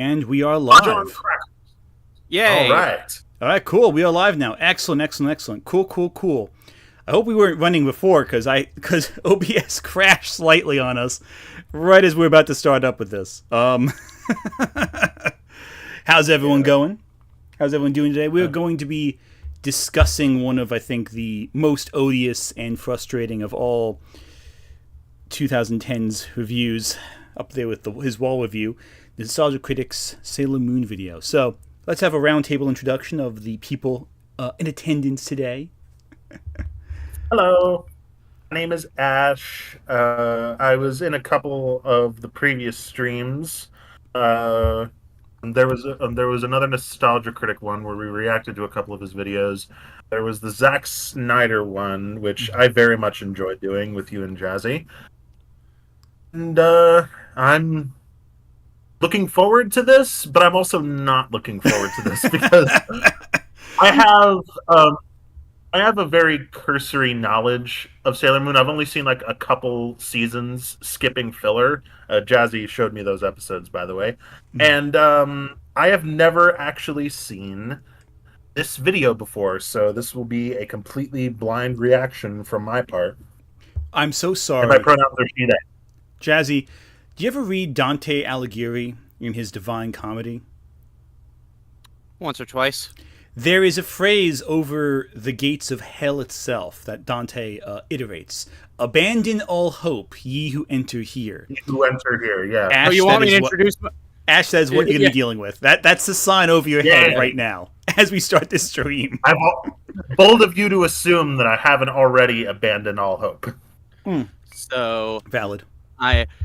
And we are John live. Crack. Yay! All right. All right, cool. We are live now. Excellent, excellent, excellent. Cool, cool, cool. I hope we weren't running before because OBS crashed slightly on us right as we were about to start up with this. How's everyone going? How's everyone doing today? We're going to be discussing one of, I think, the most odious and frustrating of all 2010's reviews, up there with his wall review, the Nostalgia Critic's Sailor Moon video. So let's have a roundtable introduction of the people in attendance today. Hello. My name is Ash. I was in a couple of the previous streams. There was another Nostalgia Critic one where we reacted to a couple of his videos. There was the Zack Snyder one, which I very much enjoyed doing with you and Jazzy. And I'm looking forward to this, but I'm also not looking forward to this because I have a very cursory knowledge of Sailor Moon. I've only seen like a couple seasons skipping filler. Jazzy showed me those episodes, by the way. And I have never actually seen this video before, so this will be a completely blind reaction from my part. I'm so sorry. And my pronouns are she, they. Jazzy, do you ever read Dante Alighieri in his Divine Comedy? Once or twice. There is a phrase over the gates of hell itself that Dante iterates. Abandon all hope, ye who enter here. You enter here, yeah. Ash, You want me to introduce... Ash, that is what you're going to be dealing with. That's the sign over your head right now as we start this stream. I'm bold of you to assume that I haven't already abandoned all hope. So... Valid.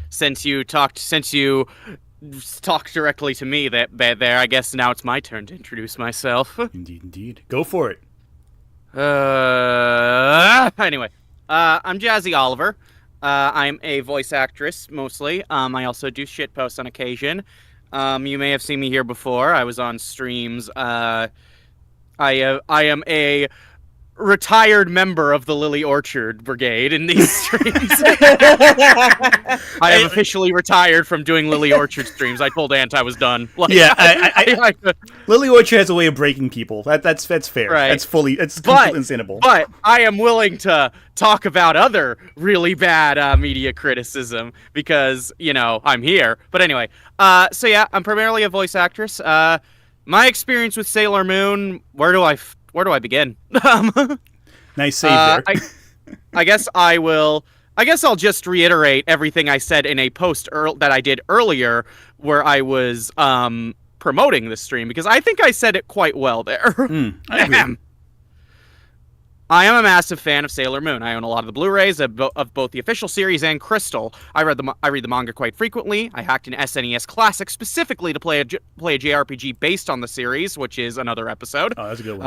Since you talked directly to me there, I guess now it's my turn to introduce myself. Indeed, indeed. Go for it. Anyway, I'm Jazzy Oliver. I'm a voice actress, mostly. I also do shitposts on occasion. You may have seen me here before. I was on streams. I am a retired member of the Lily Orchard Brigade in these streams. I am officially retired from doing Lily Orchard streams. I told Ant I was done. Lily Orchard has a way of breaking people. That's fair. Right. It's completely understandable. But I am willing to talk about other really bad media criticism because, I'm here. But anyway, so yeah, I'm primarily a voice actress. My experience with Sailor Moon, where do I begin? Nice save there. I guess I'll just reiterate everything I said in a post that I did earlier where I was promoting the stream because I think I said it quite well there. I agree. I am a massive fan of Sailor Moon. I own a lot of the Blu-rays of both the official series and Crystal. I read the manga quite frequently. I hacked an SNES Classic specifically to play a JRPG based on the series, which is another episode. Oh, that's a good one.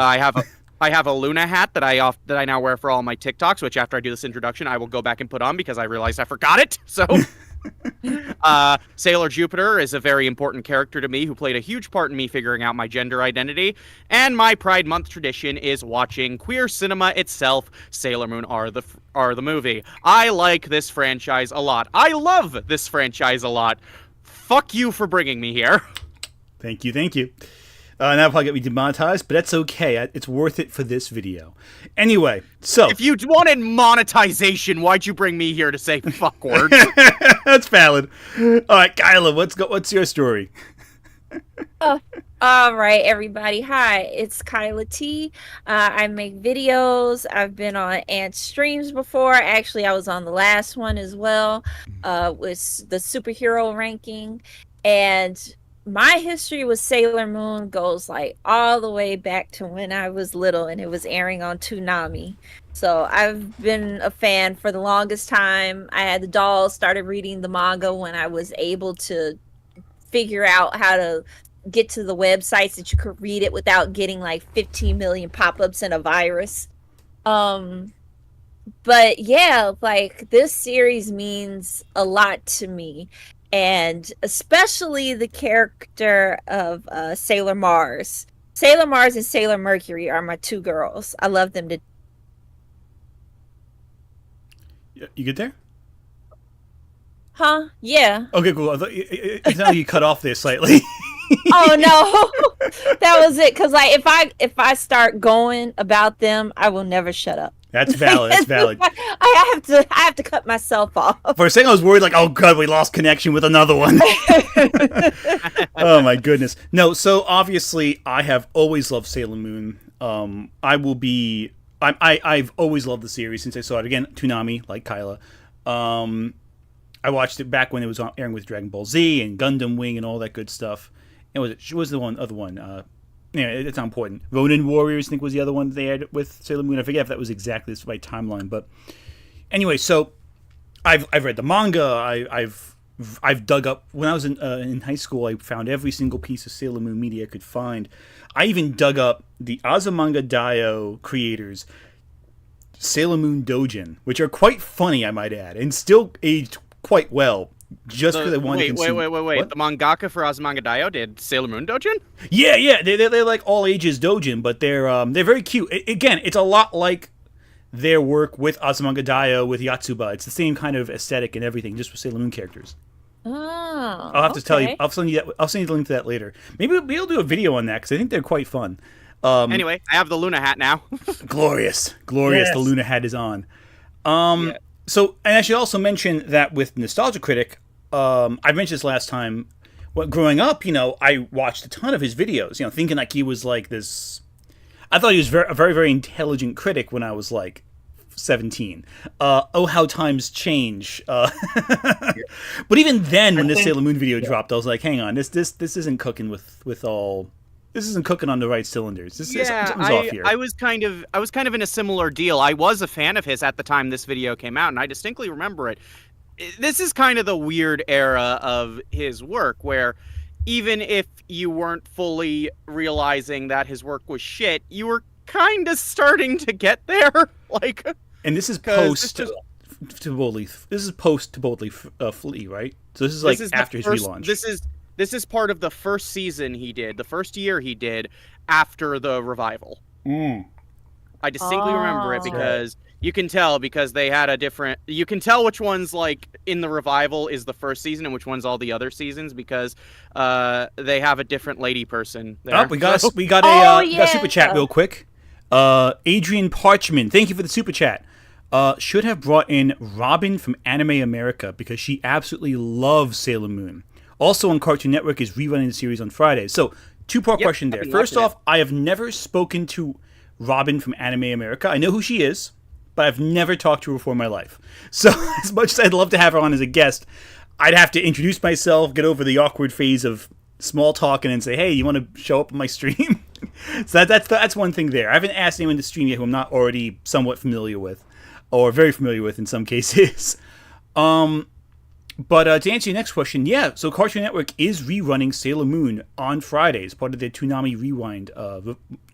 I have a Luna hat that I now wear for all my TikToks, which after I do this introduction, I will go back and put on because I realized I forgot it. So, Sailor Jupiter is a very important character to me who played a huge part in me figuring out my gender identity. And my Pride Month tradition is watching queer cinema itself. Sailor Moon are the movie. I like this franchise a lot. I love this franchise a lot. Fuck you for bringing me here. Thank you, thank you. That'll probably get me demonetized, but that's okay. It's worth it for this video. Anyway, so... If you wanted monetization, why'd you bring me here to say fuck words? That's valid. All right, Kyla, what's your story? All right, everybody. Hi, it's Kyla T. I make videos. I've been on Ant's streams before. Actually, I was on the last one as well, with the superhero ranking. And my history with Sailor Moon goes like all the way back to when I was little and it was airing on Toonami. So I've been a fan for the longest time. I had the dolls, started reading the manga when I was able to figure out how to get to the websites that you could read it without getting like 15 million pop-ups and a virus. But yeah, like this series means a lot to me. And especially the character of Sailor Mars. Sailor Mars and Sailor Mercury are my two girls. I love them to... You good there? Huh? Yeah. Okay, cool. It sounded like you cut off there slightly. Oh no, that was it. Because like if I start going about them, I will never shut up. That's valid. That's valid. I have to cut myself off. For a second, I was worried, like, oh god, we lost connection with another one. Oh my goodness. No, so obviously, I have always loved Sailor Moon. I've always loved the series since I saw it. Again, Toonami, like Kyla. I watched it back when it was airing with Dragon Ball Z and Gundam Wing and all that good stuff. And what was the other one? Yeah, it's not important. Ronin Warriors, I think, was the other one they had with Sailor Moon. I forget if that was exactly the right timeline, but anyway, so I've read the manga. I've dug up when I was in high school. I found every single piece of Sailor Moon media I could find. I even dug up the Azumanga Daioh creators' Sailor Moon Dojin, which are quite funny, I might add, and still aged quite well. Just because I wanted to consume... Wait. What? The mangaka for Azumanga Daioh did Sailor Moon Dojin? Yeah. They're like all ages Dojin, but they're very cute. Again, it's a lot like their work with Azumanga Daioh, with Yatsuba. It's the same kind of aesthetic and everything, just with Sailor Moon characters. Oh, I'll have to tell you. I'll send you the link to that later. Maybe we'll do a video on that because I think they're quite fun. Anyway, I have the Luna hat now. Glorious. Yes. The Luna hat is on. Yeah. So, and I should also mention that with Nostalgia Critic, I mentioned this last time. Growing up, I watched a ton of his videos. Thinking like he was like this. I thought he was a very, very intelligent critic when I was like 17. Oh, how times change. But even then, when this Sailor Moon video dropped, I was like, hang on, this isn't cooking with all. This isn't cooking on the right cylinders. Something's off here. I was kind of in a similar deal. I was a fan of his at the time this video came out, and I distinctly remember it. This is kind of the weird era of his work, where even if you weren't fully realizing that his work was shit, you were kind of starting to get there. And this is post to Boldly. This is post to Boldly Flee, right? So this is like after his relaunch. This is part of the first season he did, the first year he did after the revival. I distinctly remember it because you can tell because they had a different. You can tell which one's like in the revival is the first season and which one's all the other seasons because they have a different lady person there. Oh, we got a super chat real quick. Adrian Parchman, thank you for the super chat. Should have brought in Robin from Anime America because she absolutely loves Sailor Moon. Also on Cartoon Network is rerunning the series on Fridays. So, two-part question there. First off, I have never spoken to Robin from Anime America. I know who she is, but I've never talked to her before in my life. So, as much as I'd love to have her on as a guest, I'd have to introduce myself, get over the awkward phase of small talking, and say, hey, you want to show up on my stream? So that's one thing there. I haven't asked anyone to stream yet who I'm not already somewhat familiar with, or very familiar with in some cases. But to answer your next question, yeah, so Cartoon Network is rerunning Sailor Moon on Fridays, part of their Toonami Rewind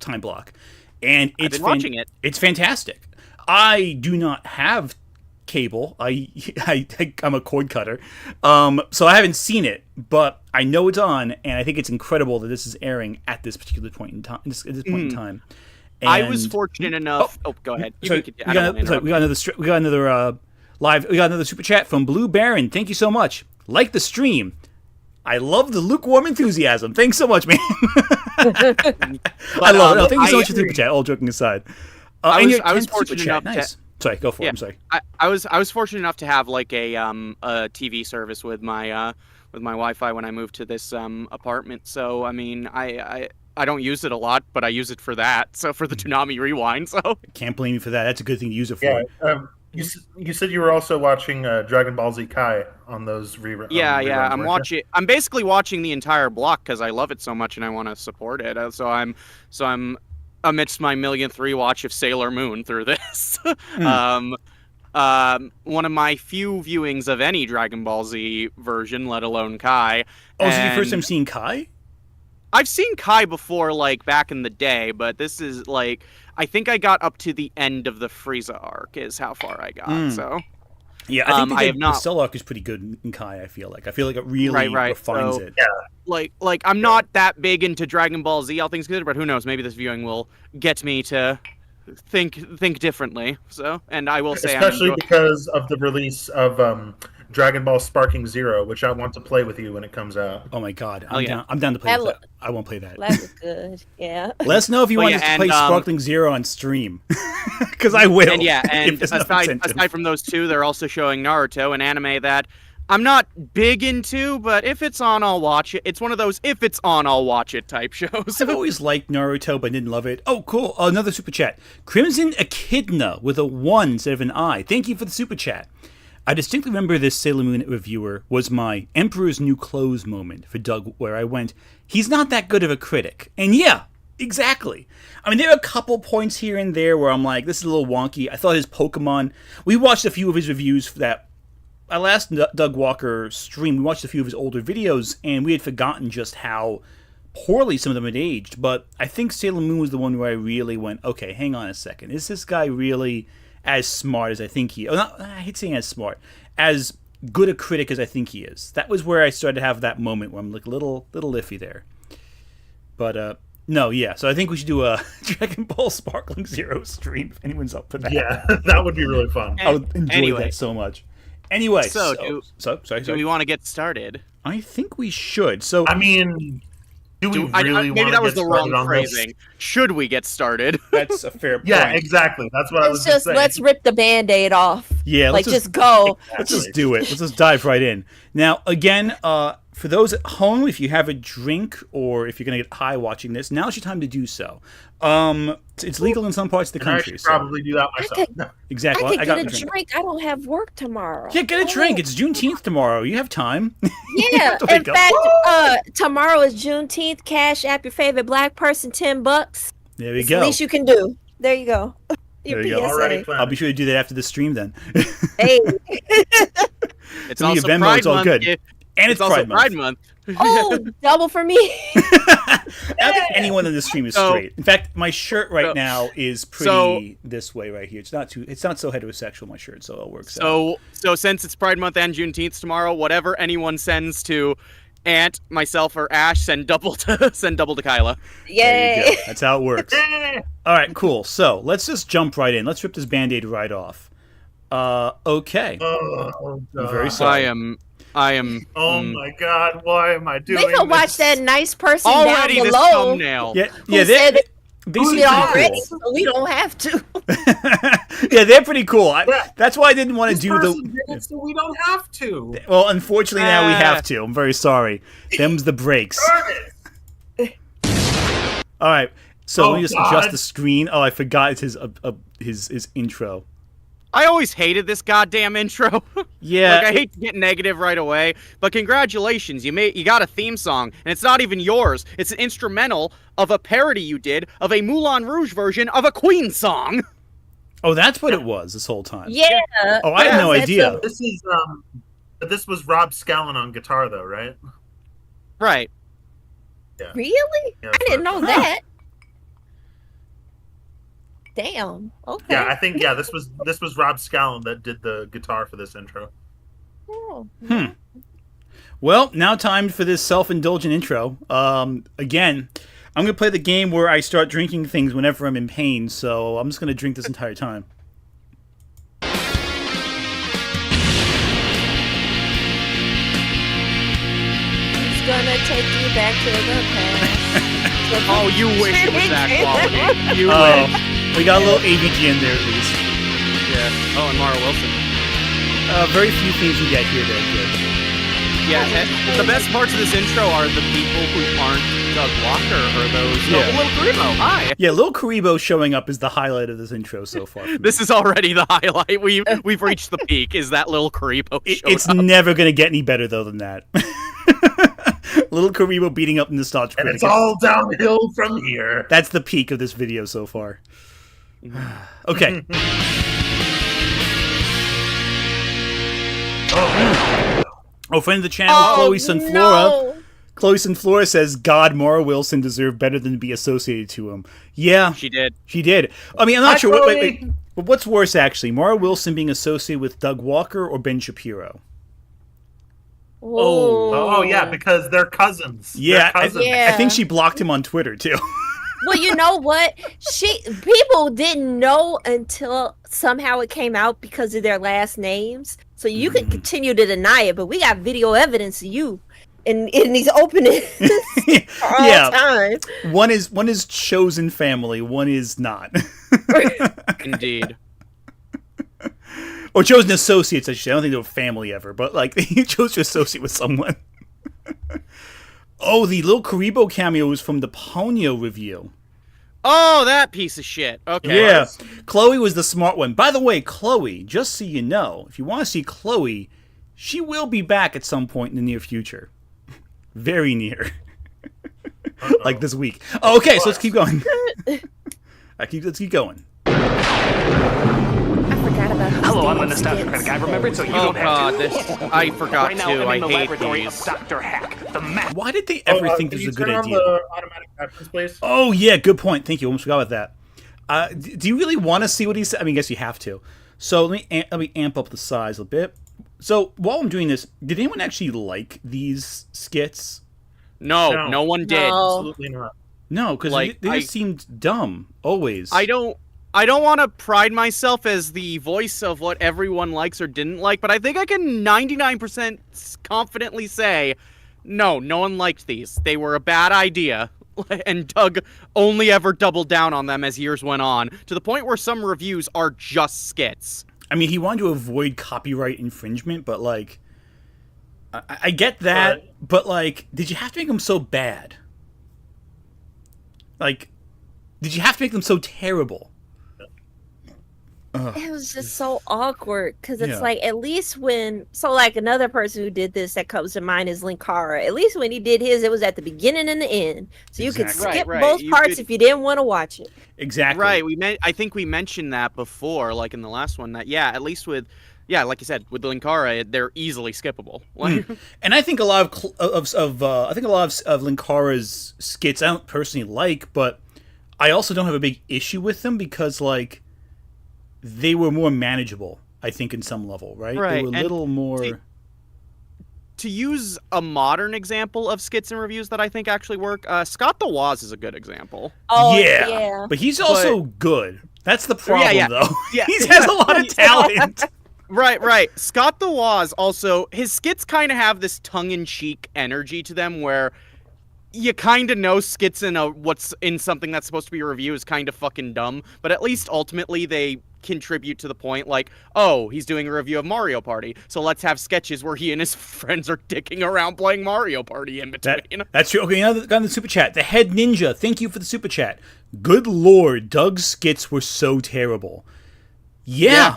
time block. And I've been watching it. It's fantastic. I do not have cable. I'm a cord cutter. So I haven't seen it, but I know it's on, and I think it's incredible that this is airing at this particular point in time. And I was fortunate enough. Oh, go ahead. We got another super chat from Blue Baron. Thank you so much. Like the stream. I love the lukewarm enthusiasm. Thanks so much, man. I love it. No, thank you so much for the super chat. All joking aside, I was fortunate enough. Nice. Sorry, go for it. I'm sorry. I was fortunate enough to have like a TV service with my Wi-Fi when I moved to this apartment. So I mean, I don't use it a lot, but I use it for that. So for the Toonami Rewind. So I can't blame you for that. That's a good thing to use it for. Yeah. You said you were also watching Dragon Ball Z Kai on those reruns. Yeah. I'm basically watching the entire block because I love it so much and I want to support it. So I'm amidst my millionth rewatch of Sailor Moon through this. One of my few viewings of any Dragon Ball Z version, let alone Kai. Oh, is it your first time seeing Kai? I've seen Kai before, like, back in the day, but this is, like, I think I got up to the end of the Frieza arc is how far I got, so... Yeah, I think the Cell arc is pretty good in Kai, I feel like. I feel like it really refines it. Yeah. Like, I'm not that big into Dragon Ball Z, all things considered, but who knows, maybe this viewing will get me to think differently, so... And I will say... Especially because of the release of Dragon Ball Sparking Zero, which I want to play with you when it comes out. Oh my god, Oh, I'm down to play that. I won't play that. That was good. Yeah. Let us know if you want us to play Sparkling Zero on stream, because I will. And aside from those two, they're also showing Naruto, an anime that I'm not big into, but if it's on, I'll watch it. It's one of those if it's on, I'll watch it type shows. I've always liked Naruto, but didn't love it. Oh, cool. Another super chat. Crimson Echidna with a 1 instead of an I. Thank you for the super chat. I distinctly remember this Sailor Moon reviewer was my Emperor's New Clothes moment for Doug, where I went, he's not that good of a critic. And yeah, exactly. I mean, there are a couple points here and there where I'm like, this is a little wonky. I thought his Pokemon... We watched a few of his reviews for that last Doug Walker stream. We watched a few of his older videos, and we had forgotten just how poorly some of them had aged. But I think Sailor Moon was the one where I really went, okay, hang on a second. Is this guy really as smart as I think he is? I hate saying as smart. As good a critic as I think he is. That was where I started to have that moment where I'm like a little iffy there. But, no, yeah. So I think we should do a Dragon Ball Sparkling Zero stream if anyone's up for that. Yeah, that would be really fun. I would enjoy that so much. Anyway, sorry. Do we want to get started? I think we should. So I mean, do we really want to maybe that was get the wrong started on phrasing. this? Should we get started? that's a fair point. Yeah, exactly. That's what I was just saying. Let's rip the Band-Aid off. Yeah, like just go. Let's just do it. Let's just dive right in. Now, again, for those at home, if you have a drink or if you're going to get high watching this, now's your time to do so. It's legal in some parts of the country. I should probably do that myself. Exactly. I could get a drink. I don't have work tomorrow. Yeah, get a drink. It's Juneteenth tomorrow. You have time. Yeah. In fact, tomorrow is Juneteenth. Cash app your favorite black person $10. There we It's go. the least you can do. There you go. There you go. Alrighty, I'll be sure to do that after the stream then. Hey. It's To me, also Venmo, Pride it's all Month. good. And it's also Pride Month. Oh, double for me. I don't think anyone in the stream is straight. In fact, my shirt right now is pretty this way right here. It's not so heterosexual, my shirt, so it works out. So since it's Pride Month and Juneteenth tomorrow, whatever anyone sends to Ant, myself, or Ash, send double to Kyla. Yay. There you go. That's how it works. All right, cool. So let's just jump right in. Let's rip this Band-Aid right off. Okay. Oh, I'm very sorry. I am. Oh my God! Why am I doing We can this? watch that nice person Already down this below. thumbnail. Yeah, Who said they who seem did pretty already, cool. so we don't have to. Yeah, they're pretty cool. Yeah. That's why I didn't want to This do person did it, so we don't have to. Well, unfortunately, now we have to. I'm very sorry. Them's the breaks. Darn it. All right. So let me just adjust God. the screen. Oh, I forgot it's his intro. I always hated this goddamn intro. Yeah. Like, I hate to get negative right away, but congratulations, you got a theme song, and it's not even yours. It's an instrumental of a parody you did of a Moulin Rouge version of a Queen song. Oh, that's what it was this whole time. Yeah. Oh, I had no idea. This was Rob Scallon on guitar, though, right? Right. Yeah. Really? Yeah, I didn't know Huh. that. Damn. Okay. Yeah, I think this was Rob Scallon that did the guitar for this intro. Oh. Well, now time for this self-indulgent intro. Again, I'm going to play the game where I start drinking things whenever I'm in pain, so I'm just going to drink this entire time. He's gonna take you back to the past. Oh, you wish it was that quality. You Oh, wish. we got a little AVG in there at least. Yeah. Oh, and Mara Wilson. Very few things you get here that are good. Yeah, and the best parts of this intro are the people who aren't Doug Walker or those. Yeah. Oh, Lil Karibo, hi. Yeah, Lil Karibo showing up is the highlight of this intro so far. For me. This is already the highlight. We've reached the peak. Is that Lil Karibo showed It's up? never going to get any better, though, than that. Lil Karibo beating up Nostalgia And Critic. it's all downhill from here. That's the peak of this video so far. Okay. Oh, friend of the channel, Chloe Sunflora. No. Chloe Sunflora says, God, Mara Wilson deserved better than to be associated to him. Yeah, She did. she did. I mean, I'm not Hi, sure. Chloe. Wait. But what's worse, actually? Mara Wilson being associated with Doug Walker or Ben Shapiro? Oh yeah, because they're cousins. Yeah, They're cousins. Yeah. I think she blocked him on Twitter, too. Well, you know what? People didn't know until somehow it came out because of their last names. So you can continue to deny it, but we got video evidence of you in these openings for all time. One is chosen family, one is not. Indeed. Or chosen associates, I should say. I don't think they were family ever, but like you chose to associate with someone. Oh, the little Karibo cameo was from the Ponyo review. Oh, that piece of shit. Okay. Yeah. Chloe was the smart one. By the way, Chloe, just so you know, if you want to see Chloe, she will be back at some point in the near future. Very near. Like this week. Oh, okay, so let's keep going. Let's keep going. I forgot about these. Hello, I'm the Nostalgia Critic. I remembered, so you don't have to. I forgot right now, too. I'm I in the hate laboratory these. of Dr. Hack, the master. Why did they ever think this was a good idea? Can you turn on the automatic captions, please? Oh, yeah, good point. Thank you. Almost forgot about that. Do you really want to see what he said? I mean, I guess you have to. So let me amp up the size a bit. So while I'm doing this, did anyone actually like these skits? No one did. No. Absolutely not. No, because they just seemed dumb, always. I don't want to pride myself as the voice of what everyone likes or didn't like, but I think I can 99% confidently say, no one liked these. They were a bad idea, and Doug only ever doubled down on them as years went on, to the point where some reviews are just skits. I mean, he wanted to avoid copyright infringement, but, like, I get that, but, like, did you have to make them so bad? Like, did you have to make them so terrible? It was just so awkward because it's like, at least like another person who did this that comes to mind is Linkara. At least when he did his, it was at the beginning and the end, so you could skip both parts if you didn't want to watch it. Exactly. Right. I think we mentioned that before, like in the last one. That at least with. Yeah, like you said, with the Linkara, they're easily skippable. And I think a lot of Linkara's skits I don't personally like, but I also don't have a big issue with them because, like, they were more manageable, I think, in some level, right? They were a little more... To use a modern example of skits and reviews that I think actually work, Scott the Woz is a good example. Oh, yeah. But he's also good. That's the problem, though. Yeah. He has a lot of talent. Right. Scott the Woz also, his skits kind of have this tongue-in-cheek energy to them where you kind of know skits in what's in something that's supposed to be a review is kind of fucking dumb, but at least ultimately they contribute to the point, like, oh, he's doing a review of Mario Party, so let's have sketches where he and his friends are dicking around playing Mario Party in between. That's true. Okay, now got the super chat. The Head Ninja, thank you for the super chat. Good lord, Doug's skits were so terrible. Yeah.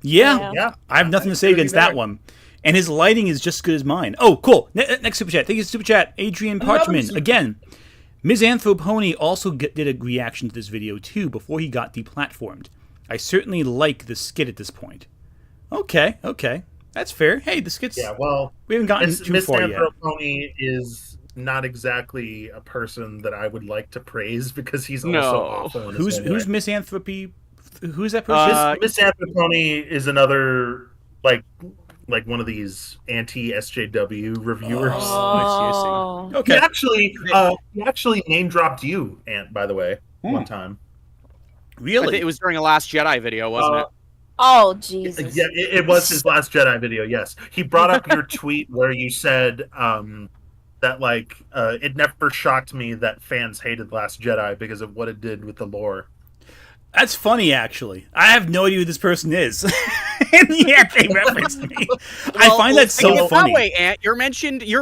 I have nothing to say against that one. And his lighting is just as good as mine. Oh, cool. Next super chat. Thank you for super chat. Adrian Parchman. Again, Misanthropony also did a reaction to this video, too, before he got deplatformed. I certainly like the skit at this point. Okay. That's fair. Hey, the skits... Yeah, well... We haven't gotten too far yet. Misanthropony is not exactly a person that I would like to praise because he's also awful in his own way. Who's Misanthropy... Who's that person? Misanthropony is another, like one of these anti-SJW reviewers. I see. Okay. He actually name-dropped you, Ant, by the way, one time. Really? It was during a Last Jedi video, wasn't it? Oh, Jesus. Yeah, it was his Last Jedi video, yes. He brought up your tweet where you said that, like, it never shocked me that fans hated Last Jedi because of what it did with the lore. That's funny, actually. I have no idea who this person is. And yet they referenced me. I find that so funny. That way, Ant, you're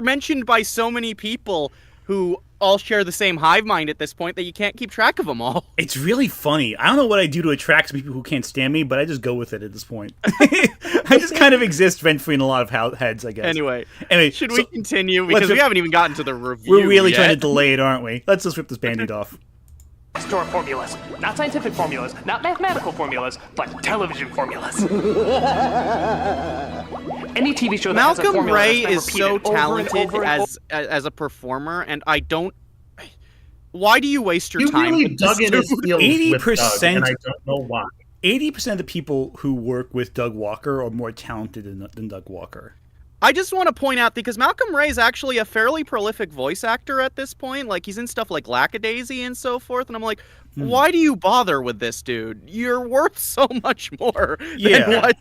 mentioned by so many people who all share the same hive mind at this point that you can't keep track of them all. It's really funny. I don't know what I do to attract people who can't stand me, but I just go with it at this point. I just kind of exist rent-free in a lot of heads, I guess. Anyway, should we continue? Because we haven't even gotten to the review We're really yet. trying to delay it, aren't we? Let's just rip this Band-Aid off. Store formulas. Not scientific formulas, not mathematical formulas, but television formulas. Any TV show that has a Malcolm formula Ray that's been is so repeated over and talented over and as a performer, and I don't... Why do you waste your You time really with dug this in his dude? heels 80%, with Doug, and I don't know why. 80% of the people who work with Doug Walker are more talented than Doug Walker. I just want to point out, because Malcolm Ray is actually a fairly prolific voice actor at this point. Like, he's in stuff like Lackadaisy and so forth. And I'm like, why do you bother with this, dude? You're worth so much more than what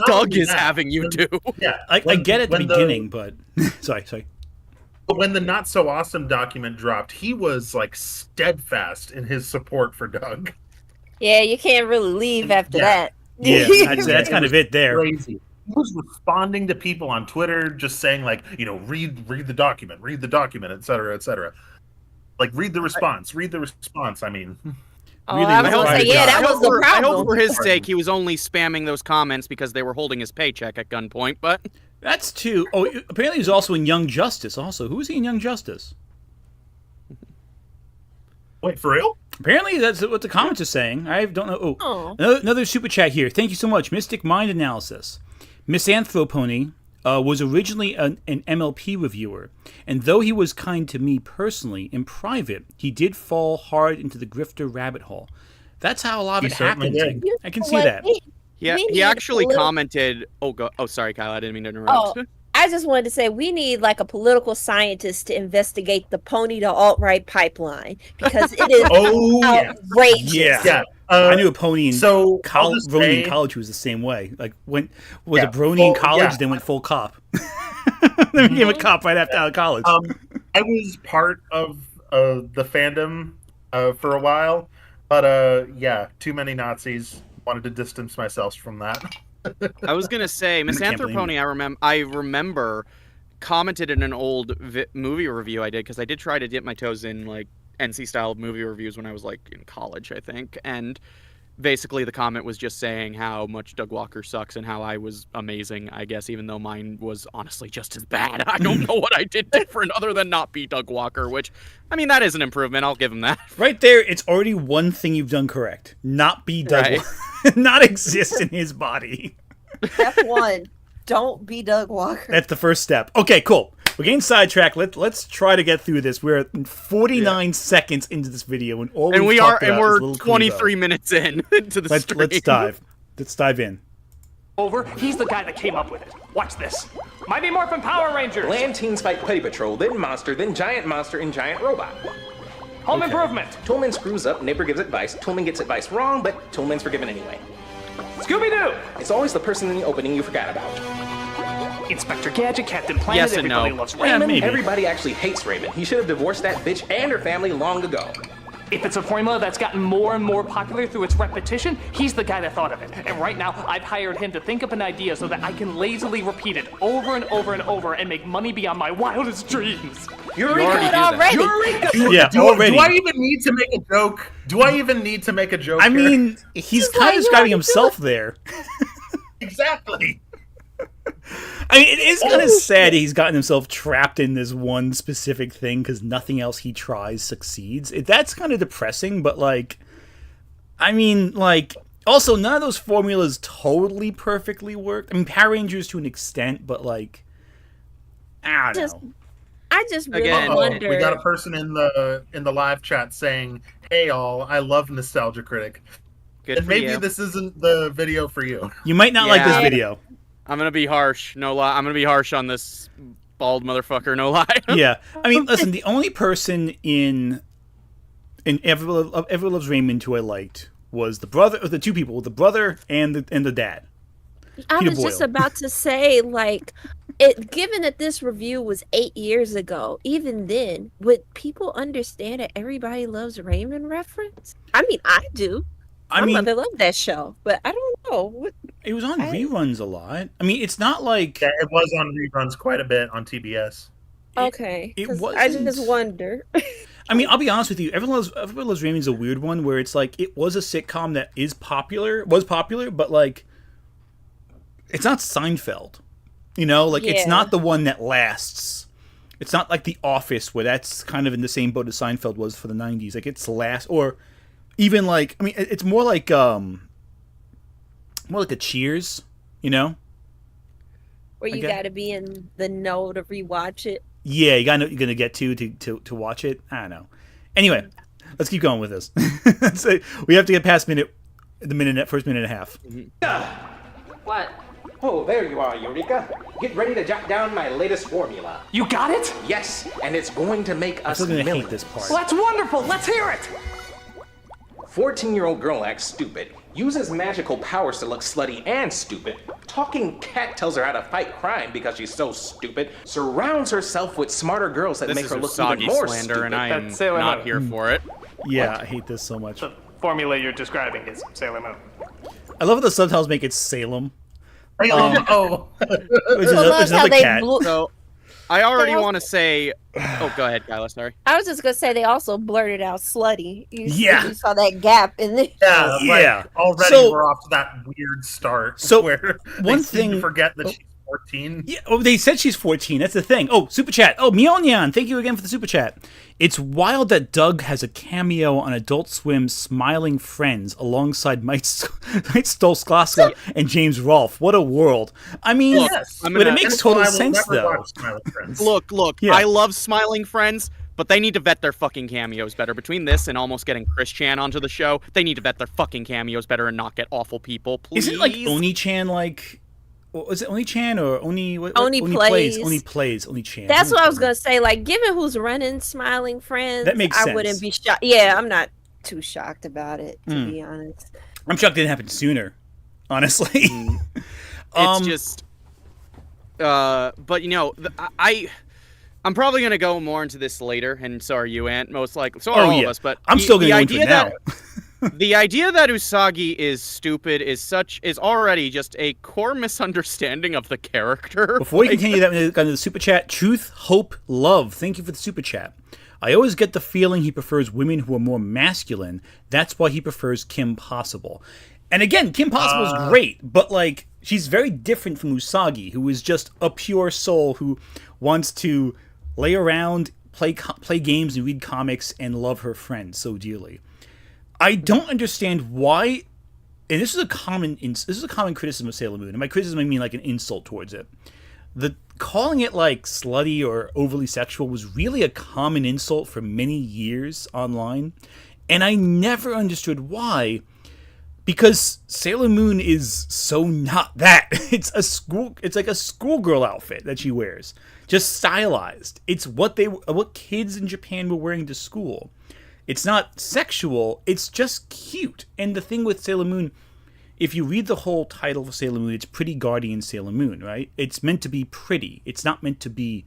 Doug is having you do. Yeah, I get it at the beginning, but... sorry. But when the Not So Awesome document dropped, he was, like, steadfast in his support for Doug. Yeah, you can't really leave after that. Yeah, that's kind of it there. Crazy. He was responding to people on Twitter, just saying like, read the document, et cetera, et cetera. Like, read the response. I mean, really, I was gonna say, that was the problem. I hope for his sake he was only spamming those comments because they were holding his paycheck at gunpoint. But that's too. Oh, apparently he was also in Young Justice. Also, who was he in Young Justice? Wait, for real? Apparently, that's what the comments are saying. I don't know. Oh, another super chat here. Thank you so much, Mystic Mind Analysis. Misanthropony was originally an MLP reviewer, and though he was kind to me personally, in private, he did fall hard into the grifter rabbit hole. That's how a lot of it happened. I can see that. Yeah, he actually commented. Oh, sorry, Kyle. I didn't mean to interrupt. I just wanted to say we need like a political scientist to investigate the pony to alt-right pipeline, because it is outrageous. Yeah. I knew a pony in Brony in college who was the same way. Like, a Brony in college, then went full cop. Then became a cop right after out of college. I was part of the fandom for a while, but too many Nazis. Wanted to distance myself from that. I was gonna say, Misanthropony. I remember commented in an old movie review I did, because I did try to dip my toes in like NC style movie reviews when I was like in college, I think, and basically the comment was just saying how much Doug Walker sucks and how I was amazing, I guess, even though mine was honestly just as bad. I don't know what I did different other than not be Doug Walker, which, I mean, that is an improvement. I'll give him that. Right there, it's already one thing you've done correct. Not be Doug Walker. Not exist in his body. Step one, don't be Doug Walker. That's the first step. Okay, cool. We're getting sidetracked. Let's try to get through this. We're at 49 seconds into this video, and we're 23 minutes in to the stream. Let's dive in. Over. He's the guy that came up with it. Watch this. Mighty Morphin Power Rangers. Land teens fight Petty Patrol, then Monster, then Giant Monster, and Giant Robot. Home Improvement. Toolman screws up, Neighbor gives advice, Toolman gets advice wrong, but Toolman's forgiven anyway. Scooby-Doo. It's always the person in the opening you forgot about. Inspector Gadget, Captain Planet, yes and everybody no. loves Raymond. Yeah, everybody actually hates Raymond. He should have divorced that bitch and her family long ago. If it's a formula that's gotten more and more popular through its repetition, he's the guy that thought of it. And right now, I've hired him to think up an idea so that I can lazily repeat it over and over and over and make money beyond my wildest dreams. Eureka! Eureka! Yeah, already. Do I even need to make a joke? I mean, he's kind of describing himself there. Exactly. I mean, it is kind of sad he's gotten himself trapped in this one specific thing because nothing else he tries succeeds. That's kind of depressing, but, like, I mean, like, also, none of those formulas totally perfectly worked. I mean, Power Rangers to an extent, but, like, I don't know. I just really wonder. We got a person in the live chat saying, "Hey, all, I love Nostalgia Critic." Good and for maybe you. this isn't the video for you. You might not like this video. I'm gonna be harsh, no lie. I'm gonna be harsh on this bald motherfucker, no lie. Yeah, I mean, listen, the only person in Everyone Loves Raymond who I liked was the brother, or the two people, the brother and the dad. I Peter was Boyle. just about to say, like, given that this review was 8 years ago, even then, would people understand that Everybody Loves Raymond reference? I mean, I do. My mother loved that show, but I don't know. It was on reruns a lot. I mean, it's not like... Yeah, it was on reruns quite a bit on TBS. Okay, It wasn't... I just wonder. I mean, I'll be honest with you. Everyone Loves Raymond's a weird one where it's like, it was a sitcom that was popular, but, like, it's not Seinfeld. You know? Like, it's not the one that lasts. It's not like The Office, where that's kind of in the same boat as Seinfeld was for the 90s. Like, it's last... Or even, like... I mean, it's more like a Cheers, you know? Where you got to be in the know to rewatch it. Yeah, you got to know what you're going to get to watch it. I don't know. Anyway, let's keep going with this. So we have to get past first minute and a half. What? Oh, there you are, Eureka. Get ready to jot down my latest formula. You got it? Yes, and it's going to make us I'm still gonna millions. hate this part. Well, that's wonderful. Let's hear it. 14-year-old girl acts stupid. Uses magical powers to look slutty and stupid. Talking cat tells her how to fight crime because she's so stupid. Surrounds herself with smarter girls that This make is her look even Usagi more slander, stupid. and I am That's Sailor not Moon. here for it. Yeah, I hate this so much. The formula you're describing is Sailor Moon. I love how the subtitles make it Salem. Oh, Which is, Well, which is notice how another they cat. So, I already They also- want to say. Oh, go ahead, Kyla. Sorry. I was just gonna say they also blurted out slutty. Yeah. You saw that gap in there. yeah, Yeah. Like, already So- we're off to that weird start. So, where one they seem to thing- forget that she's 14. Yeah, oh, they said she's 14. That's the thing. Oh, super chat. Oh, Myeonyan, thank you again for the super chat. It's wild that Doug has a cameo on Adult Swim's Smiling Friends alongside Mike Stolskaska and James Rolfe. What a world. I mean, Yes. I'm but gonna- it makes That's why total I will sense, never though. watch Smiling Friends. Look. Yeah. I love Smiling Friends, but they need to vet their fucking cameos better. Between this and almost getting Chris Chan onto the show, they need to vet their fucking cameos better and not get awful people. Please. Isn't like Oni-chan like... Was it Oni-chan or Oni... What, Oni plays. Oni plays. Oni-chan. That's what I was gonna say. Like, given who's running Smiling Friends, That makes I sense. wouldn't be shocked. Yeah, I'm not too shocked about it, to be honest. I'm shocked it didn't happen sooner, honestly. It's just, but you know, I'm probably gonna go more into this later, and so are you, Ant. Most likely, so are all of us. But I'm still going to go into idea it now. the idea that Usagi is stupid is already just a core misunderstanding of the character. Before we continue that, I'm going to the super chat. Truth, hope, love. Thank you for the super chat. I always get the feeling he prefers women who are more masculine. That's why he prefers Kim Possible. And again, Kim Possible is great, but like she's very different from Usagi, who is just a pure soul who wants to lay around, play games, and read comics and love her friends so dearly. I don't understand why. And this is a common criticism of Sailor Moon. And by criticism, I mean like an insult towards it. The calling it like slutty or overly sexual was really a common insult for many years online, and I never understood why. Because Sailor Moon is so not that. It's like a schoolgirl outfit that she wears, just stylized. It's what kids in Japan were wearing to school. It's not sexual, it's just cute. And the thing with Sailor Moon, if you read the whole title of Sailor Moon, it's Pretty Guardian Sailor Moon, right? It's meant to be pretty. It's not meant to be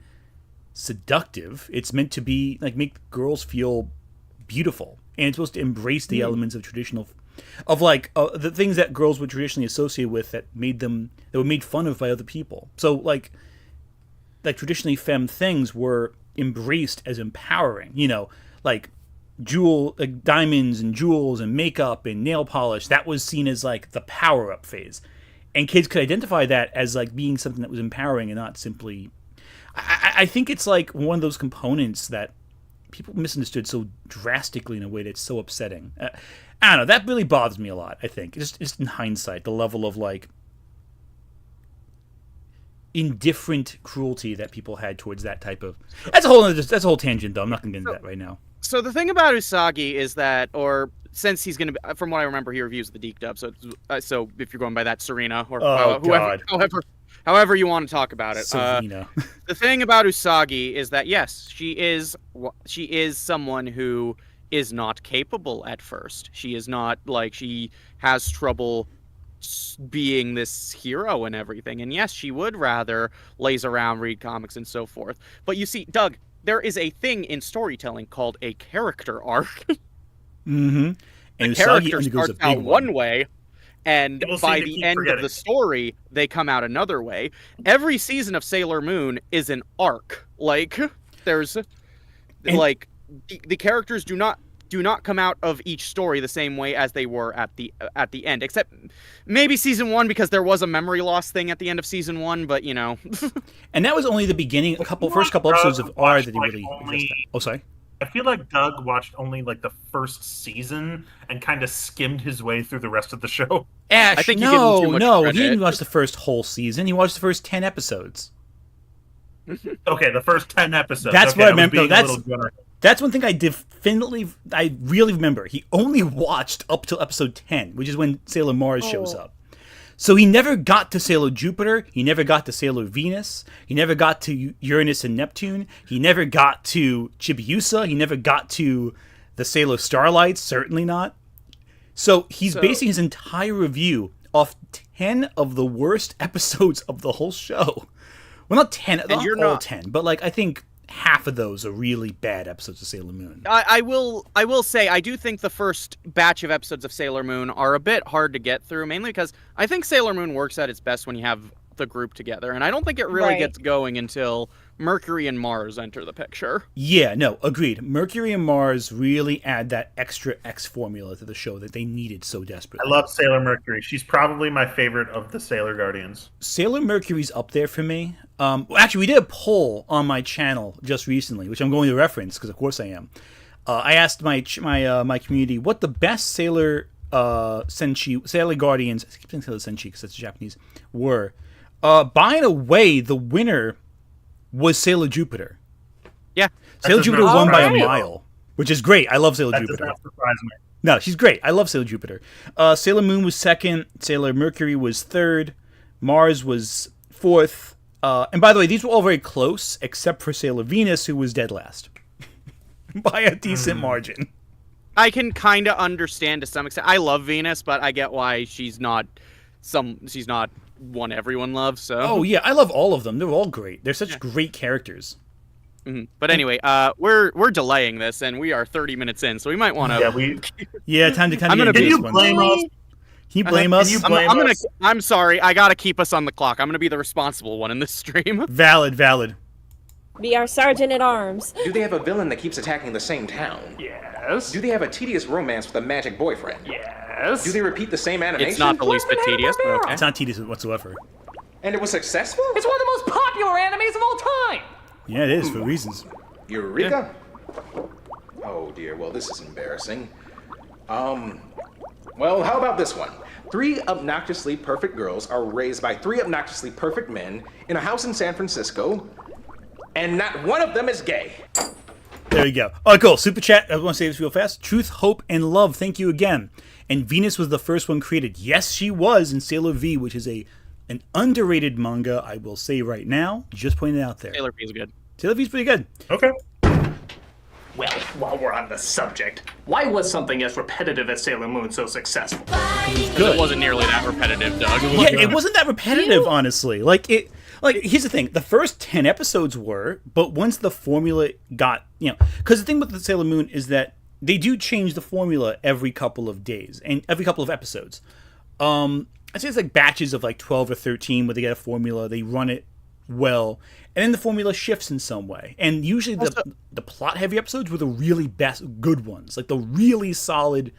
seductive. It's meant to be like make girls feel beautiful. And it's supposed to embrace the elements of traditional, of like the things that girls would traditionally associate with that were made fun of by other people. So like traditionally femme things were embraced as empowering, like like diamonds and jewels and makeup and nail polish. That was seen as like the power up phase, and kids could identify that as like being something that was empowering and not simply. I think it's like one of those components that people misunderstood so drastically in a way that's so upsetting. I don't know. That really bothers me a lot. I think just in hindsight, the level of like indifferent cruelty that people had towards that type of. That's a whole tangent, though. I'm not going to get into that right now. So the thing about Usagi is that, or since he's going to be, from what I remember, he reviews the Deke dub. So if you're going by that, Serena or however you want to talk about it. Serena. The thing about Usagi is that yes, she is someone who is not capable at first. She is not like she has trouble being this hero and everything. And yes, she would rather laze around, read comics, and so forth. But you see, Doug, there is a thing in storytelling called a character arc. Mm-hmm. And the character starts out one way, and People by seem to the keep end of forgetting. the story, they come out another way. Every season of Sailor Moon is an arc. Like there's, like the characters do not come out of each story the same way as they were at the end, except maybe season 1 because there was a memory loss thing at the end of season 1, but And that was only the beginning. First couple episodes of R that he really addressed that. Oh, sorry. I feel like Doug watched only like the first season and kind of skimmed his way through the rest of the show. Ash, I think you give him too much he credit. didn't watch the first whole season. He watched the first 10 episodes. Okay, the first 10 episodes. That's okay, what I was meant, though. being a little generous. That's one thing I really remember. He only watched up till episode 10, which is when Sailor Mars shows up. So he never got to Sailor Jupiter. He never got to Sailor Venus. He never got to Uranus and Neptune. He never got to Chibiusa. He never got to the Sailor Starlights. Certainly not. So he's basing his entire review off 10 of the worst episodes of the whole show. Well, not 10, not all 10, but like I think half of those are really bad episodes of Sailor Moon. I will say I do think the first batch of episodes of Sailor Moon are a bit hard to get through, mainly because I think Sailor Moon works at its best when you have the group together, and I don't think it really gets going until Mercury and Mars enter the picture. Yeah, no, agreed. Mercury and Mars really add that extra X formula to the show that they needed so desperately. I love Sailor Mercury. She's probably my favorite of the Sailor Guardians. Sailor Mercury's up there for me. Actually, we did a poll on my channel just recently, which I'm going to reference because, of course, I am. I asked my community what the best Sailor Sailor Guardians. I keep saying Sailor Senshi because that's Japanese. Were. By and away, the winner was Sailor Jupiter. Yeah, Sailor Jupiter won by a mile, which is great. I love Sailor Jupiter. Does not surprise me. No, she's great. I love Sailor Jupiter. Sailor Moon was second. Sailor Mercury was third. Mars was fourth. And by the way, these were all very close, except for Sailor Venus, who was dead last by a decent margin. I can kind of understand to some extent. I love Venus, but I get why she's not one everyone loves. So. Oh yeah, I love all of them. They're all great. They're such great characters. Mm-hmm. But anyway, we're delaying this, and we are 30 minutes in, so we might want to. Time to I'm gonna get Can you blame us? Can you blame us? I'm sorry. I gotta keep us on the clock. I'm gonna be the responsible one in this stream. Valid. Be our sergeant at arms. Do they have a villain that keeps attacking the same town? Yes. Do they have a tedious romance with a magic boyfriend? Yes. Do they repeat the same animation? It's not the least bit tedious, but okay. It's not tedious whatsoever. And it was successful? It's one of the most popular animes of all time. Yeah, it is for reasons. Eureka? Oh dear, well this is embarrassing. Well, how about this one? 3 obnoxiously perfect girls are raised by 3 obnoxiously perfect men in a house in San Francisco, and not one of them is gay. There you go. All right, cool. Super chat. I want to say this real fast. Truth, Hope, and Love. Thank you again. And Venus was the first one created. Yes, she was in Sailor V, which is an underrated manga, I will say right now. Just pointing it out there. Sailor V is good. Sailor V's pretty good. Okay. Well, while we're on the subject, why was something as repetitive as Sailor Moon so successful? It wasn't nearly that repetitive, Doug. Yeah, it wasn't that repetitive, honestly. Here's the thing. The first 10 episodes were, but once the formula got, because the thing with the Sailor Moon is that they do change the formula every couple of days and every couple of episodes. I'd say it's like batches of like 12 or 13 where they get a formula, they run it well, and then the formula shifts in some way. And usually the plot-heavy episodes were the really good ones, like the really solid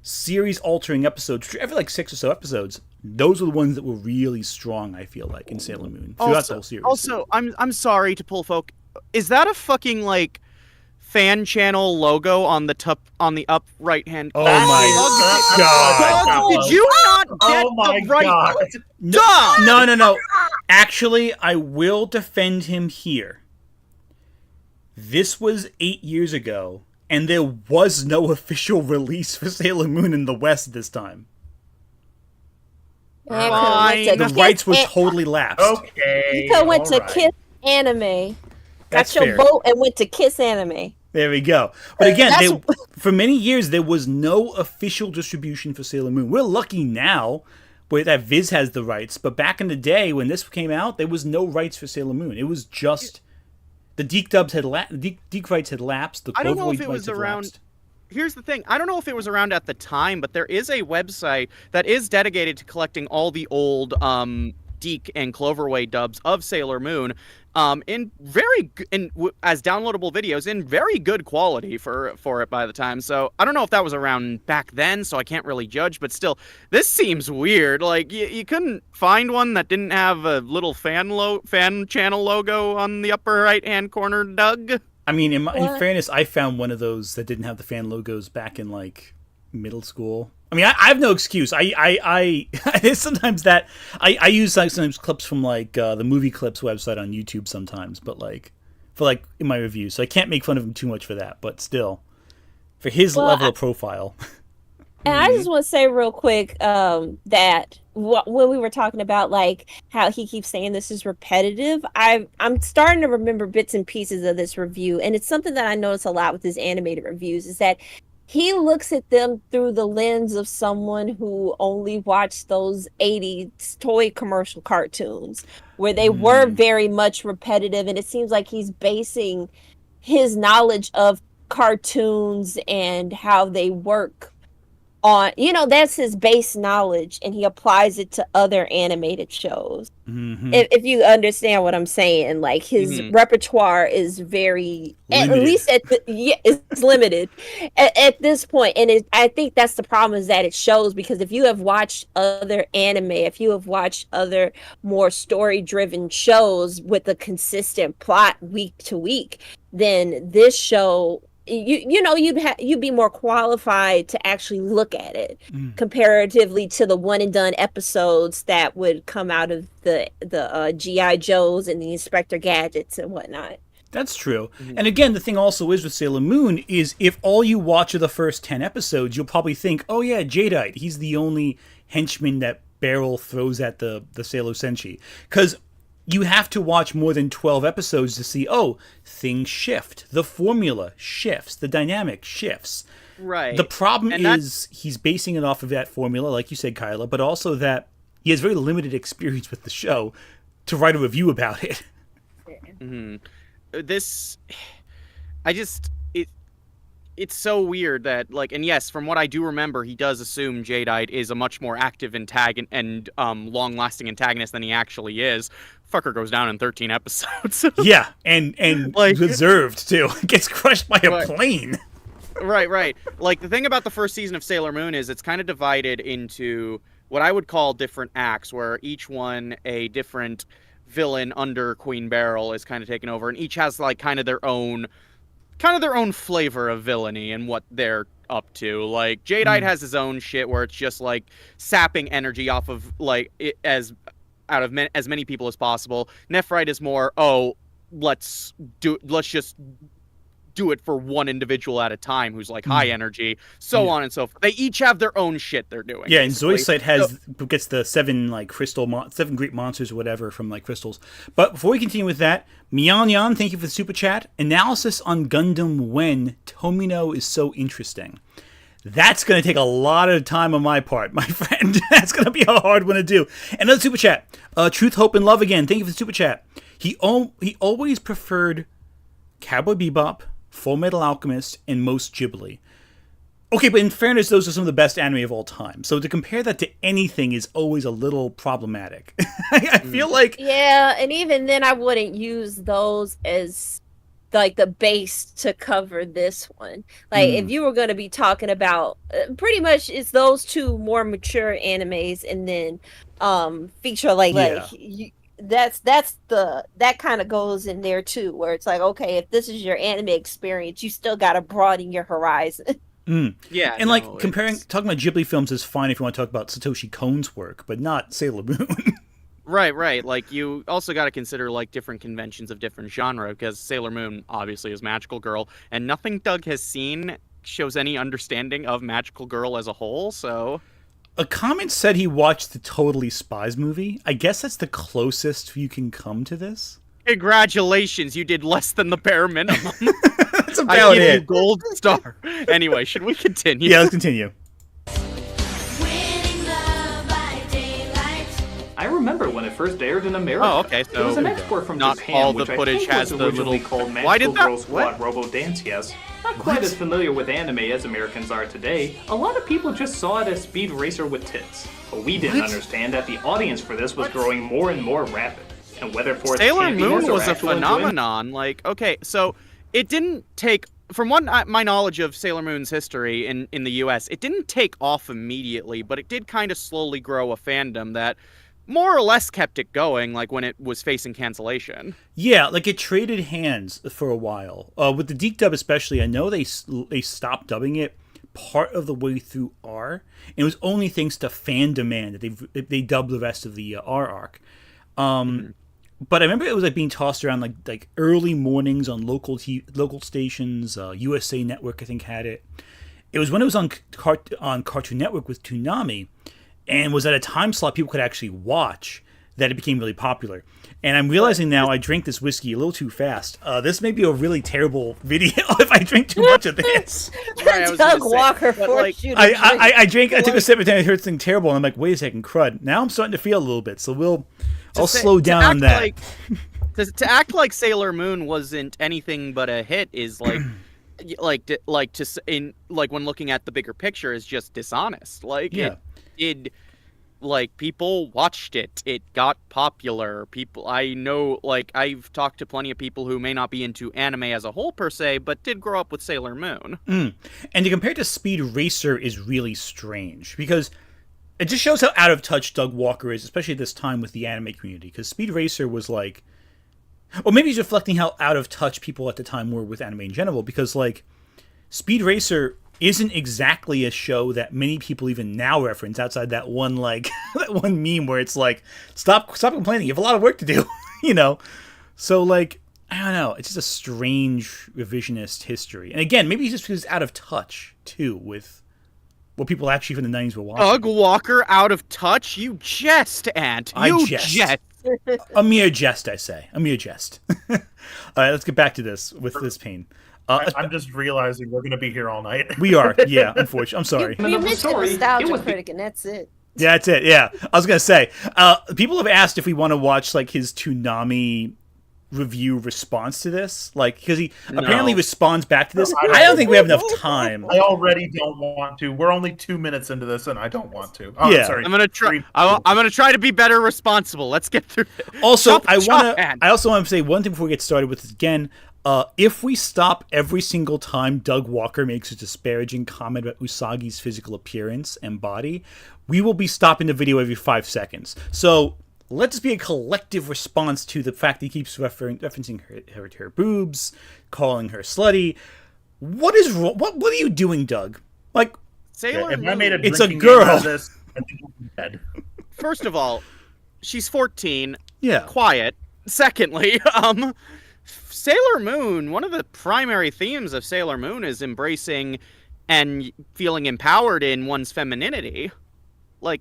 series-altering episodes. Every like 6 or so episodes, those were the ones that were really strong, I feel like, in Sailor Moon throughout the whole series. Also, I'm sorry to pull folk. Is that a fucking like fan channel logo on the up right hand corner? Oh my god! Did you not get the right? God. No. Actually, I will defend him here. This was 8 years ago, and there was no official release for Sailor Moon in the West this time. The rights were totally lapsed. Okay. You went to Kiss Anime. That's Got your fair. vote and went to Kiss Anime. There we go. But again, for many years, there was no official distribution for Sailor Moon. We're lucky now that Viz has the rights, but back in the day when this came out, there was no rights for Sailor Moon. It was just the Deke dubs Deke rights had lapsed. The I don't know if Cloverleaf it was rights had around. lapsed. Here's the thing. I don't know if it was around at the time, but there is a website that is dedicated to collecting all the old Deke and Cloverway dubs of Sailor Moon, as downloadable videos in very good quality for it by the time. So I don't know if that was around back then, so I can't really judge. But still, this seems weird. Like you couldn't find one that didn't have a little fan channel logo on the upper right hand corner, Doug. I mean, in fairness, I found one of those that didn't have the fan logos back in like middle school. I mean, I have no excuse. There's sometimes that I use like sometimes clips from like the Movie Clips website on YouTube sometimes, but like for like in my reviews, so I can't make fun of him too much for that. But still, for his level of profile. And I just want to say real quick that when we were talking about like how he keeps saying this is repetitive, I'm starting to remember bits and pieces of this review, and it's something that I notice a lot with his animated reviews is that he looks at them through the lens of someone who only watched those 80s toy commercial cartoons where they were very much repetitive, and it seems like he's basing his knowledge of cartoons and how they work on, that's his base knowledge, and he applies it to other animated shows. If you understand what I'm saying, like his repertoire is very limited. At least it's limited at this point. And I think that's the problem, is that it shows, because if you have watched other anime, if you have watched other more story driven shows with a consistent plot week to week, then this show, you'd be more qualified to actually look at it comparatively to the one and done episodes that would come out of the GI Joes and the Inspector Gadgets and whatnot. That's true. And again, the thing also is with Sailor Moon is if all you watch are the first 10 episodes, you'll probably think, oh yeah, Jadeite, he's the only henchman that Beryl throws at the Sailor Senshi. Because you have to watch more than 12 episodes to see, oh, things shift. The formula shifts. The dynamic shifts. Right. The problem is he's basing it off of that formula, like you said, Kyla, but also that he has very limited experience with the show to write a review about it. It's so weird that, like, and yes, from what I do remember, he does assume Jadeite is a much more active antagonist and long-lasting antagonist than he actually is. Fucker goes down in 13 episodes. Yeah, and like, deserved, too. Gets crushed by a plane. Right. Like, the thing about the first season of Sailor Moon is it's kind of divided into what I would call different acts, where each one a different villain under Queen Beryl is kind of taken over, and each has, like, kind of their own flavor of villainy and what they're up to. Like, Jadeite has his own shit where it's just like sapping energy off of like as many people as possible. Nephrite is more, let's just do it for one individual at a time who's like high energy, on and so forth. They each have their own shit they're doing. Yeah, basically. And Zoisite gets the 7 like seven Greek monsters or whatever from like crystals. But before we continue with that, Mian, thank you for the super chat. Analysis on Gundam when Tomino is so interesting. That's going to take a lot of time on my part, my friend. That's going to be a hard one to do. Another super chat. Truth, Hope, and Love again. Thank you for the super chat. He always preferred Cowboy Bebop, Full Metal Alchemist, and most Ghibli. Okay, but in fairness, those are some of the best anime of all time. So to compare that to anything is always a little problematic. I feel like... Yeah, and even then I wouldn't use those as like the base to cover this one. Like if you were going to be talking about pretty much it's those two more mature animes, and then feature that kind of goes in there too, where it's like, okay, if this is your anime experience, you still got to broaden your horizon. Yeah, and talking about Ghibli films is fine if you want to talk about Satoshi Kon's work, but not Sailor Moon. Right. Like, you also got to consider, like, different conventions of different genre, because Sailor Moon, obviously, is Magical Girl, and nothing Doug has seen shows any understanding of Magical Girl as a whole, so... A comment said he watched the Totally Spies movie. I guess that's the closest you can come to this. Congratulations, you did less than the bare minimum. That's about I give you gold star. Anyway, should we continue? Yeah, let's continue. I remember when it first aired in America. Oh, okay. So it was an export from not Japan, all the which footage I think has was the originally little... called Why did Magical that? Girl Squad Robo Dance. Yes, not quite as familiar with anime as Americans are today. A lot of people just saw it as Speed Racer with tits, but we didn't understand that the audience for this was growing more and more rapid. And whether for Sailor Moon was a phenomenon. Like, okay, so it didn't take... From my knowledge of Sailor Moon's history in the U.S., it didn't take off immediately, but it did kind of slowly grow a fandom that more or less kept it going, like when it was facing cancellation. Yeah, like it traded hands for a while. With the Deke dub especially, I know they stopped dubbing it part of the way through R, and it was only thanks to fan demand that they dubbed the rest of the R arc. But I remember it was like being tossed around like early mornings on local stations. USA Network, I think, had it. It was when it was on Cartoon Network with Toonami, and was at a time slot people could actually watch, that it became really popular. And I'm realizing now I drank this whiskey a little too fast. This may be a really terrible video if I drink too much of this. Right, Doug Walker forced you to drink. I took a sip and I heard something terrible, and I'm like, wait a second, crud. Now I'm starting to feel a little bit, so I'll slow down on that. To act like Sailor Moon wasn't anything but a hit is when looking at the bigger picture is just dishonest. People watched it. It got popular. I know, I've talked to plenty of people who may not be into anime as a whole per se, but did grow up with Sailor Moon. And to compare it to Speed Racer is really strange, because it just shows how out of touch Doug Walker is, especially at this time with the anime community, because Speed Racer was or maybe he's reflecting how out of touch people at the time were with anime in general, because, Speed Racer isn't exactly a show that many people even now reference outside that one that one meme where it's stop complaining, you have a lot of work to do. So I don't know, it's just a strange revisionist history. And again, maybe it's just because it's out of touch too with what people actually from the 90s were watching. Doug Walker out of touch? You jest, Ant. You jest. A mere jest, I say. A mere jest. All right, let's get back to this with this pain. I'm just realizing we're going to be here all night. We are, yeah, unfortunately. I'm sorry. You mentioned Nostalgia Critic, and that's it. Yeah, that's it, yeah. I was going to say, people have asked if we want to watch, his Toonami review response to this. Because he apparently responds back to this. I don't think we have enough time. I already don't want to. We're only 2 minutes into this, and I don't want to. Oh, yeah. Sorry. I'm gonna try to be better responsible. Let's get through it. Also, I also want to say one thing before we get started with this again. If we stop every single time Doug Walker makes a disparaging comment about Usagi's physical appearance and body, we will be stopping the video every 5 seconds. So let this be a collective response to the fact that he keeps referencing her boobs, calling her slutty. What is wrong? What are you doing, Doug? Sailor Moon. It's a girl. This, I think we'll be dead. First of all, she's 14. Yeah. Quiet. Secondly, Sailor Moon, one of the primary themes of Sailor Moon is embracing and feeling empowered in one's femininity.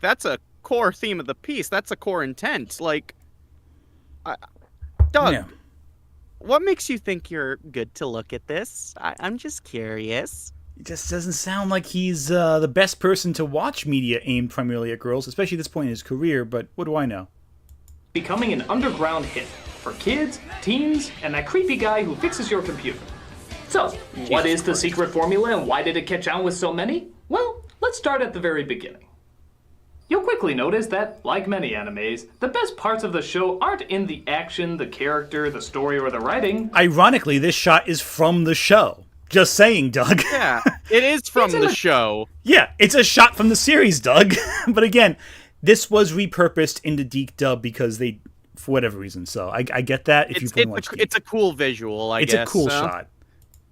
That's a core theme of the piece. That's a core intent. Doug, what makes you think you're good to look at this? I'm just curious. It just doesn't sound like he's the best person to watch media aimed primarily at girls, especially at this point in his career, but what do I know? Becoming an underground hit for kids, teens, and that creepy guy who fixes your computer. So, what is the secret formula and why did it catch on with so many? Well, let's start at the very beginning. You'll quickly notice that, like many animes, the best parts of the show aren't in the action, the character, the story, or the writing. Ironically, this shot is from the show. Just saying, Doug. Yeah, it is from the show. Yeah, it's a shot from the series, Doug. But again, this was repurposed into Deke dub because they... for whatever reason, so I get that. If you watch it's a cool visual, I guess. It's a cool shot.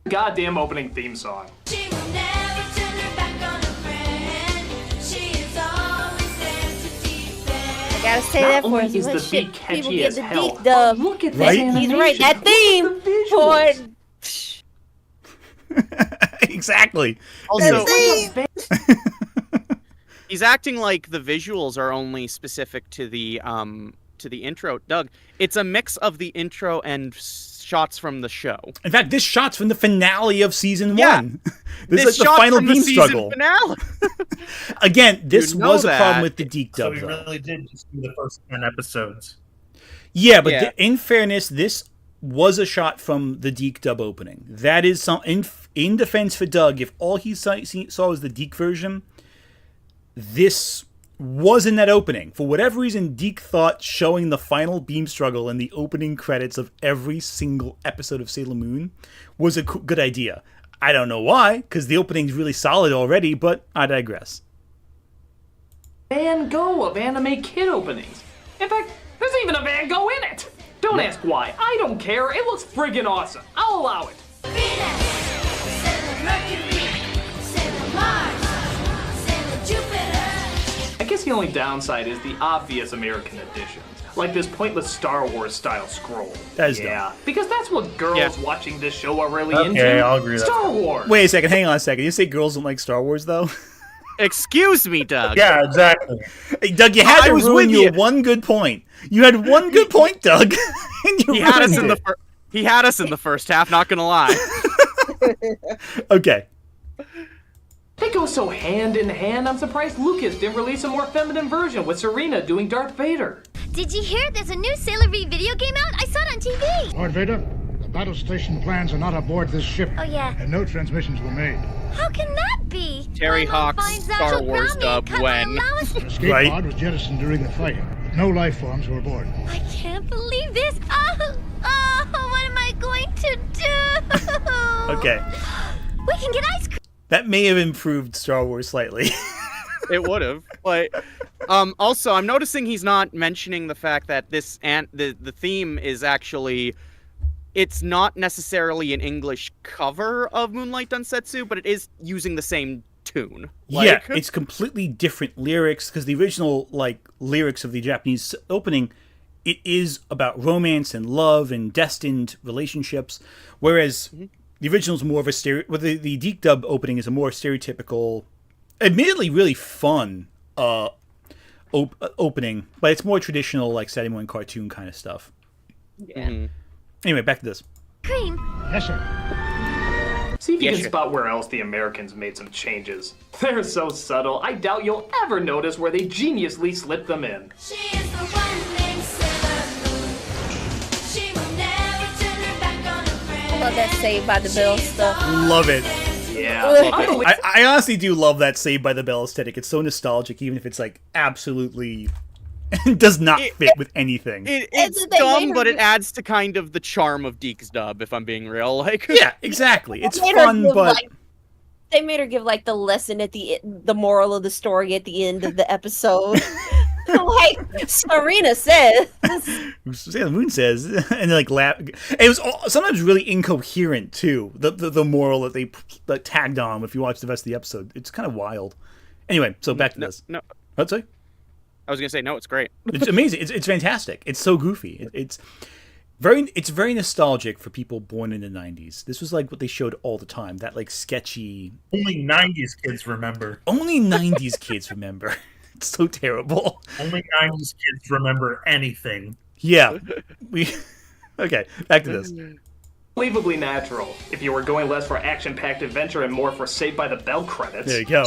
Goddamn opening theme song. She will never turn her back on a friend. She is always there to defend. I gotta say that for us. Is the beat catchy people as get the hell. Deke dub. Look at Right? this He's right. That animation. theme Look for Exactly. Also, he's acting like the visuals are only specific to the intro. Doug, it's a mix of the intro and shots from the show. In fact, this shot's from the finale of season Yeah. 1. This is the final from the beam season struggle. Finale. Again, this You know was a problem that. with the Deke So dub. we though. really did just do the first 10 episodes. Yeah, but Yeah. in fairness, this was a shot from the Deke dub opening. That is some in defense for Doug. If all he saw was the Deke version, this was in that opening. For whatever reason, Deke thought showing the final beam struggle in the opening credits of every single episode of Sailor Moon was a good idea. I don't know why, because the opening's really solid already, but I digress. Van Gogh of anime kid openings. In fact, there's even a Van Gogh in it. Don't ask why. I don't care. It looks friggin' awesome. I'll allow it. Venus, Sailor Mercury, Sailor Mars, Sailor Jupiter. I guess the only downside is the obvious American additions. Like this pointless Star Wars style scroll. That is yeah, because that's what girls watching this show are really Okay, into. I'll agree with that. Star Wars. Wait a second, hang on a second. You say girls don't like Star Wars, though? Excuse me, Doug. Yeah, exactly. Hey, Doug, you had I to was ruin with your you. one good point. You had one good point, Doug. And you He had us ruined in the it. he had us in the first half. Not gonna lie. Okay. They go so hand in hand, I'm surprised Lucas didn't release a more feminine version with Serena doing Darth Vader. Did you hear there's a new Sailor V video game out? I saw it on TV. Lord Vader, the battle station plans are not aboard this ship. Oh, yeah. And no transmissions were made. How can that be? Terry My mom Hawk's finds out Star she'll Wars ground me dub and cut when? my allowance. The escape Right. pod was jettisoned during the fight. No life forms were aboard. I can't believe this. Oh, what am I going to do? Okay. We can get ice cream. That may have improved Star Wars slightly. It would have. But also, I'm noticing he's not mentioning the fact that this and the theme is actually. It's not necessarily an English cover of Moonlight Densetsu, but it is using the same tune. Yeah, it's completely different lyrics because the original lyrics of the Japanese opening, it is about romance and love and destined relationships, whereas the original is more of a the Deke dub opening is a more stereotypical, admittedly really fun opening, but it's more traditional like Saturday morning cartoon kind of stuff. Yeah. Anyway, back to this. Cream. Yes, sir. See if you Yeah, can sure. spot where else the Americans made some changes. They're so subtle, I doubt you'll ever notice where they geniusly slipped them in. She is the one named Sailor Moon. She will never turn her back on her friend. I love that Saved by the Bell stuff. Love it. Yeah, Love it. I honestly do love that Saved by the Bell aesthetic. It's so nostalgic, even if it's like absolutely does not fit with anything. It's they dumb, made her but it do- adds to kind of the charm of Deke's dub, if I'm being real. Like, Yeah, exactly. It's They made her fun, give, but like, they made her give like the lesson at the moral of the story at the end of the episode. Like Serena says. Sailor Moon says, and like laugh. It was sometimes really incoherent too. The moral that they tagged on. If you watch the rest of the episode, it's kind of wild. Anyway, so back to this. No, What'd I say? I was gonna say no. It's great. It's amazing. It's fantastic. It's so goofy. It's very nostalgic for people born in the 90s. This was like what they showed all the time. That like sketchy. Only 90s kids remember. Only 90s kids remember. It's so terrible. Only 90s kids remember anything. Yeah. Okay, back to this. unbelievably natural. If you were going less for action-packed adventure and more for Saved by the Bell credits. There you go.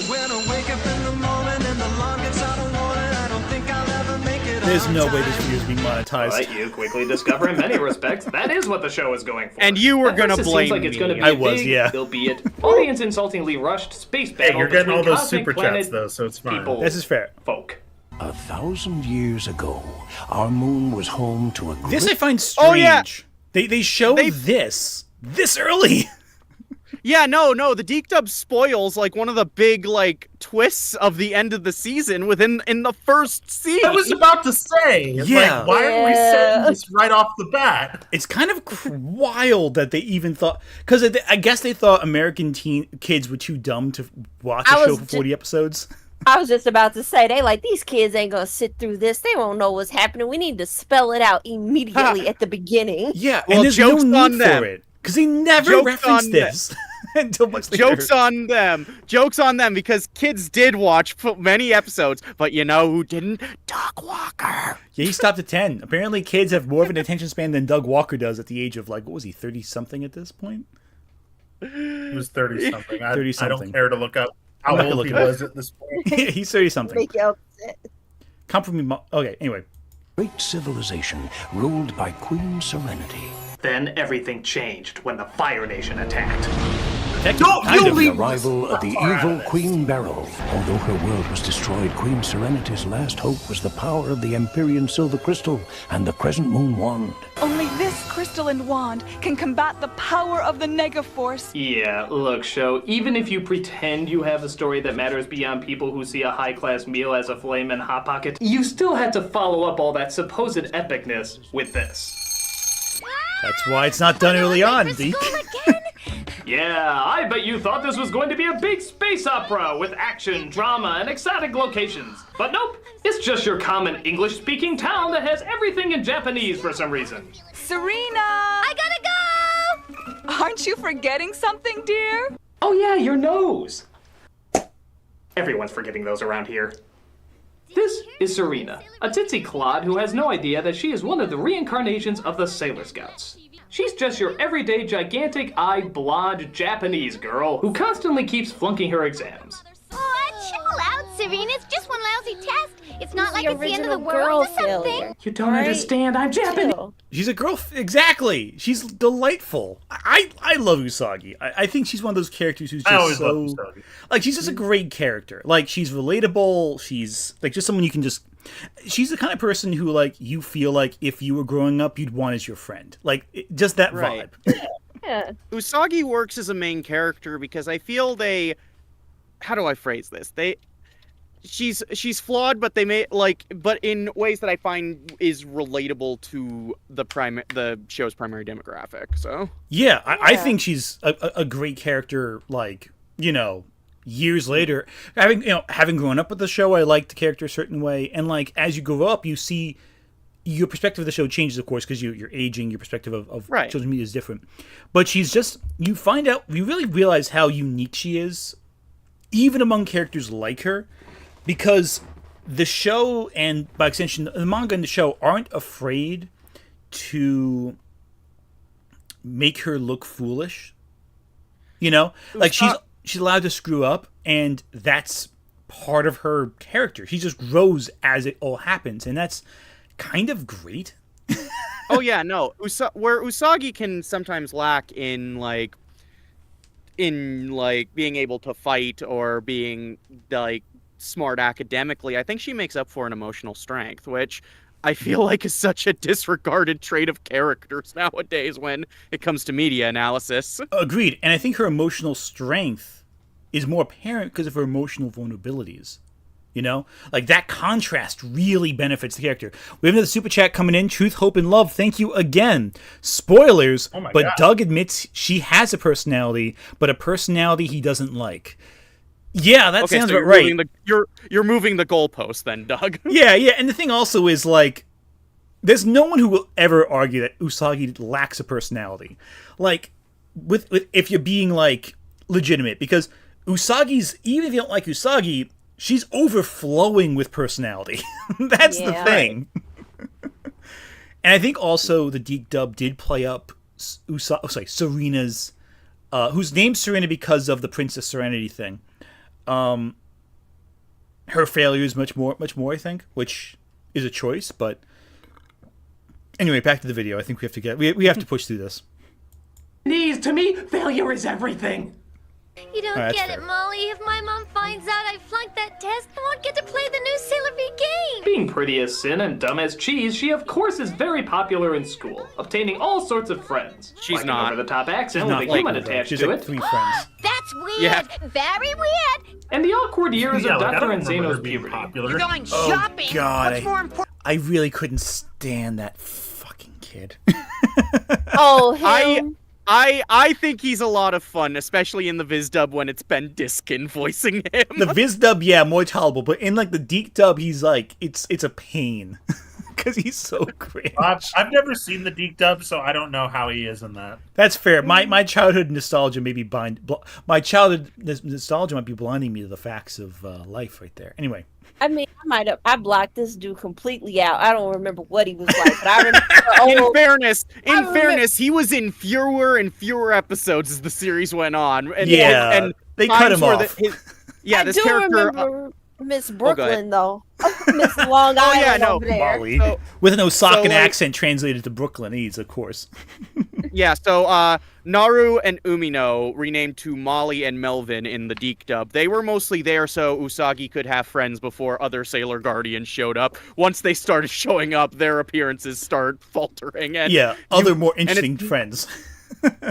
When I wake up in the morning and the alarm gets out of warning, I don't think I'll ever make it. There's no way this video is being monetized. But you quickly discover in many respects that is what the show is going for. And you were At first gonna it blame seems like it's me. gonna be I a was, big, yeah. albeit audience-insultingly rushed space battle Hey, you're getting all between those cosmic super planet chats though, so it's fine. people, This is fair. folk. 1,000 years ago, our moon was home to a great... This I find strange. Oh, yeah. They show this early. Yeah, no, the Deke dub spoils like one of the big like twists of the end of the season in the first scene. I was about to say, Yeah. like, why are we saying this right off the bat? It's kind of wild that they even thought, because I guess they thought American kids were too dumb to watch a I show was for 40 episodes. I was just about to say, they like, these kids ain't gonna sit through this. They won't know what's happening. We need to spell it out immediately at the beginning. Yeah, Well, and there's joke's no on need them. for it because they never Joke's referenced on them. this until much later. Jokes on them because kids did watch many episodes, but you know who didn't? Doug Walker. Yeah, he stopped at 10. Apparently, kids have more of an attention span than Doug Walker does at the age of, like, what was he, 30-something at this point? He was 30-something. I 30-something. don't care to look up how I'm not old gonna he look it up. was at this point. He's 30-something. Make you upset. Come from me. Okay, anyway. Great civilization ruled by Queen Serenity. Then everything changed when the Fire Nation attacked. The arrival of the evil Queen Beryl. Although her world was destroyed, Queen Serenity's last hope was the power of the Empyrean Silver Crystal and the Crescent Moon Wand. Only this crystalline wand can combat the power of the Negaforce. Yeah, look, show, even if you pretend you have a story that matters beyond people who see a high-class meal as a flamin' hot pocket, you still had to follow up all that supposed epicness with this. That's why it's not done early on, Deke. School again? Yeah, I bet you thought this was going to be a big space opera with action, drama, and exotic locations. But nope, it's just your common English-speaking town that has everything in Japanese for some reason. Serena! I gotta go! Aren't you forgetting something, dear? Oh yeah, your nose. Everyone's forgetting those around here. This is Serena, a ditzy clod who has no idea that she is one of the reincarnations of the Sailor Scouts. She's just your everyday gigantic-eyed blonde Japanese girl who constantly keeps flunking her exams. Oh, chill out, Serena. It's just one lousy test. It's not like it's the end of the original world or girl something. failure. You don't understand, I'm Japanese. Chill. She's a girl. Exactly. She's delightful. I love Usagi. I think she's one of those characters who's I just always so love Nostalgia. like she's just a great character. Like she's relatable. She's like just someone you can just. She's the kind of person who like you feel like if you were growing up you'd want as your friend. Like just that Right. vibe. Yeah. Usagi works as a main character because I feel they. How do I phrase this? She's flawed, but but in ways that I find is relatable to the show's primary demographic. So Yeah, I think she's a great character. Like years later, having grown up with the show, I liked the character a certain way, and like as you grow up, you see your perspective of the show changes, of course, because you're aging. Your perspective of Right. children's media is different. But she's just you really realize how unique she is, even among characters like her, because the show and by extension the manga and the show aren't afraid to make her look foolish. Like she's allowed to screw up, and that's part of her character. She just grows as it all happens, and that's kind of great. oh yeah, no. Where Usagi can sometimes lack in being able to fight or being like smart academically, I think she makes up for an emotional strength, which I feel like is such a disregarded trait of characters nowadays when it comes to media analysis. Agreed. And I think her emotional strength is more apparent because of her emotional vulnerabilities. Like that contrast really benefits the character. We have another super chat coming in. Truth, Hope, and Love. Thank you again. Spoilers, Oh my but God. Doug admits she has a personality, but a personality he doesn't like. Yeah, that sounds so about right. You're moving the goalpost then, Doug. Yeah, and the thing also is like, there's no one who will ever argue that Usagi lacks a personality. Like, with if you're being like legitimate, because Usagi's, even if you don't like Usagi, she's overflowing with personality. That's the thing. And I think also the Geek Dub did play up Serena's, whose name's Serena because of the Princess Serenity thing. Her failures much more, I think, which is a choice. But anyway, back to the video. I think we have to push through this. To me, failure is everything. You don't Alright, get that's it, fair. Molly. If my mom finds out I flunked that test, I won't get to play the new Sailor V game. Being pretty as sin and dumb as cheese, she of course is very popular in school, obtaining all sorts of friends. She's like not. an over-the-top accent Not with a like human her, though. attached She's to like it, 3 friends. That's weird. Yeah. Very weird. and the awkward years Yeah, of like, I Dr. don't remember her Enzano's being puberty. popular. Going Oh, shopping. God, What's more important? I really couldn't stand that fucking kid. Oh, him. I think he's a lot of fun, especially in the Viz dub when it's Ben Diskin voicing him. The Viz dub, yeah, more tolerable, but in like the Deke dub, he's like it's a pain because he's so great. I've never seen the Deke dub, so I don't know how he is in that. That's fair. My childhood nostalgia may be my childhood nostalgia might be blinding me to the facts of life right there. Anyway, I mean, I blocked this dude completely out. I don't remember what he was like, but I remember. In fairness, he was in fewer and fewer episodes as the series went on. And, Yeah, and they cut him off. I this do character. remember Miss ahead. Brooklyn though. Miss Long Island yeah, no, over there. Molly So- with an Osakan like- accent translated to Brooklynese, of course. Yeah, so Naru and Umino renamed to Molly and Melvin in the Deke dub. They were mostly there so Usagi could have friends before other Sailor Guardians showed up. Once they started showing up, their appearances start faltering. And Yeah, other more interesting friends.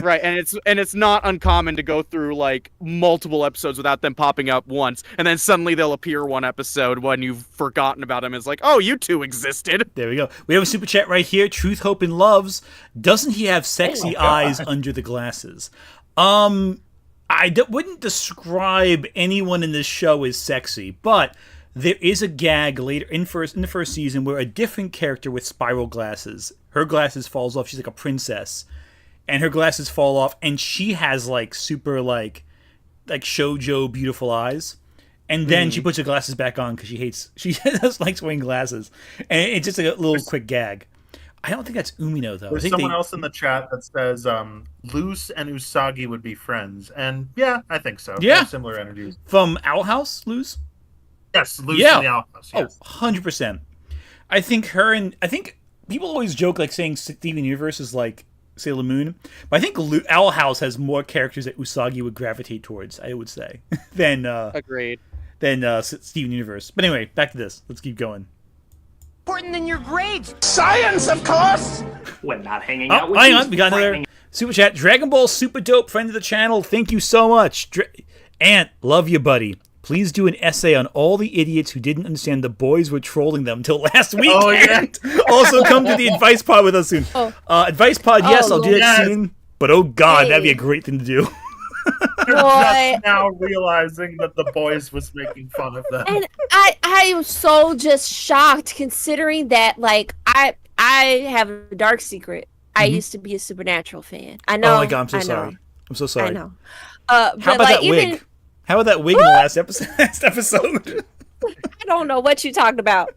right, and it's not uncommon to go through like multiple episodes without them popping up once, and then suddenly they'll appear one episode when you've forgotten about them. It's like, oh, you two existed. There we go. We have a super chat right here. Truth, Hope, and Loves. Doesn't he have sexy eyes under the glasses? Wouldn't describe anyone in this show as sexy, but there is a gag later in the first season where a different character with spiral glasses, her glasses falls off. She's like a princess, and her glasses fall off, and she has like super like shoujo beautiful eyes. And then she puts her glasses back on because she just likes wearing glasses, and it's just like a little quick gag. I don't think that's Umino though. There's someone else in the chat that says Luce and Usagi would be friends, and yeah, I think so. Yeah, similar energies from Owl House, Luce. Yes, Luce in the Owl House. Yes. 100%. I think people always joke like saying Steven Universe is like Sailor Moon, but I think Owl House has more characters that Usagi would gravitate towards. I would say than agreed. Than Steven Universe. But anyway, back to this. Let's keep going. Important than your grades. Science, of course! When not hanging out with hang you, on. We got another super chat. Dragon Ball Super Dope, friend of the channel. Thank you so much. Ant, love you, buddy. Please do an essay on all the idiots who didn't understand the boys were trolling them till last weekend. Oh, yeah. Also, come to the Advice Pod with us soon. Advice Pod, yes, I'll do that soon. But oh god, that'd be a great thing to do. You're just now realizing that the boys was making fun of them. And I am so just shocked considering that like I have a dark secret. I used to be a Supernatural fan. I know. Oh my god, I'm so sorry. I'm so sorry. I know. How about like, that wig? How about that wig in the last episode? I don't know what you're talking about.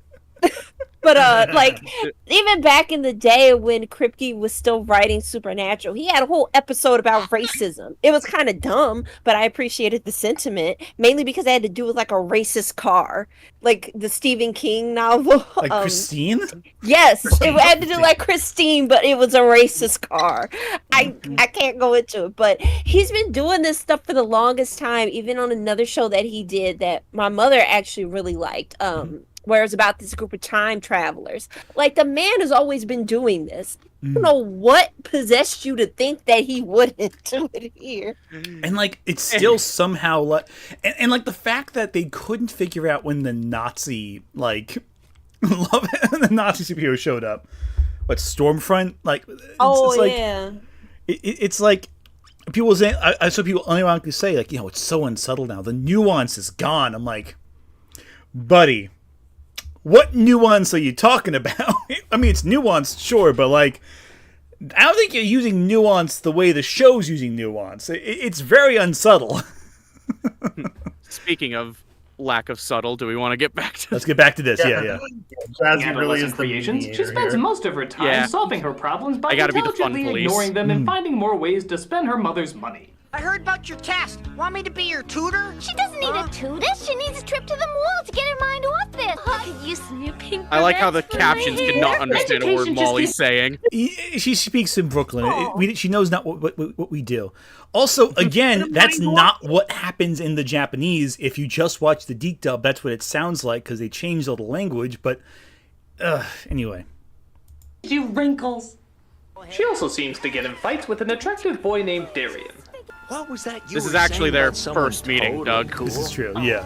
But like even back in the day when Kripke was still writing Supernatural, he had a whole episode about racism. It was kind of dumb, but I appreciated the sentiment, mainly because it had to do with like a racist car, like the Stephen King novel. Like Christine? Yes, it had to do like Christine, but it was a racist car. I can't go into it, but he's been doing this stuff for the longest time, even on another show that he did that my mother actually really liked. Where it's about this group of time travelers. Like, the man has always been doing this. I don't know what possessed you to think that he wouldn't do it here. And, like, it's still somehow, like... And like, the fact that they couldn't figure out when the Nazi, like... the Nazi superhero showed up. What, Stormfront? Like, it's like, yeah. It's like... People say... I saw people unironically say, like, you know, it's so unsubtle now. The nuance is gone. I'm like... Buddy... What nuance are you talking about? I mean, it's nuanced, sure, but like, I don't think you're using nuance the way the show's using nuance. It's very unsubtle. Speaking of lack of subtle, do we want to get back to? Let's get back to this. Yeah. Jazzy really is the creations. She mediator spends here. most of her time solving her problems by I gotta be the fun intelligently police. ignoring them and finding more ways to spend her mother's money. I heard about your test. Want me to be your tutor? She doesn't need a tutor. She needs a trip to the mall to get her mind off this. Look at you snooping. I like how the for captions my did hair. not understand a word Education just Molly's is- saying. She speaks in Brooklyn. She knows not what we do. Also, again, that's not what happens in the Japanese. If you just watch the Deke dub, that's what it sounds like because they changed all the language. But anyway. You wrinkles. She also seems to get in fights with an attractive boy named Darian. What was that you This were is actually saying their about someone first meeting, totally Doug. cool? This is true, yeah.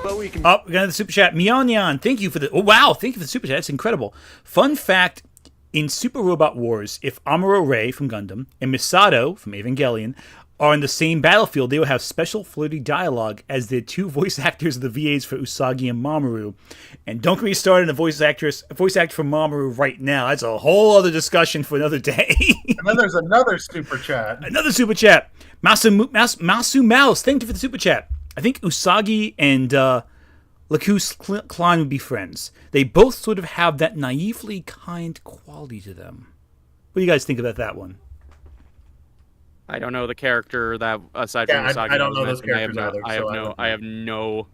But we can... Oh, we got another super chat. Mionyan, thank you for the... Oh, wow, thank you for the super chat. That's incredible. Fun fact, in Super Robot Wars, if Amuro Ray from Gundam and Misato from Evangelion are in the same battlefield, they will have special flirty dialogue as the two voice actors of the VAs for Usagi and Mamoru. And don't get me started on a voice actor for Mamoru right now. That's a whole other discussion for another day. And then there's another super chat. Another super chat. Masu Mouse, thank you for the super chat. I think Usagi and Lacus Klein would be friends. They both sort of have that naively kind quality to them. What do you guys think about that one? I don't know the character that aside from Usagi. I don't know those mentioned. characters either. I have no.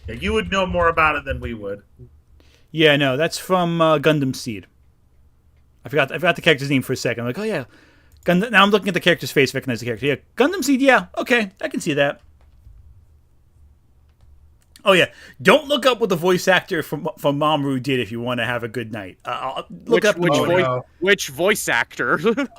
Yeah, you would know more about it than we would. Yeah, no, that's from Gundam Seed. I forgot the character's name for a second. I'm like, oh yeah, Gundam. Now I'm looking at the character's face, recognize the character. Yeah, Gundam Seed. Yeah, okay, I can see that. Oh yeah, don't look up what the voice actor from Mamoru did if you want to have a good night. Look up which voice actor.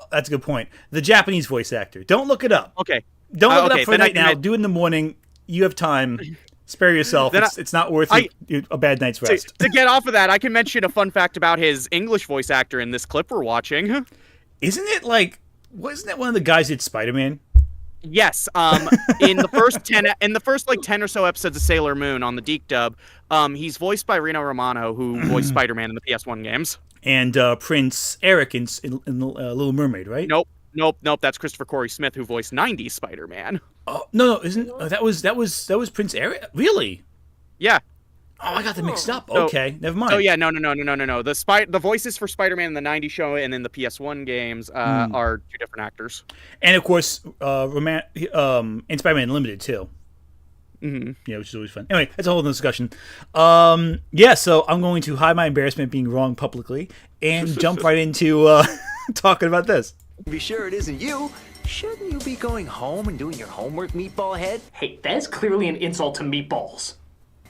That's a good point. The Japanese voice actor. Don't look it up. Okay. Don't look it okay, up for then night now. Do it in the morning. You have time. Spare yourself. It's not worth a bad night's rest. To get off of that, I can mention a fun fact about his English voice actor in this clip we're watching. Isn't it like Wasn't that one of the guys that did Spider-Man? Yes. In the first like 10 or so episodes of Sailor Moon on the Deke dub, he's voiced by Rino Romano, who voiced Spider-Man in the PS1 games. And Prince Eric in Little Mermaid, right? Nope. That's Christopher Corey Smith, who voiced '90s Spider-Man. Oh no, isn't that was Prince Eric? Really? Yeah. Oh, I got them mixed up. Okay, never mind. Oh yeah, no. The voices for Spider-Man in the '90s show and in the PS1 games are two different actors. And of course, in Spider-Man Unlimited too. Mm-hmm. Yeah, which is always fun. Anyway, that's a whole other discussion. Yeah, so I'm going to hide my embarrassment being wrong publicly and jump right into talking about this. Be sure it isn't you. Shouldn't you be going home and doing your homework, meatball head? Hey, that is clearly an insult to meatballs.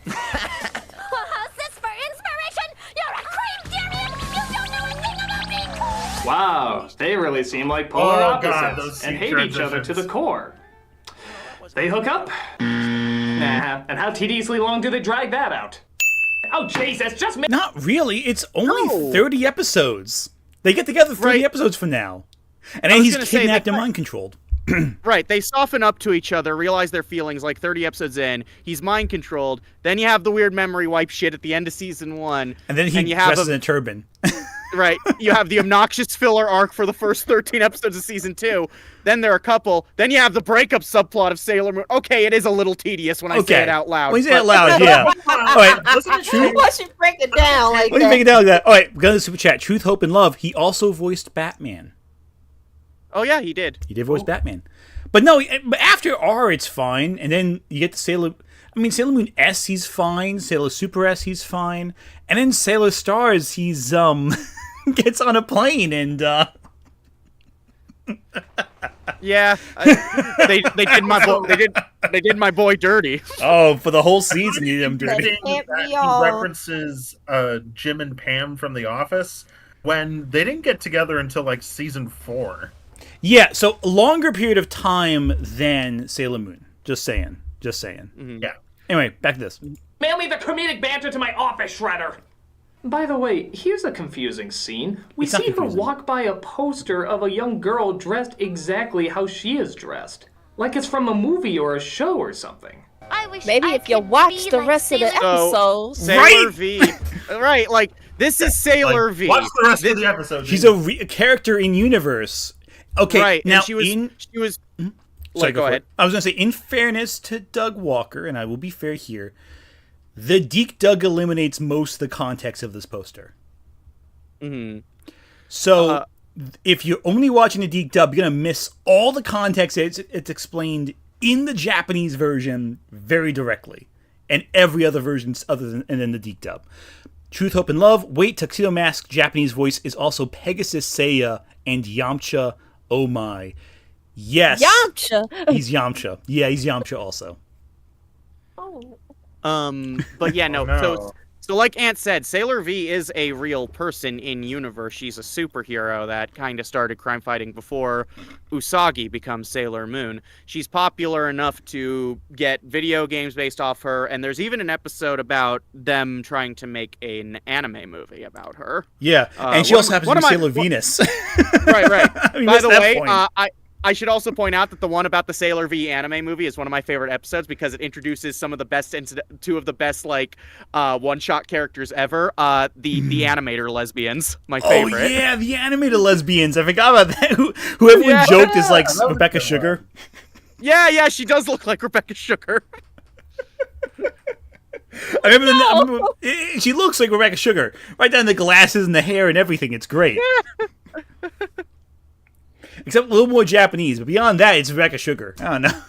How's this for inspiration? You're a cream, damn it! You don't know a thing about being. Wow, they really seem like polar Oh, God, opposites those and scene hate each other to the transitions. core. They hook up? Nah, and how tediously long do they drag that out? Oh, Jesus, just me. Not really. It's only 30 episodes. They get together 30 episodes from now. And then he's kidnapped and mind controlled. Right, they soften up to each other, realize their feelings like 30 episodes in. He's mind controlled. Then you have the weird memory wipe shit at the end of season 1. And then he dresses in a turban. Right, you have the obnoxious filler arc for the first 13 episodes of season 2. Then they're a couple. Then you have the breakup subplot of Sailor Moon. Okay, it is a little tedious when I say it out loud. When you say it out loud, yeah. All right. Why should break it down like Why do you break it down like that? All right, we're going to super chat. Truth, Hope, and Love. He also voiced Batman. Oh, yeah, he did. He did voice Batman. But no, but after R, it's fine. And then you get to Sailor Moon S, he's fine. Sailor Super S, he's fine. And then Sailor Stars, he's, gets on a plane and, Yeah, they did my boy dirty. Oh, for the whole season, you did him dirty. He references Jim and Pam from The Office when they didn't get together until like season 4. Yeah, so a longer period of time than Sailor Moon. Just saying. Mm-hmm. Yeah. Anyway, back to this. Mail me the comedic banter to my office, Shredder. By the way, here's a confusing scene. We It's not see her confusing. walk by a poster of a young girl dressed exactly how she is dressed. Like it's from a movie or a show or something. I wish Maybe I if you could watch be the like rest of the Sailor- episodes. Sailor V. Right, like, this is Sailor V. Watch the rest of the episode. She's a character in universe. Okay, Right, now and she was Sorry, go for ahead. it. I was going to say, in fairness to Doug Walker, and I will be fair here, the Deke Doug eliminates most of the context of this poster. Mm-hmm. So, if you're only watching the Deke dub, you're going to miss all the context. It's explained in the Japanese version very directly, and every other version other than the Deke dub. Truth, Hope, and Love. Wait, Tuxedo Mask Japanese voice is also Pegasus Seiya and Yamcha. Oh my. Yes. Yamcha. He's Yamcha. Yeah, he's Yamcha also. But yeah, no. no. So like Ant said, Sailor V is a real person in universe. She's a superhero that kind of started crime fighting before Usagi becomes Sailor Moon. She's popular enough to get video games based off her, and there's even an episode about them trying to make an anime movie about her. Yeah, and she also happens to be Sailor Venus. Right. I mean, By what's the that way, point? I should also point out that the one about the Sailor V anime movie is one of my favorite episodes because it introduces some of the best, two of the best like one-shot characters ever. The animator lesbians, my favorite. Oh yeah, the animated lesbians. I forgot about that. Who everyone joked is like Rebecca Sugar. Yeah, she does look like Rebecca Sugar. I remember she looks like Rebecca Sugar. Right down the glasses and the hair and everything. It's great. Except a little more Japanese, but beyond that, it's Rebecca Sugar. I don't know.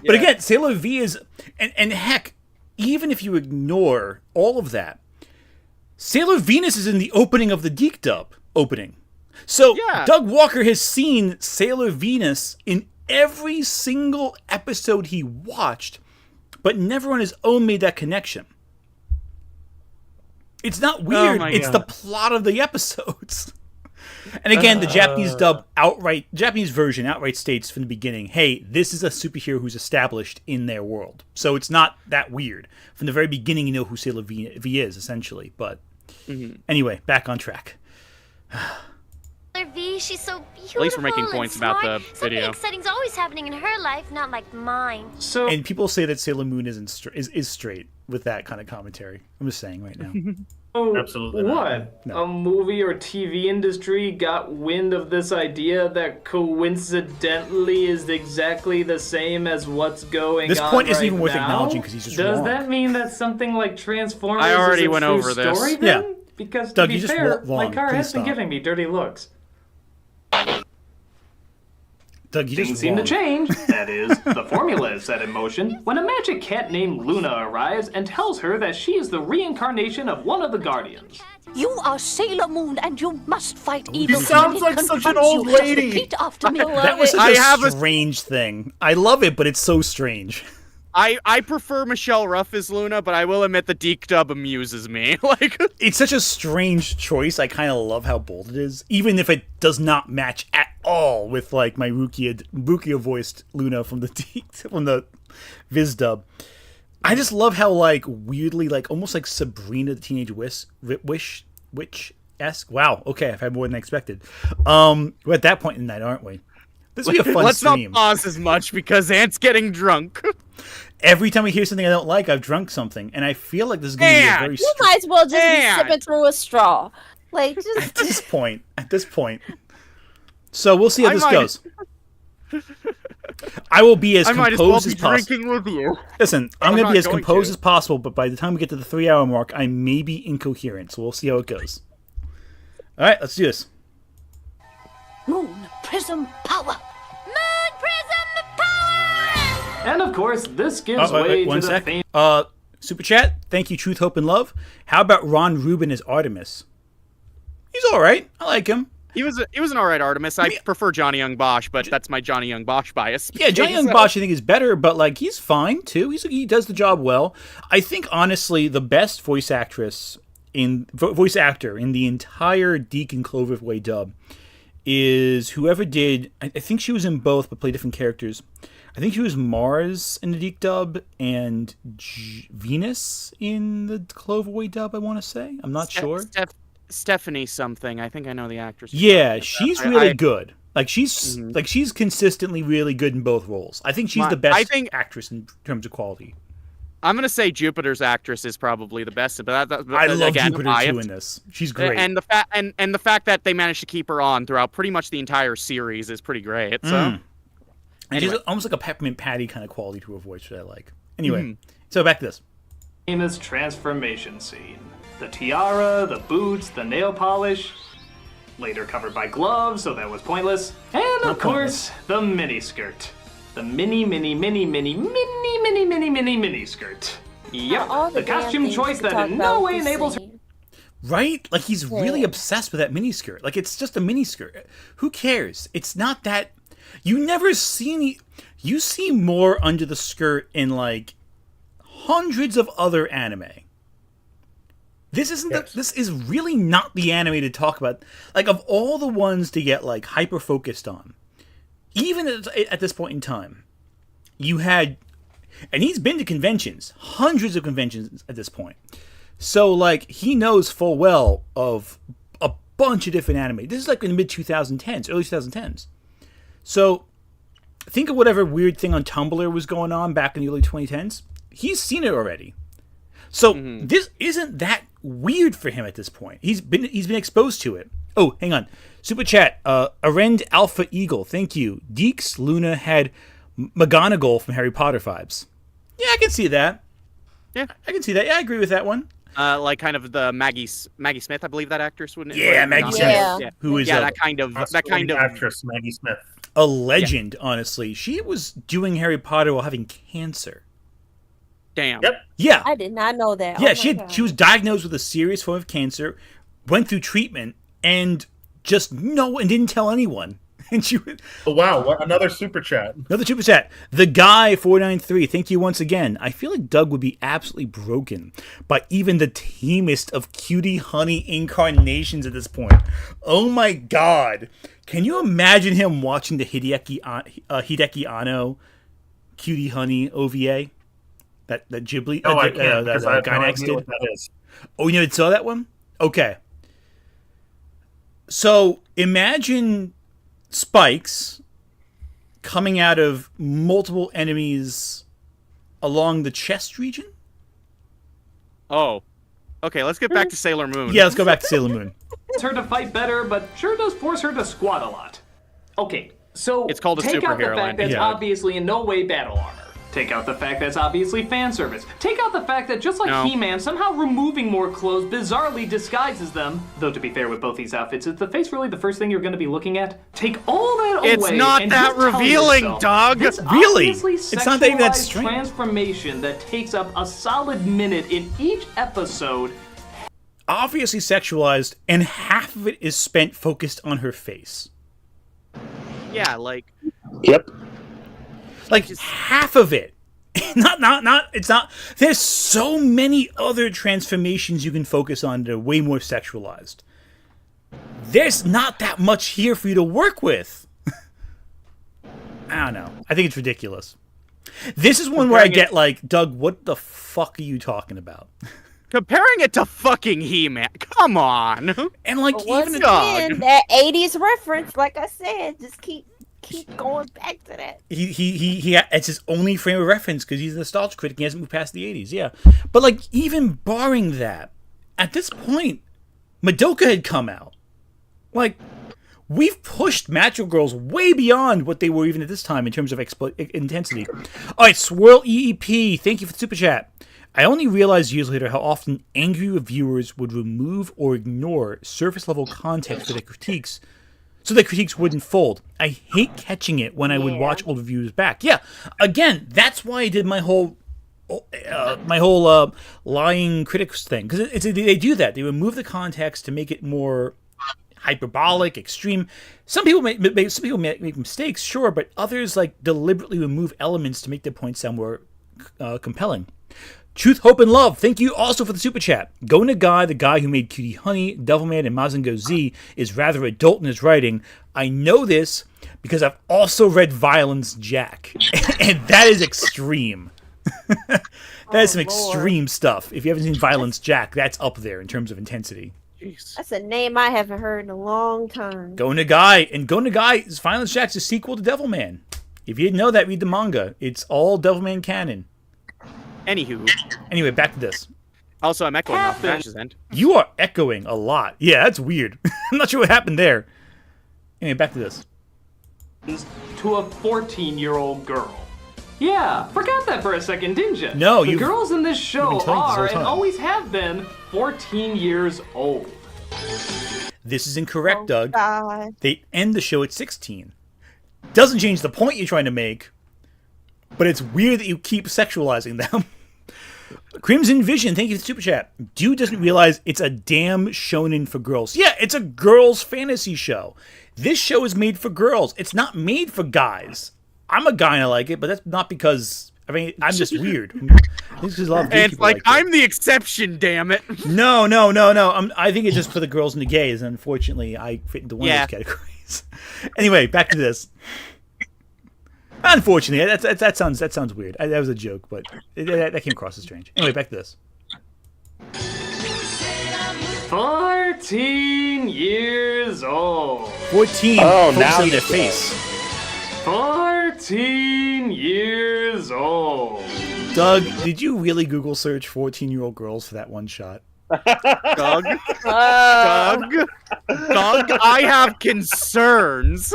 But again, Sailor V is, and heck, even if you ignore all of that, Sailor Venus is in the opening of the Deke dub opening. So Doug Walker has seen Sailor Venus in every single episode he watched, but never on his own made that connection. It's not weird. It's the plot of the episodes. And again, the Japanese version outright states from the beginning, hey, this is a superhero who's established in their world. So it's not that weird. From the very beginning, you know who Sailor V is, essentially. But anyway, back on track. Sailor V she's so beautiful. At least we're making points and about smart. the Something video. exciting's always happening in her life, not like mine. So And people say that Sailor Moon is straight with that kind of commentary. I'm just saying right now. Absolutely not. what? No. A movie or TV industry got wind of this idea that coincidentally is exactly the same as what's going on This point isn't right even worth now? acknowledging because he's just Does wrong. that mean that something like Transformers I already is a went true over this. story Yeah. then? Because Doug, to you be just fair, wrong. my car Please has been stop. giving me dirty looks. Doug, you Things just seem to wrong. change. That is, the formula is set in motion when a magic cat named Luna arrives and tells her that she is the reincarnation of one of the Guardians. You are Sailor Moon, and you must fight evil. sounds like such an old Just lady. repeat after me. That was such I a have a- strange thing. I love it, but it's so strange. I prefer Michelle Ruff as Luna, but I will admit the Deke dub amuses me. Like, It's such a strange choice. I kind of love how bold it is, even if it does not match at all with like my Rukia voiced Luna from the Viz dub. I just love how like weirdly like almost like Sabrina the Teenage Witch-esque. Wow. Okay, I've had more than I expected. We're at that point in the night, aren't we? This will be a fun let's stream. not pause as much because Ant's getting drunk. Every time we hear something I don't like, I've drunk something, and I feel like this is going to be a very You might as well just Man. be sipping through a straw. Like, at just this point. At this point. So we'll see how I this might- goes. I will be as I might as well composed be as possible. drinking with you. Listen, I'm I'm going to not be as going composed to. as possible, but by the time we get to the 3-hour mark, I may be incoherent. So we'll see how it goes. All right, let's do this. Moon Prism Power. Moon Prism Power! And of course, this gives Oh, way wait, to one the sec. famous. Super chat. Thank you, Truth, Hope, and Love. How about Ron Rubin as Artemis? He's all right. I like him. He was an alright Artemis. I prefer Johnny Young Bosch, but that's my Johnny Young Bosch bias. Yeah, Johnny Young Bosch I think is better, but like he's fine too. He does the job well. I think honestly the best voice actor in the entire Deke and Cloverway dub is whoever did. I think she was in both, but played different characters. I think she was Mars in the Deke dub and Venus in the Cloverway dub. I want to say. I'm not sure. Stephanie something. I think I know the actress. Yeah, she's really I- good. Like she's consistently really good in both roles. I think she's the best actress in terms of quality. I'm gonna say Jupiter's actress is probably the best, but I love again, Jupiter too in this. She's great. And the fact that they managed to keep her on throughout pretty much the entire series is pretty great. So, And anyway. she's almost like a peppermint patty kind of quality to her voice, which I like. Anyway, so back to this. Famous transformation scene. The tiara, the boots, the nail polish, later covered by gloves, so that was pointless. And of course, the miniskirt. The mini skirt. Yep, the costume choice that in no way enables her. Right? Like he's really obsessed with that miniskirt. Like it's just a miniskirt. Who cares? It's not that. You never see any. You see more under the skirt in like hundreds of other anime. This isn't. This is really not the anime to talk about. Like of all the ones to get like hyper focused on, even at this point in time, you had, and he's been to conventions, hundreds of conventions at this point. So like he knows full well of a bunch of different anime. This is like in the mid 2010s, early 2010s. So think of whatever weird thing on Tumblr was going on back in the early 2010s. He's seen it already. So this isn't that weird for him at this point. He's been exposed to it. Oh, hang on. Super chat. Arend Alpha Eagle. Thank you. Deeks Luna had McGonagall from Harry Potter vibes. Yeah, I can see that. Yeah, I can see that. Yeah, I agree with that one. Like kind of the Maggie Smith, I believe that actress wouldn't. Yeah, Maggie Smith. Yeah. Who is that kind of actress Maggie Smith. A legend, honestly. She was doing Harry Potter while having cancer. Damn. Yep. Yeah. I did not know that. Yeah, Oh my she God. was diagnosed with a serious form of cancer, went through treatment, and just didn't tell anyone. And she was, oh wow, what, another super chat. Another super chat. The guy 493. Thank you once again. I feel like Doug would be absolutely broken by even the tamest of cutie honey incarnations at this point. Oh my god. Can you imagine him watching the Hideki Anno Cutie Honey OVA? That Ghibli No, I can't that because I have no Gainax idea did? what that is. Oh, you never saw that one? Okay. So imagine spikes coming out of multiple enemies along the chest region. Oh. Okay, let's get back to Sailor Moon. Yeah, let's go back to Sailor Moon. It's her to fight better, but sure does force her to squat a lot. Okay, so It's called a take out the superhero fact that's Yeah. obviously in no way battle armor. Take out the fact that's obviously fan service. Take out the fact that just like No. He-Man, somehow removing more clothes bizarrely disguises them. Though to be fair with both these outfits, is the face really the first thing you're going to be looking at? Take all that away. It's not and that just tell revealing, yourself, dog. This Really? obviously It's not even that sexualized strange. transformation that takes up a solid minute in each episode. Obviously sexualized, and half of it is spent focused on her face. Yeah, like Yep. Like half of it. not it's not. There's so many other transformations you can focus on that are way more sexualized. There's not that much here for you to work with. I don't know. I think it's ridiculous. This is one where I get like, Doug, what the fuck are you talking about? comparing it to fucking He-Man. Come on. And like Once even again, that 80s reference, like I said, just keep going back to that. he it's his only frame of reference because he's a nostalgia critic. He hasn't moved past the 80s. Yeah, but like even barring that, at this point, Madoka had come out. Like, we've pushed Macho Girls way beyond what they were even at this time in terms of intensity. All right, Swirl EEP, thank you for the super chat. I only realized years later how often angry reviewers would remove or ignore surface-level context for their critiques so their critiques wouldn't fold. I hate catching it when I would watch old reviews back. Yeah, again, that's why I did my whole lying critics thing, because they do that. They remove the context to make it more hyperbolic, extreme. Some people make mistakes, sure, but others like deliberately remove elements to make their points sound more compelling. Truth, Hope, and Love, thank you also for the super chat. Go Nagai, the guy who made Cutie Honey, Devilman, and Mazingo Z, is rather adult in his writing. I know this because I've also read Violence Jack, and that is extreme. That is some extreme stuff. If you haven't seen Violence Jack, that's up there in terms of intensity. Jeez. That's a name I haven't heard in a long time. Go Nagai, and Go Nagai is Violence Jack's a sequel to Devilman. If you didn't know that, read the manga. It's all Devilman canon. Anywho. Anyway, back to this. Also, I'm echoing off Ash's end. You are echoing a lot. Yeah, that's weird. I'm not sure what happened there. Anyway, back to this. To a 14-year-old girl. Yeah, forgot that for a second, didn't you? No, the you've- girls in this show you've been telling this are the whole and time. always have been 14 years old. This is incorrect, Doug. God. They end the show at 16. Doesn't change the point you're trying to make, but it's weird that you keep sexualizing them. Crimson Vision, thank you for the super chat. Dude doesn't realize it's a damn shonen for girls. Yeah, it's a girls' fantasy show. This show is made for girls. It's not made for guys. I'm a guy and I like it, but that's not because, I mean, I'm just weird. This is a lot of gay And it's people like, it. I'm the exception, damn it. No. I think it's just for the girls and the gays, and unfortunately, I fit into one of those categories. Anyway, back to this. Unfortunately, that sounds weird. That was a joke, but that came across as strange. Anyway, back to this. 14 years old. 14. Oh, focus now on their you face. 14 years old. Doug, did you really Google search 14-year-old girls for that one shot? Doug, Doug, I have concerns.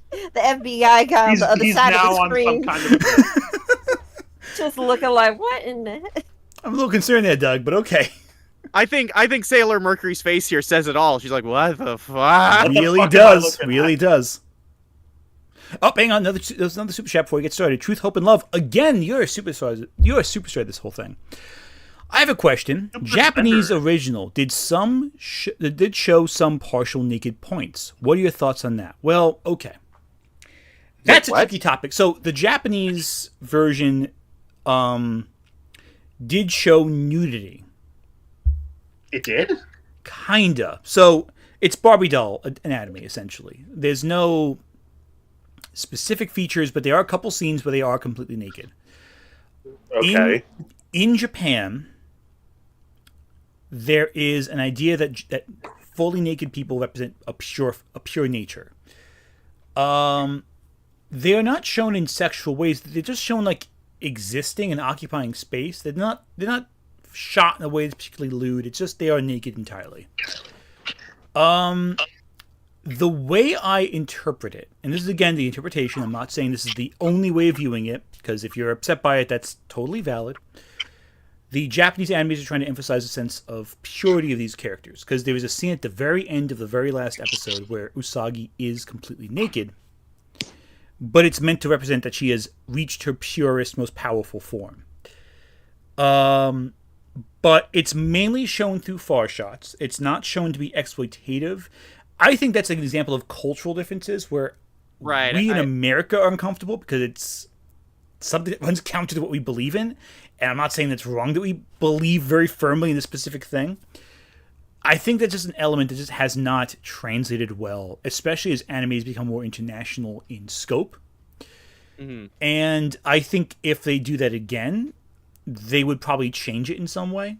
The FBI guy on the other side of the screen. Just looking like, what in the heck? I'm a little concerned there, Doug, but okay. I think Sailor Mercury's face here says it all. She's like, what the fuck? Really does. Really does. Oh, hang on. There's another super chat before we get started. Truth, Hope, and Love. Again, you're a superstar. You're a superstar this whole thing. I have a question. Japanese original did show some partial naked points. What are your thoughts on that? Well, okay. That's a tricky topic. So the Japanese version did show nudity. It did? Kinda. So it's Barbie doll anatomy, essentially. There's no specific features, but there are a couple scenes where they are completely naked. Okay. In Japan, there is an idea that fully naked people represent a pure nature. They are not shown in sexual ways. They're just shown like existing and occupying space. They're not shot in a way that's particularly lewd. It's just they are naked entirely. The way I interpret it, and this is again the interpretation, I'm not saying this is the only way of viewing it, because if you're upset by it, that's totally valid. The Japanese animes are trying to emphasize a sense of purity of these characters, because there was a scene at the very end of the very last episode where Usagi is completely naked, but it's meant to represent that she has reached her purest, most powerful form. But it's mainly shown through far shots. It's not shown to be exploitative. I think that's an example of cultural differences where we in America are uncomfortable because it's something that runs counter to what we believe in. And I'm not saying that's wrong that we believe very firmly in this specific thing. I think that's just an element that just has not translated well, especially as animes become more international in scope. Mm-hmm. And I think if they do that again, they would probably change it in some way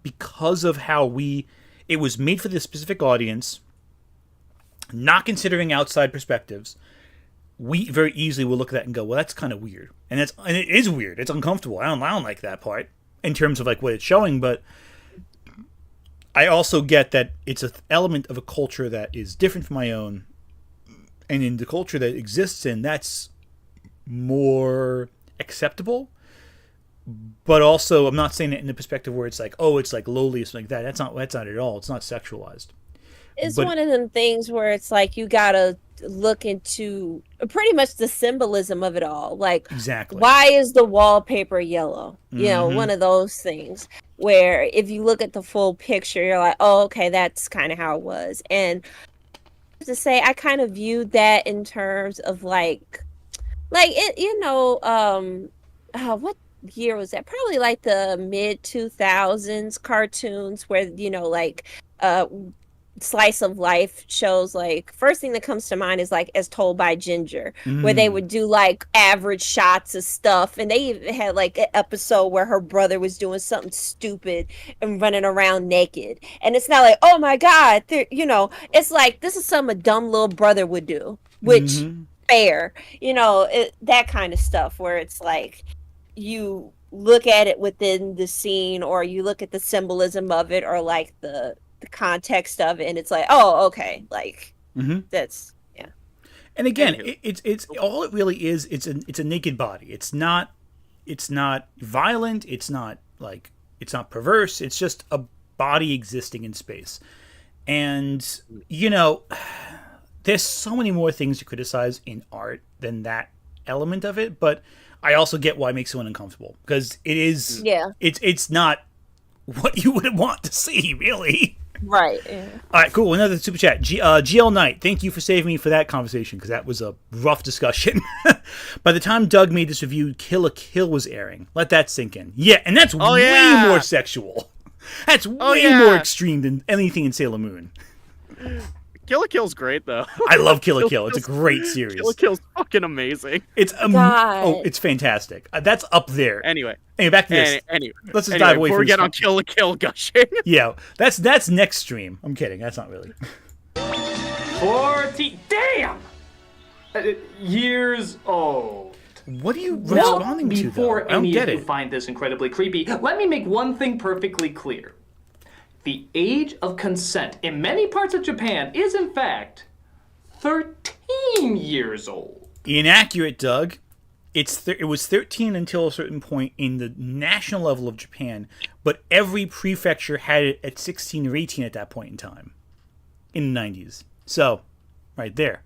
because of how it was made for this specific audience. Not considering outside perspectives, we very easily will look at that and go, well, that's kind of weird. And it is weird. It's uncomfortable. I don't like that part in terms of like what it's showing, but I also get that it's an element of a culture that is different from my own. And in the culture that exists in, that's more acceptable. But also, I'm not saying it in the perspective where it's like, oh, it's like lowly or something like that. That's not at all. It's not sexualized. It's one of them things where it's like you gotta look into pretty much the symbolism of it all. Like, exactly, why is the wallpaper yellow? You know, one of those things where if you look at the full picture, you're like, oh, okay, that's kind of how it was. And to say, I kind of viewed that in terms of like it, you know, what year was that? Probably like the mid 2000s cartoons where, you know, like slice of life shows. Like first thing that comes to mind is like As Told by Ginger, where they would do like average shots of stuff, and they even had like an episode where her brother was doing something stupid and running around naked, and it's not like, oh my god, you know, it's like this is something a dumb little brother would do, which fair, you know, that kind of stuff where it's like you look at it within the scene, or you look at the symbolism of it, or like the context of it, and it's like, oh, okay, like that's And again, it's all it really is. It's a naked body. It's not violent. It's not perverse. It's just a body existing in space. And you know, there's so many more things to criticize in art than that element of it. But I also get why it makes someone uncomfortable, because it is. Yeah. It's not what you would want to see, really. Right. Yeah. All right, cool. Another super chat. GL Knight, thank you for saving me for that conversation, because that was a rough discussion. By the time Doug made this review, Kill la Kill was airing. Let that sink in. Yeah, and that's way more sexual. That's way more extreme than anything in Sailor Moon. Kill la Kill's great, though. I love Kill la Kill. It's a great series. Kill la Kill's fucking amazing. It's it's fantastic. That's up there. Anyway, back to this. Anyway, let's just dive away before from we get on Kill la Kill gushing. Yeah, that's next stream. I'm kidding. That's not really. 40 damn years old. What are you responding to, though? Before any of you find this incredibly creepy, let me make one thing perfectly clear. The age of consent in many parts of Japan is, in fact, 13 years old. Inaccurate, Doug. It was 13 until a certain point in the national level of Japan, but every prefecture had it at 16 or 18 at that point in time, in the 90s. So, right there.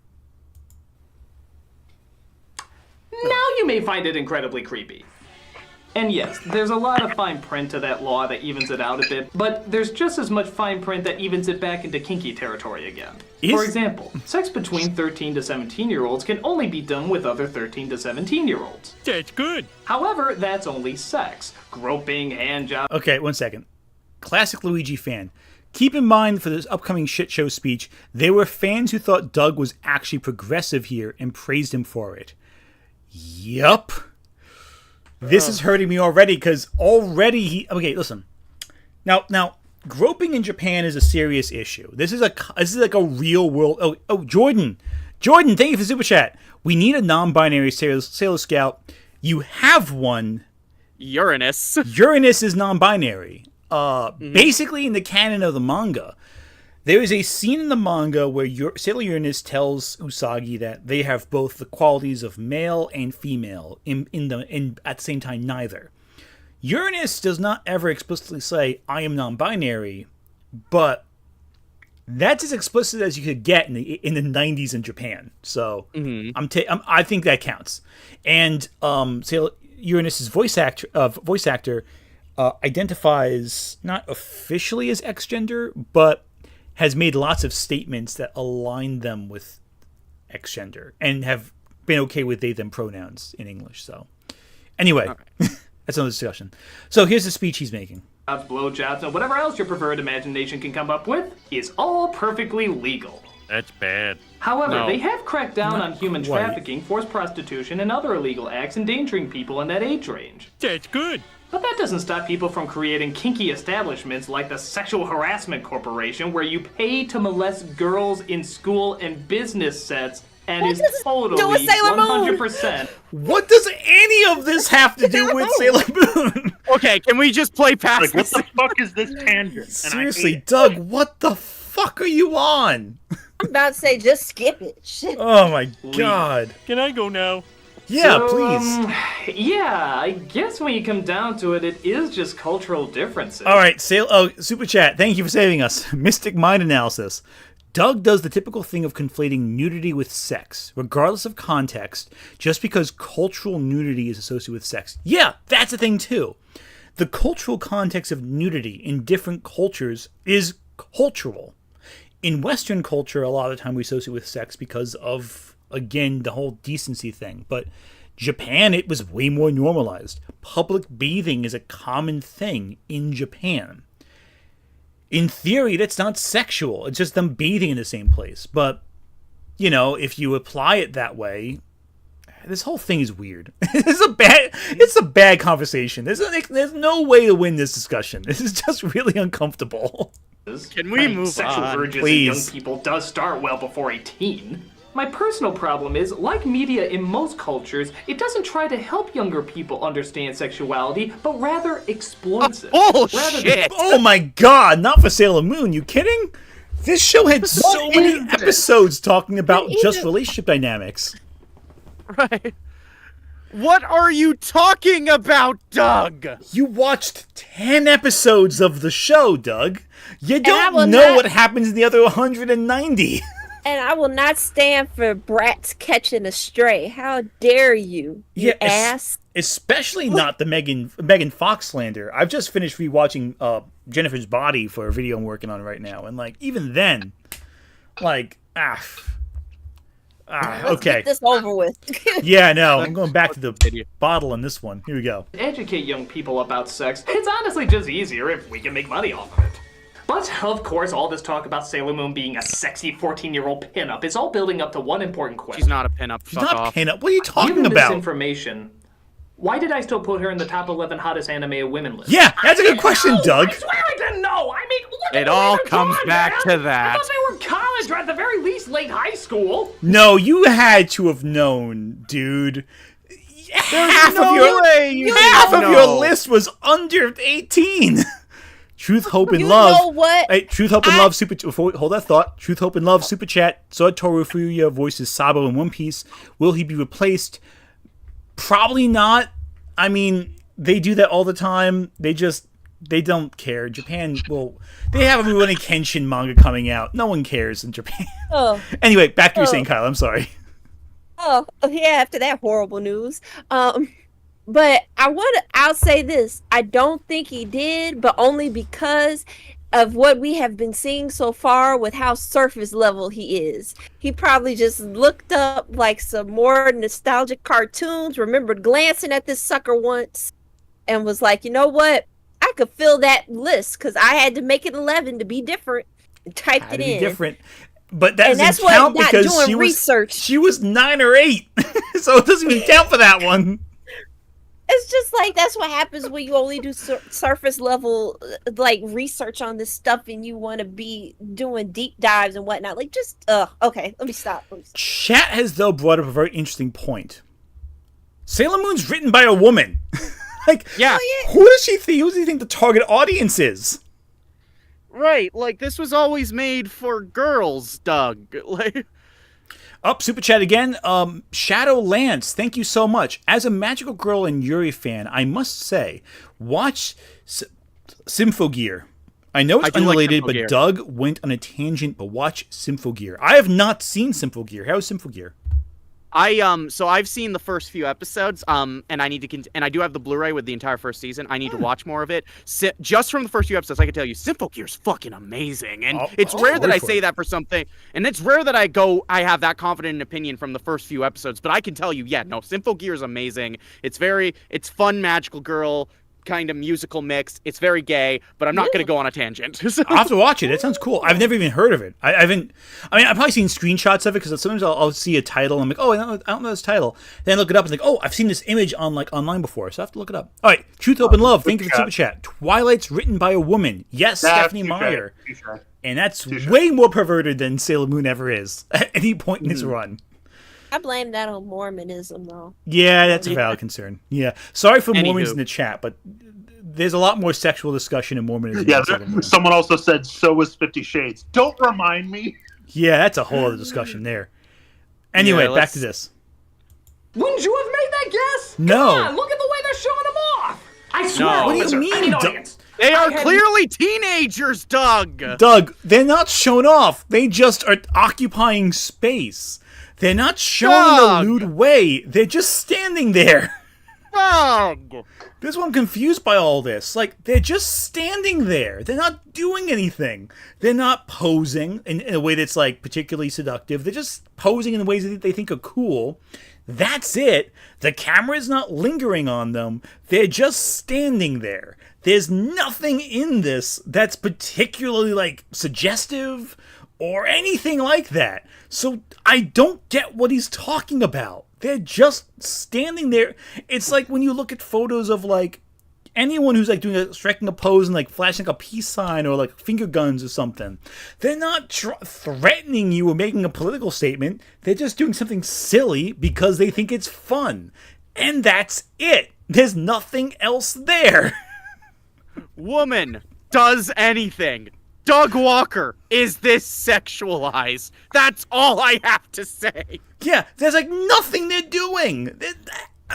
Now you may find it incredibly creepy. And yes, there's a lot of fine print to that law that evens it out a bit, but there's just as much fine print that evens it back into kinky territory again. For example, sex between 13 to 17-year-olds can only be done with other 13 to 17-year-olds. That's good. However, that's only sex. Groping, handjob... Okay, 1 second. Classic Luigi fan. Keep in mind for this upcoming shit show speech, there were fans who thought Doug was actually progressive here and praised him for it. Yup. This is hurting me already, because already he... Okay, listen. Now, groping in Japan is a serious issue. This is like a real world. Oh, Jordan, thank you for super chat. We need a non-binary Sailor Scout. You have one. Uranus. Uranus is non-binary. Basically, in the canon of the manga, there is a scene in the manga where Sailor Uranus tells Usagi that they have both the qualities of male and female in at the same time neither. Uranus does not ever explicitly say I am non-binary, but that's as explicit as you could get in the 90s in Japan. So I think that counts. And Sailor Uranus's voice actor identifies not officially as X-gender, but has made lots of statements that align them with X-gender and have been okay with they them pronouns in English. So anyway, that's another discussion. So here's the speech he's making. Blowjobs, and whatever else your preferred imagination can come up with is all perfectly legal. That's bad. However, they have cracked down on human quite. trafficking, forced prostitution, and other illegal acts endangering people in that age range. That's good. But that doesn't stop people from creating kinky establishments like the Sexual Harassment Corporation, where you pay to molest girls in school and business sets, and What is does it totally do with Sailor Moon? 100%. What does any of this have to do with Sailor Moon? Okay, can we just play past Like, what this? the fuck is this tangent? Seriously, Doug, what the fuck are you on? I'm about to say, just skip it. Shit. Oh my god. Can I go now? Yeah, So, please. Yeah, I guess when you come down to it, it is just cultural differences. All right, Super Chat, thank you for saving us. Mystic Mind Analysis. Doug does the typical thing of conflating nudity with sex, regardless of context, just because cultural nudity is associated with sex. Yeah, that's a thing too. The cultural context of nudity in different cultures is cultural. In Western culture, a lot of the time we associate with sex because of, again, the whole decency thing. But Japan, it was way more normalized. Public bathing is a common thing in Japan. In theory, that's not sexual. It's just them bathing in the same place. But, you know, if you apply it that way, this whole thing is weird. It's a bad conversation. There's no way to win this discussion. This is just really uncomfortable. Can we move sexual on? urges Please. in young people does start well before 18. My personal problem is, like media in most cultures, it doesn't try to help younger people understand sexuality, but rather exploits it. Bullshit! Oh my god, not for Sailor Moon, you kidding? This show had so many episodes talking about just relationship dynamics. Right. What are you talking about, Doug? You watched 10 episodes of the show, Doug. You I don't will know not- what happens in the other 190. And I will not stand for brats catching a stray. How dare you, you ass? Especially not the Megan Fox slander. I've just finished rewatching Jennifer's Body for a video I'm working on right now, and like even then, like Let's okay. get this over with. Yeah, no, I'm going back to the bottle on this one. Here we go. Educate young people about sex. It's honestly just easier if we can make money off of it. But, of course, all this talk about Sailor Moon being a sexy 14-year-old pinup is all building up to one important question. She's not a pinup. She's not a pinup. What are you talking Given about? this information, why did I still put her in the top 11 hottest anime of women list? Yeah, that's a good question, Doug. I swear I didn't know! I mean, look at It the way all they're comes drawn, back man. to that. I thought they were college or at the very least late high school. No, you had to have known, dude. Half no of your way you half didn't of your know. list was under 18. Truth, Hope, and You Love. know what? Hey, Truth, Hope, and Love super. Hold that thought. Truth, Hope, and Love super chat. Toru Furuya voices Sabo in One Piece. Will he be replaced? Probably not. I mean, they do that all the time. They don't care. Japan, they have a Rurouni Kenshin manga coming out. No one cares in Japan. Oh, Anyway, back to your saying, Kyle. I'm sorry. yeah. After that horrible news, but I'll say this: I don't think he did, but only because of what we have been seeing so far with how surface level he is. He probably just looked up like some more nostalgic cartoons, remembered glancing at this sucker once, and was like, you know what? I could fill that list because I had to make it 11 to be different. And typed it in. Different. But that And that's doesn't what count not because doing research. she was 9 or 8, so it doesn't even count for that one. It's just like that's what happens when you only do surface level like research on this stuff, and you want to be doing deep dives and whatnot. Like, just okay, let me stop. Chat has though brought up a very interesting point. Sailor Moon's written by a woman. Like, Yeah. who does she think? Who does he think the target audience is? Right, like this was always made for girls, Doug. Like, Up, super chat again. Shadow Lance, thank you so much. As a Magical Girl and Yuri fan, I must say, watch Symphogear. I know it's I do like unrelated, Symphogear. but Doug went on a tangent. But watch Symphogear. I have not seen Symphogear. How is Symphogear? so I've seen the first few episodes, and I need to, and I do have the Blu-ray with the entire first season. I need to watch more of it. Just from the first few episodes, I can tell you, Symphogear's fucking amazing, and it's rare that I say that for something, and it's rare that I have that confident an opinion from the first few episodes. But I can tell you, yeah, no, Symphogear is amazing. It's fun, magical girl kind of musical mix. It's very gay, but I'm not going to go on a tangent. I'll have to watch it. That sounds cool. I've never even heard of it. I've probably seen screenshots of it because sometimes I'll see a title and I'm like, oh, I don't know this title. Then I look it up and like, oh, I've seen this image on online before, so I have to look it up. All right, Truth, Hope, and Love. Thank you for the super chat. Twilight's written by a woman. Yes, Stephanie Meyer. And that's way more perverted than Sailor Moon ever is at any point in its run. I blame that on Mormonism, though. Yeah, that's a valid concern. Yeah. Sorry for Anywho. Mormons in the chat, but there's a lot more sexual discussion in Mormonism. Yeah, than Sailor Moon. someone also said, so was 50 Shades. Don't remind me. Yeah, that's a whole other discussion there. Anyway, Yeah, back to this. Wouldn't you have made that guess? No. Come on, look at the way they're showing them off. I swear, No. What do you officer, mean, I mean, Doug? audience. They are I had- clearly teenagers, Doug. Doug, they're not shown off. They just are occupying space. They're not showing Doug. the lewd way. They're just standing there. Doug. This is why I'm confused by all this. Like, they're just standing there. They're not doing anything. They're not posing in a way that's, like, particularly seductive. They're just posing in ways that they think are cool. That's it. The camera's not lingering on them. They're just standing there. There's nothing in this that's particularly, like, suggestive or anything like that. So I don't get what he's talking about. They're just standing there. It's like when you look at photos of, like, anyone who's, like, striking a pose and, like, flashing like a peace sign or, like, finger guns or something. They're not threatening you or making a political statement. They're just doing something silly because they think it's fun. And that's it. There's nothing else there. Woman does anything. Doug Walker, is this sexualized? That's all I have to say. Yeah, there's, like, nothing they're doing.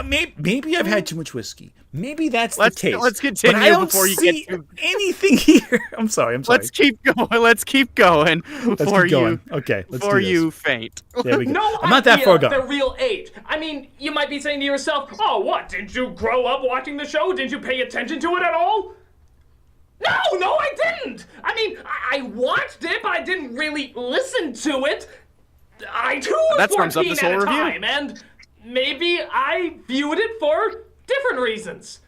Maybe I've had too much whiskey. Maybe that's the case. Let's continue but I don't before you see get too... anything here. I'm sorry. Let's keep going. Let's keep going before going. Okay, let's before do this. you faint. There we go. No I'm not that idea far of gone. their real age. I mean, you might be saying to yourself, oh, what? Did you grow up watching the show? Did you pay attention to it at all? No, I didn't. I mean, I watched it, but I didn't really listen to it. I too was That sums up 14 this at whole a review. time, and maybe I viewed it for different reasons.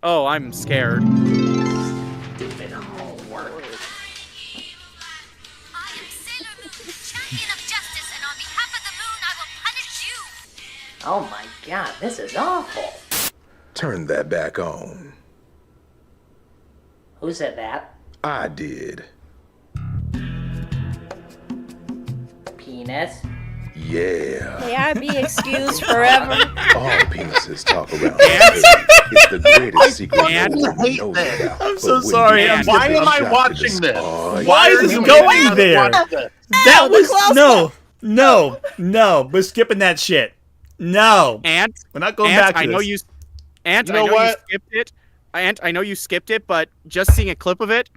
Oh, I'm scared. Stupid homework. I am Sailor Moon, champion of justice, and on behalf of the moon, I will punish you. Oh my god, this is awful. Turn that back on. Who said that? I did. Penis? Yeah. May I be excused forever? All penises talk around here. It's the greatest secret And- no one hate knows this. about. I'm But so when sorry. you I'm- get Why the am I shot to watching this- this? Oh, Why is are this you going making me there? watch this? That the was close no. We're skipping that shit. No, Ant, we're not going Ant, back to I know this. you. Ant, You know I know you what? skipped it. Ant, I know you skipped it, but just seeing a clip of it,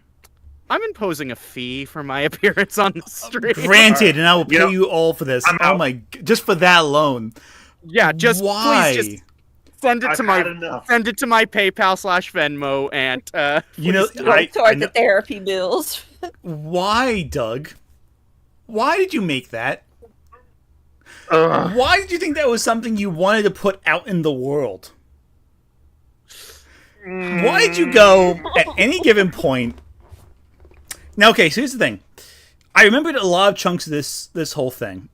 I'm imposing a fee for my appearance on the stream. Granted, and I will pay You know, you all for this. I'm Oh out. my, just for that alone. Yeah, just Why? please just send it I've to my had enough. PayPal/Venmo and You know, please do. I Toward know- the therapy bills. why, Doug? Why did you make that? Ugh. Why did you think that was something you wanted to put out in the world? Why did you go at any given point? Now, okay, so here's the thing. I remembered a lot of chunks of this whole thing.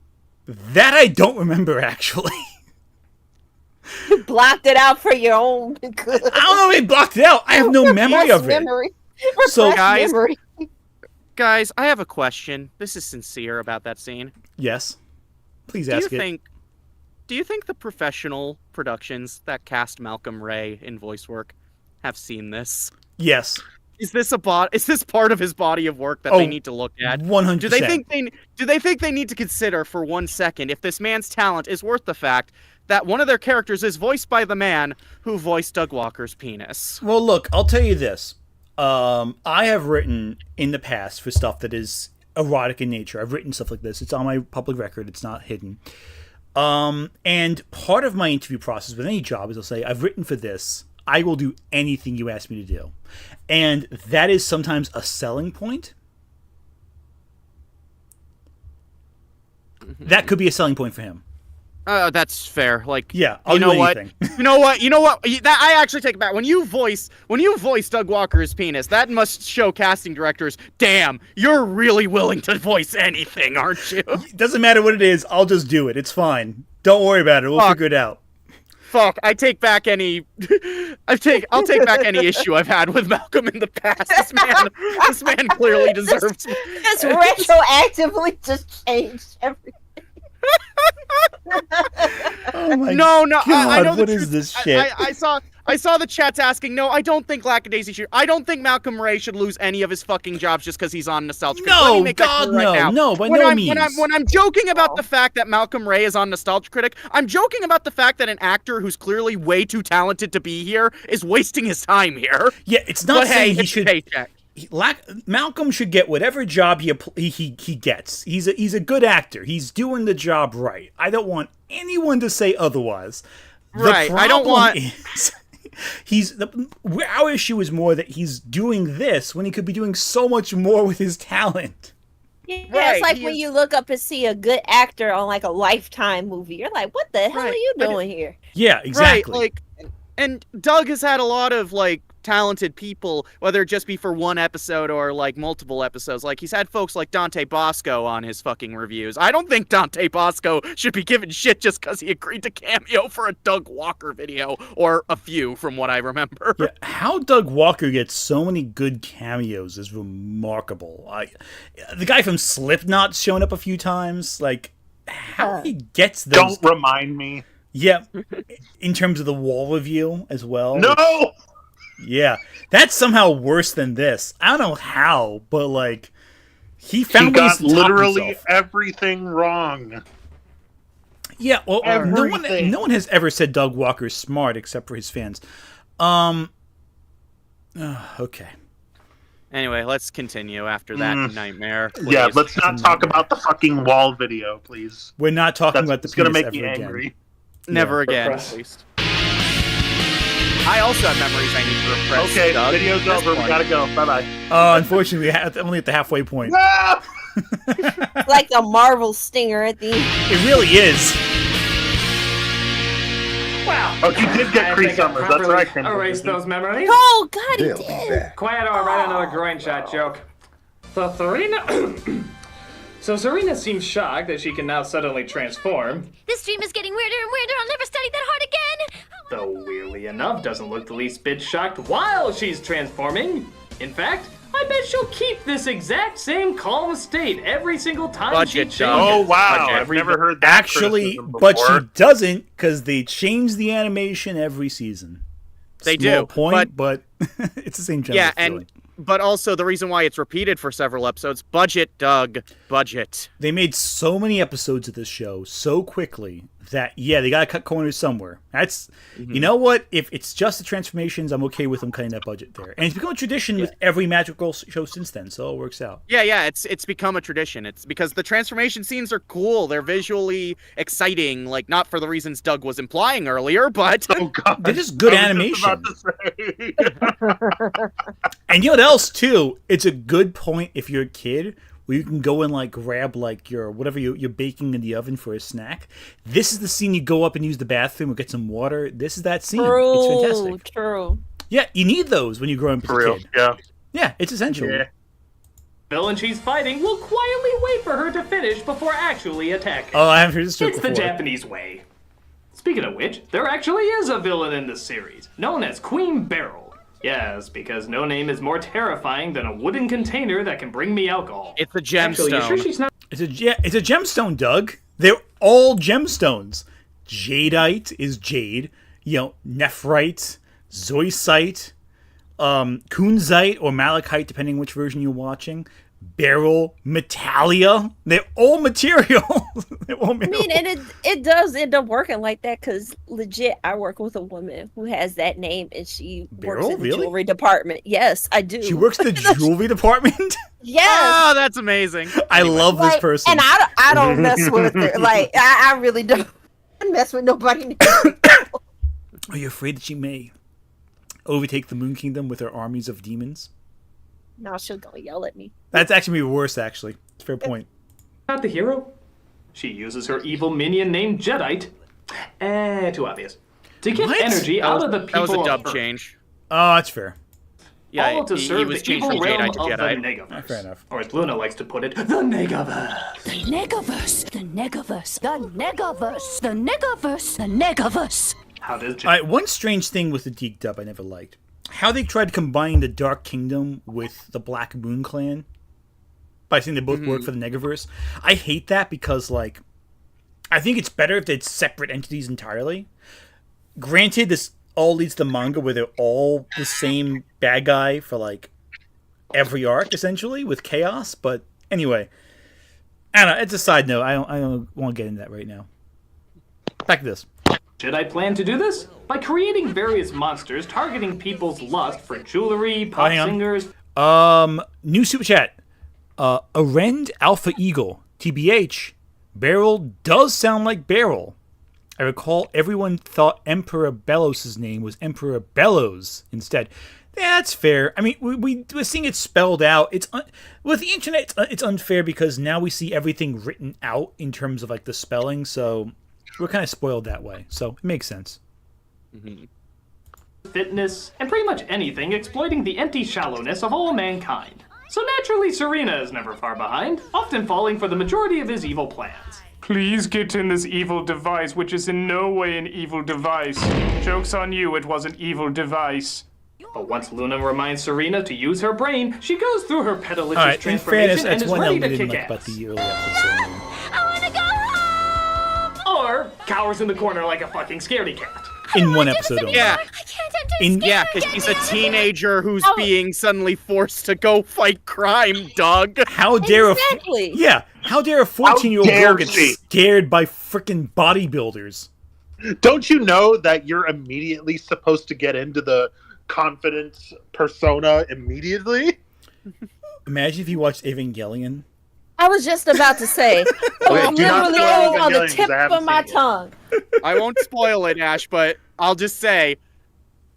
That I don't remember, actually. You blocked it out for your own good. I don't know if he blocked it out. I have no memory of it. So, Guys, I have a question. This is sincere about that scene. Yes. Please ask it. Do you think the professional productions that cast Malcolm Ray in voice work have seen this? Yes. Is this part of his body of work that they need to look at? 100%. Do they think they need to consider for 1 second if this man's talent is worth the fact that one of their characters is voiced by the man who voiced Doug Walker's penis? Well, look, I'll tell you this. I have written in the past for stuff that is erotic in nature. I've written stuff like this. It's on my public record. It's not hidden. And part of my interview process with any job is I'll say, I've written for this. I will do anything you ask me to do. And that is sometimes a selling point. That could be a selling point for him. That's fair. Like, yeah, I'll you know do what? anything. You know what? That I actually take it back. When you voice Doug Walker's penis, that must show casting directors, damn, you're really willing to voice anything, aren't you? It doesn't matter what it is. I'll just do it. It's fine. Don't worry about it. We'll figure it out. Fuck, I take back any. I'll take back any issue I've had with Malcolm in the past. This man clearly deserves. This retroactively just changed everything. Oh my no, God, I know what is this shit? I saw the chats asking. No, I don't think Lackadaisy should. I don't think Malcolm Ray should lose any of his fucking jobs just because he's on Nostalgia Critic. No, Let me make that God, clear right now. no, by no means. When I'm joking about the fact that Malcolm Ray is on Nostalgia Critic, I'm joking about the fact that an actor who's clearly way too talented to be here is wasting his time here. Yeah, it's not saying he should. Paycheck. Malcolm should get whatever job he gets. He's a good actor. He's doing the job right. I don't want anyone to say otherwise. Right. I don't want. Our issue is more that he's doing this when he could be doing so much more with his talent. Yeah, it's like when you look up and see a good actor on like a Lifetime movie. You're like, what the hell are you doing here? Yeah, exactly. Right, and Doug has had a lot of talented people, whether it just be for one episode or multiple episodes. He's had folks like Dante Bosco on his fucking reviews. I don't think Dante Bosco should be given shit just because he agreed to cameo for a Doug Walker video, or a few from what I remember. Yeah, how Doug Walker gets so many good cameos is remarkable. The guy from Slipknot's shown up a few times. How he gets those. Don't remind me. Yeah, in terms of the wall review as well. No! Yeah, that's somehow worse than this. I don't know how, but he found he ways got to top literally himself. Everything wrong. Yeah, well, Everything. no one has ever said Doug Walker's smart except for his fans. Okay. Anyway, let's continue after that nightmare. Please. Yeah, let's not talk about the fucking wall video, please. We're not talking about the It's gonna penis make me ever angry. again. Never again, at least. I also have memories I need to repress. Okay, Doug, video's at this over. We point. gotta go. Bye-bye. Unfortunately, we're only at the halfway point. No! It's like a Marvel stinger at the end. It really is. Well, Oh, you did get Cree Summers. That's right. Erase those memories. Oh, God, he They'll be did. back. Quiet or I'll write another groin shot joke. So Serena seems shocked that she can now suddenly transform. This dream is getting weirder and weirder. I'll never study that hard again. Though weirdly enough, doesn't look the least bit shocked while she's transforming. In fact, I bet she'll keep this exact same calm state every single time she Budget, changes. Doug. Oh, wow. Budget. I've never heard that Actually, criticism but before. she doesn't, because they change the animation every season. They Small do, point, but it's the same general Yeah, feeling. but also the reason why it's repeated for several episodes. Budget, Doug. Budget. They made so many episodes of this show so quickly that, yeah, they got to cut corners somewhere. That's, you know what? If it's just the transformations, I'm okay with them cutting that budget there. And it's become a tradition with every magical show since then, so it works out. Yeah, it's become a tradition. It's because the transformation scenes are cool. They're visually exciting, not for the reasons Doug was implying earlier, but Oh, God. They're just good I was just animation. about to say. And you know what else, too? It's a good point if you're a kid where you can go and grab your whatever you're baking in the oven for a snack. This is the scene you go up and use the bathroom or get some water. This is that scene. It's fantastic. True. Yeah, you need those when you're growing up as For a real. kid. Yeah. Yeah, it's essential. Yeah. Villain she's fighting will quietly wait for her to finish before actually attacking. Oh, I haven't heard this joke It's before. the Japanese way. Speaking of which, there actually is a villain in this series, known as Queen Beryl. Yes, because no name is more terrifying than a wooden container that can bring me alcohol. It's a gemstone. Actually, you sure she's not? It's a gemstone, Doug. They're all gemstones. Jadeite is jade. Nephrite, zoisite, kunzite or malachite, depending which version you're watching. Beryl, Metallia. They're all material. They're all minerals. I mean, and it does end up working like that because legit, I work with a woman who has that name and she works in the jewelry department. Yes, I do. She works in the jewelry department? Yes. Oh, that's amazing. I love this person. And I don't mess with her. Like, I really don't mess with nobody. Are you afraid that she may overtake the Moon Kingdom with her armies of demons? No, she'll go yell at me. That's actually worse, actually. It's a fair point. Not the hero. She uses her evil minion named Jadeite. Too obvious. To get energy out of the people That was a dub of Earth. change. Oh, that's fair. Yeah, all to he serve was the changed evil from realm Jadeite of to the Jadeite. Negaverse. Fair enough. Or as Luna likes to put it, the Negaverse. The Negaverse, the Negaverse, the Negaverse, the Negaverse, the Negaverse. How does All right, one strange thing with the Deke dub I never liked. How they tried to combine the Dark Kingdom with the Black Moon Clan by saying they both work for the Negaverse. I hate that because, like, I think it's better if it's separate entities entirely. Granted, this all leads to manga where they're all the same bad guy for, like, every arc, essentially, with chaos. But anyway, I don't know. It's a side note. I don't want to get into that right now. Back to this. Should I plan to do this? By creating various monsters targeting people's lust for jewelry, pop hang on. singers. New super chat. Arend Alpha Eagle. TBH. Beryl does sound like Beryl. I recall everyone thought Emperor Bellows' name was Emperor Bellows instead. That's fair. I mean, we're seeing it spelled out. With the internet, it's unfair because now we see everything written out in terms of like the spelling, so we're kind of spoiled that way. So it makes sense. Fitness, and pretty much anything exploiting the empty shallowness of all mankind. So naturally, Serena is never far behind, often falling for the majority of his evil plans. Please get in this evil device, which is in no way an evil device. Joke's on you, it was an evil device. But once Luna reminds Serena to use her brain, she goes through her pedalicious All right, in transformation fairness, and that's is one ready element I to didn't kick like ass. about the early episode. Or cowers in the corner like a fucking scaredy cat. In one episode only. Yeah. Yeah, because she's a teenager who's being suddenly forced to go fight crime, Doug. How dare Exactly. how dare a 14-year-old girl dare get she? scared by freaking bodybuilders? Don't you know that you're immediately supposed to get into the confidence persona immediately? Imagine if you watched Evangelion. I was just about to say. I'm do not literally spoil on the Evangelion 'cause tip I haven't of my seen it. tongue. I won't spoil it, Ash, but I'll just say,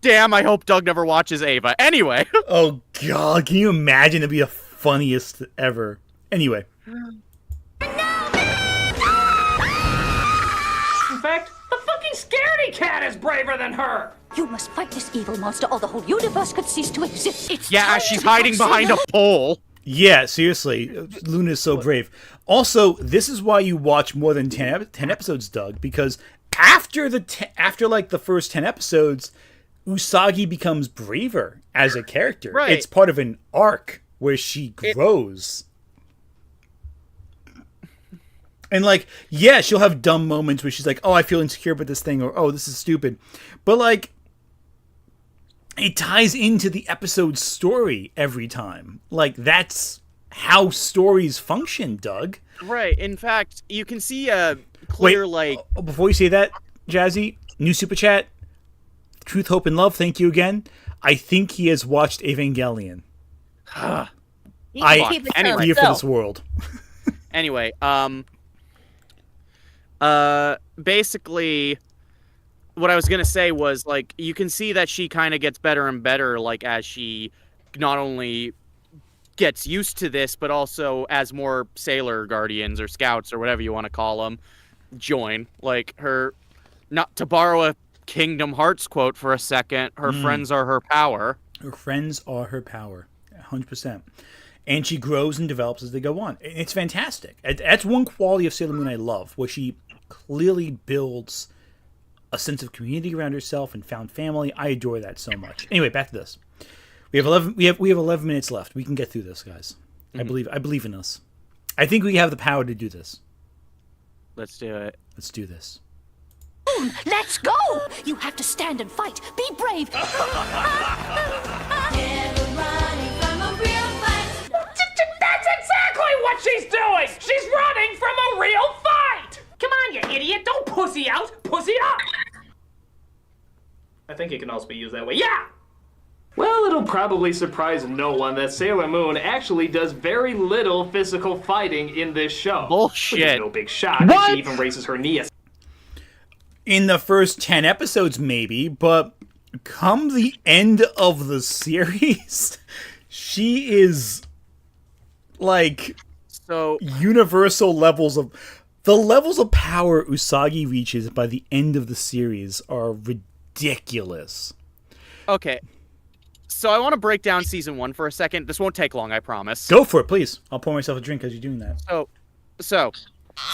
damn, I hope Doug never watches Ava. Anyway. Oh god, can you imagine? It'd be the funniest ever. Anyway. In fact, the fucking scaredy cat is braver than her. You must fight this evil monster or the whole universe could cease to exist. It's Yeah, time Ash, she's to hiding become behind a Serena. pole. Yeah, seriously. Luna's so brave. Also, this is why you watch more than 10 episodes, Doug, because after like the first 10 episodes, Usagi becomes braver as a character. Right. It's part of an arc where she grows. And like, yeah, she'll have dumb moments where she's like, "Oh, I feel insecure about this thing," or "Oh, this is stupid." But like, it ties into the episode's story every time. Like, that's how stories function, Doug. Right. In fact, you can see a clear, Before you say that, Jazzy, new super chat. Truth, Hope, and Love, thank you again. I think he has watched Evangelion. I fear for this world. Anyway, basically, what I was gonna say was, like, you can see that she kind of gets better and better, like, as she not only gets used to this, but also as more Sailor Guardians or Scouts or whatever you want to call them join. Like, her, not to borrow a Kingdom Hearts quote for a second, her friends are her power. Her friends are her power, 100%. And she grows and develops as they go on. It's fantastic. That's one quality of Sailor Moon I love, where she clearly builds a sense of community around herself and found family. I adore that so much. Anyway, back to this. We have 11 minutes left. We can get through this, guys. Mm-hmm. I believe in us. I think we have the power to do this. Let's do it. Let's do this. Let's go! You have to stand and fight. Be brave. Never running from a real fight. That's exactly what she's doing! She's running from a real fight! Come on, you idiot! Don't pussy out! Pussy up! I think it can also be used that way. Yeah! Well, it'll probably surprise no one that Sailor Moon actually does very little physical fighting in this show. Bullshit. Which is no big shock. And she even raises her knee. In the first 10 episodes, maybe, but come the end of the series, she is like universal levels of power Usagi reaches by the end of the series are ridiculous. Okay. So I want to break down season 1 for a second. This won't take long, I promise. Go for it, please. I'll pour myself a drink as you're doing that. So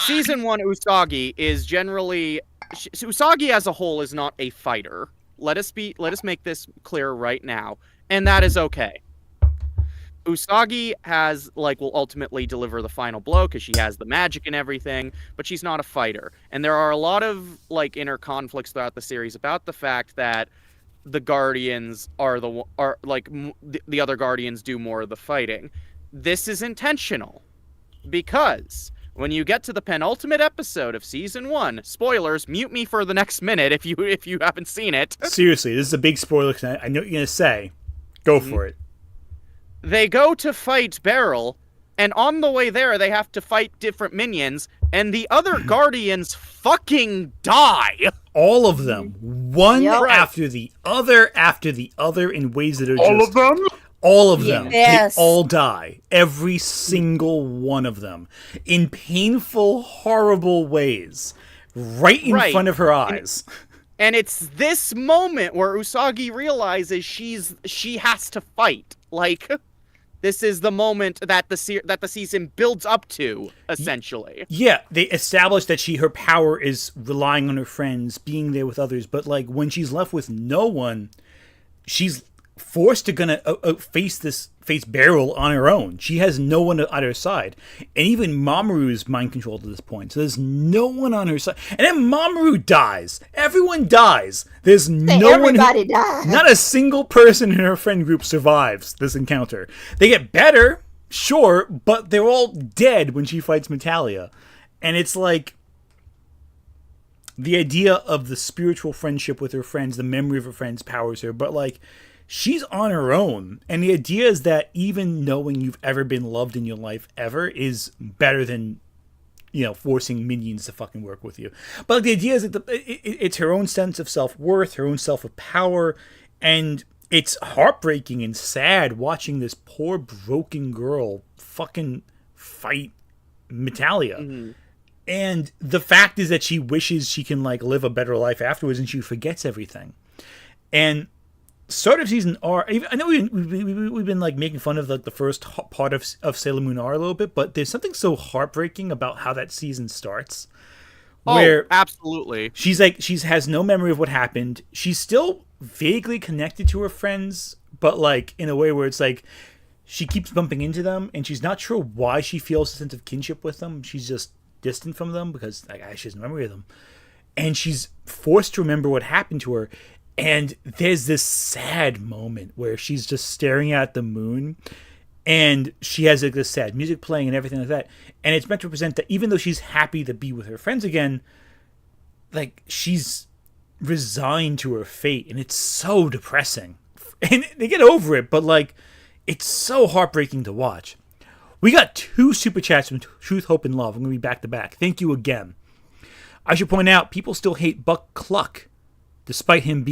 season 1 Usagi is generally Usagi as a whole is not a fighter. Let us make this clear right now, and that is okay. Usagi will ultimately deliver the final blow because she has the magic and everything, but she's not a fighter. And there are a lot of inner conflicts throughout the series about the fact that the Guardians the other Guardians do more of the fighting. This is intentional because when you get to the penultimate episode of season 1, spoilers, mute me for the next minute if you haven't seen it. Seriously, this is a big spoiler. I know what you're gonna say. Go for it. They go to fight Beryl, and on the way there, they have to fight different minions, and the other Guardians fucking die. All of them. One after the other in ways that are all of them? All of them. Yes. They all die. Every single one of them. In painful, horrible ways. Right in front of her eyes. And it's this moment where Usagi realizes she has to fight. This is the moment that the season builds up to, essentially. Yeah, they establish that her power is relying on her friends, being there with others, but when she's left with no one, she's forced to face Beryl on her own. She has no one on her side. And even Mamoru is mind controlled at this point. So there's no one on her side. And then Mamoru dies. Everyone dies. There's Everybody dies. Not a single person in her friend group survives this encounter. They get better, sure, but they're all dead when she fights Metalia. And it's the idea of the spiritual friendship with her friends, the memory of her friends powers her, but she's on her own. And the idea is that even knowing you've ever been loved in your life ever is better than, forcing minions to fucking work with you. But the idea is that it's her own sense of self-worth, her own self of power. And it's heartbreaking and sad watching this poor broken girl fucking fight Metalia. Mm-hmm. And the fact is that she wishes she can live a better life afterwards, and she forgets everything. And start of season R, I know we've been making fun of the first part of Sailor Moon R a little bit, but there's something so heartbreaking about how that season starts. Where absolutely. She has no memory of what happened. She's still vaguely connected to her friends, but in a way where it's she keeps bumping into them, and she's not sure why she feels a sense of kinship with them. She's just distant from them because she has no memory of them. And she's forced to remember what happened to her. And there's this sad moment where she's just staring at the moon, and she has this sad music playing and everything like that. And it's meant to represent that even though she's happy to be with her friends again, she's resigned to her fate, and it's so depressing. And they get over it, but it's so heartbreaking to watch. We got 2 super chats from Truth, Hope, and Love. I'm going to be back to back. Thank you again. I should point out, people still hate Buck Cluck. Despite him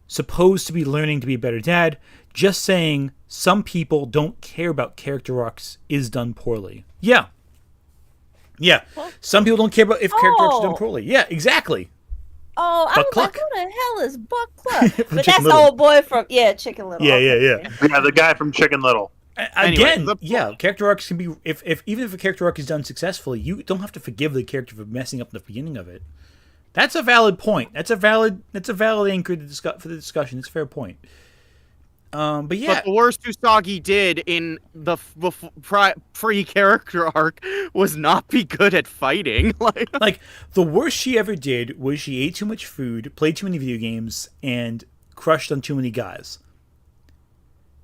supposed to be learning to be a better dad, just saying some people don't care about character arcs is done poorly. Yeah. Some people don't care about if character arcs are done poorly. Yeah, exactly. Oh, I was Cluck. who the hell is Buck Cluck? But that's Chicken the Little. old boy from Chicken Little. Yeah. Yeah, the guy from Chicken Little. Again, character arcs can be if even if a character arc is done successfully, you don't have to forgive the character for messing up the beginning of it. That's a valid point. That's a valid anchor for the discussion. It's a fair point. But yeah, but the worst Usagi did in the pre-character arc was not be good at fighting. like the worst she ever did was she ate too much food, played too many video games, and crushed on too many guys.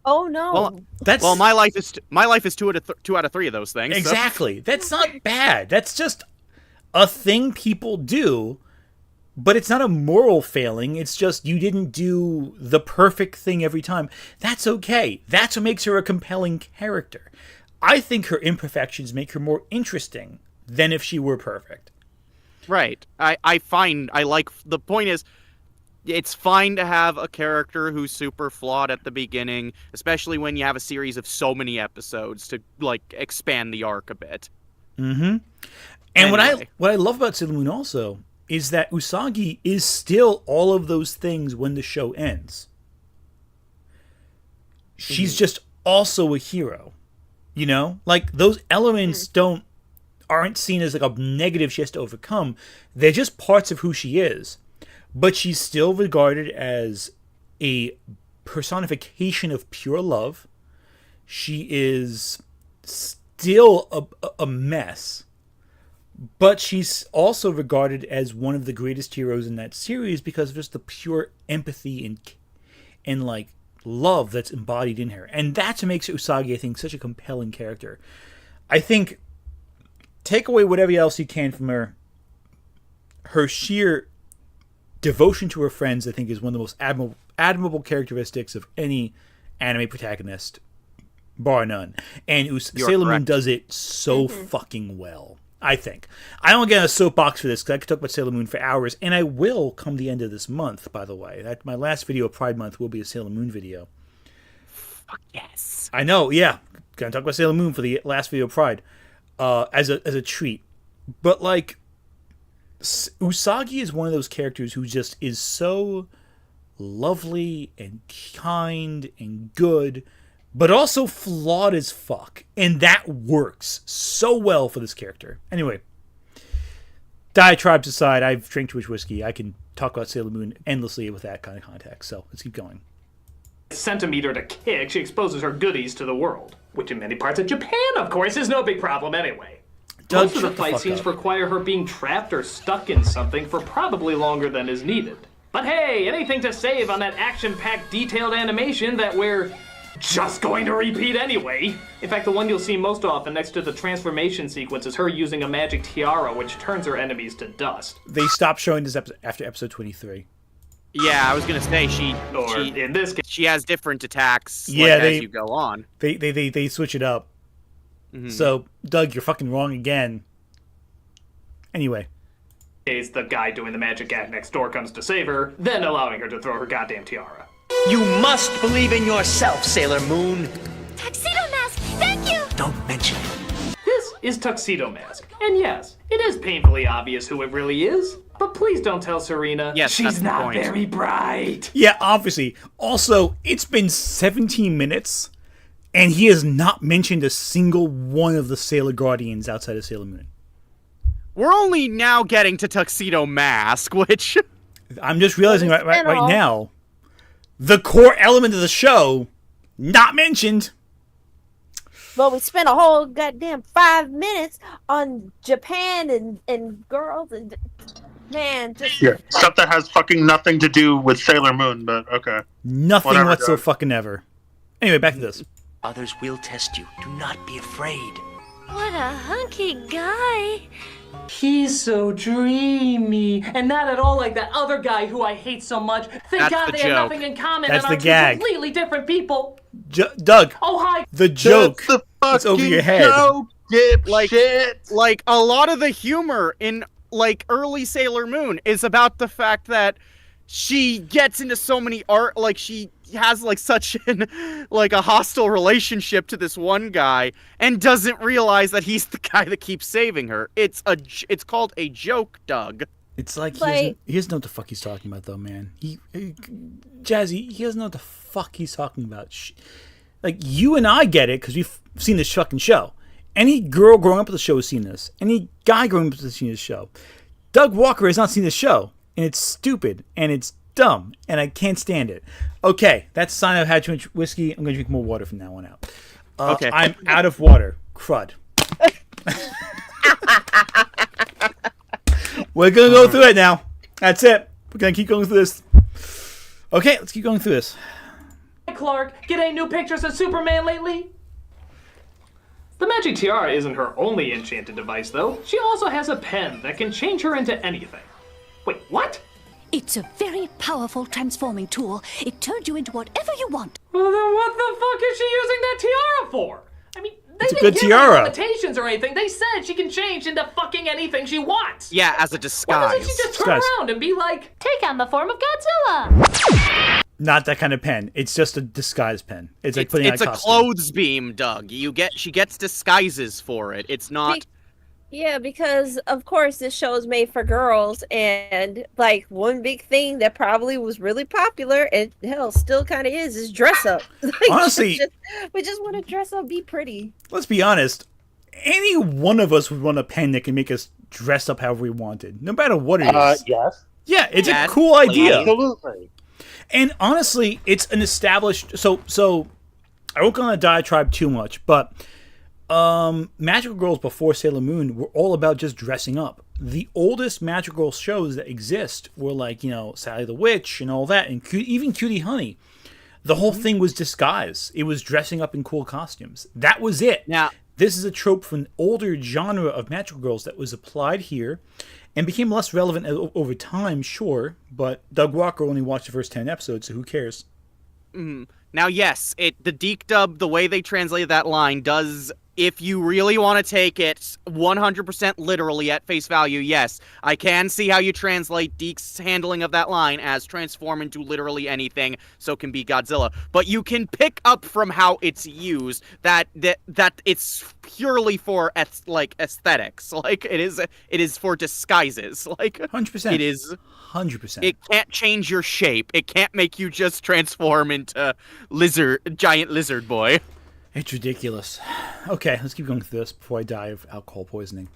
Oh no! Well, my life is two out of three of those things. Exactly. So. That's not bad. That's just a thing people do, but it's not a moral failing. It's just you didn't do the perfect thing every time. That's okay. That's what makes her a compelling character. I think her imperfections make her more interesting than if she were perfect. Right. I like the point is. It's fine to have a character who's super flawed at the beginning, especially when you have a series of so many episodes to expand the arc a bit. Mm-hmm. And what I love about Sailor Moon also is that Usagi is still all of those things when the show ends. She's just also a hero. You know? Like those elements aren't seen as a negative she has to overcome. They're just parts of who she is. But she's still regarded as a personification of pure love. She is still a mess. But she's also regarded as one of the greatest heroes in that series because of just the pure empathy and love that's embodied in her. And that's what makes Usagi, I think, such a compelling character. I think, take away whatever else you can from her. Her sheer devotion to her friends, I think, is one of the most admirable characteristics of any anime protagonist, bar none. And Sailor Moon does it so fucking well, I think. I don't get a soapbox for this because I could talk about Sailor Moon for hours, and I will come the end of this month, by the way. My last video of Pride Month will be a Sailor Moon video. Fuck yes. I know, yeah. Gonna talk about Sailor Moon for the last video of Pride as a treat. But, Usagi is one of those characters who just is so lovely and kind and good, but also flawed as fuck. And that works so well for this character. Anyway, diatribes aside, I've drank too much whiskey. I can talk about Sailor Moon endlessly with that kind of context. So let's keep going. Centimeter to kick, she exposes her goodies to the world, which in many parts of Japan, of course, is no big problem anyway. Doug, most of the fight scenes require her being trapped or stuck in something for probably longer than is needed. But hey, anything to save on that action-packed detailed animation that we're just going to repeat anyway. In fact, the one you'll see most often next to the transformation sequence is her using a magic tiara which turns her enemies to dust. They stopped showing this after episode 23. Yeah, I was gonna say in this case, she has different attacks as you go on. They switch it up. Mm-hmm. So, Doug, you're fucking wrong again. Anyway. The guy doing the magic act next door comes to save her, then allowing her to throw her goddamn tiara. You must believe in yourself, Sailor Moon. Tuxedo Mask, thank you! Don't mention it. This is Tuxedo Mask, and yes, it is painfully obvious who it really is. But please don't tell Serena. Yes, she's not very bright. Yeah, obviously. Also, it's been 17 minutes, and he has not mentioned a single one of the Sailor Guardians outside of Sailor Moon. We're only now getting to Tuxedo Mask, which... I'm just realizing right now, the core element of the show, not mentioned. Well, we spent a whole goddamn 5 minutes on Japan and girls and... Man, just... Yeah, stuff that has fucking nothing to do with Sailor Moon, but okay. Nothing whatsoever. Anyway, back to this. Others will test you. Do not be afraid. What a hunky guy. He's so dreamy, and not at all like that other guy who I hate so much. Thank God they have nothing in common and are two completely different people. Doug. Oh, hi. The joke. It's over your head. Like a lot of the humor in early Sailor Moon is about the fact that she gets into so many she has such a hostile relationship to this one guy and doesn't realize that he's the guy that keeps saving her. It's called a joke, Doug. It's he doesn't know what the fuck he's talking about, though, man. Jazzy, he doesn't know what the fuck he's talking about. Like, you and I get it because we've seen this fucking show. Any girl growing up with the show has seen this. Any guy growing up has seen this show. Doug Walker has not seen this show, and it's stupid, and it's dumb, and I can't stand it. Okay, that's a sign I've had too much whiskey. I'm going to drink more water from now on out. Okay. I'm out of water. Crud. We're going to go through it now. That's it. We're going to keep going through this. Okay, let's keep going through this. Hey, Clark, get any new pictures of Superman lately? The magic tiara isn't her only enchanted device, though. She also has a pen that can change her into anything. Wait, what? It's a very powerful transforming tool. It turns you into whatever you want. Well, then what the fuck is she using that tiara for? I mean, they It's a didn't good give tiara. her limitations or anything. They said she can change into fucking anything she wants. Yeah, as a Why disguise. doesn't she just turn Disguise. around and be like, take on the form of Godzilla? Not that kind of pen. It's just a disguise pen. It's like putting on It's a a costume. clothes beam, Doug. She gets disguises for it. It's not. Yeah, because of course this show is made for girls, and like one big thing that probably was really popular and hell still kind of is dress up. Like, Honestly- we just want to dress up, be pretty. Let's be honest. Any one of us would want a pen that can make us dress up however we wanted, no matter what it is. Yes. Yeah, it's Yes, a cool idea. Absolutely. And honestly, it's an established. So I won't go on a diatribe too much, but Magical Girls before Sailor Moon were all about just dressing up. The oldest Magical Girl shows that exist were like, Sally the Witch and all that, and even Cutie Honey. The whole thing was disguise. It was dressing up in cool costumes. That was it. Now, this is a trope from an older genre of Magical Girls that was applied here and became less relevant over time, sure, but Doug Walker only watched the first 10 episodes, so who cares? Now, yes, the Deke dub, the way they translated that line does, if you really want to take it 100% literally at face value, yes, I can see how you translate Deke's handling of that line as transform into literally anything, so can be Godzilla. But you can pick up from how it's used that it's purely for aesthetics. Like it is for disguises. Like 100%. it is. 100%. It can't change your shape. It can't make you just transform into giant lizard boy. It's ridiculous. Okay, let's keep going through this before I die of alcohol poisoning.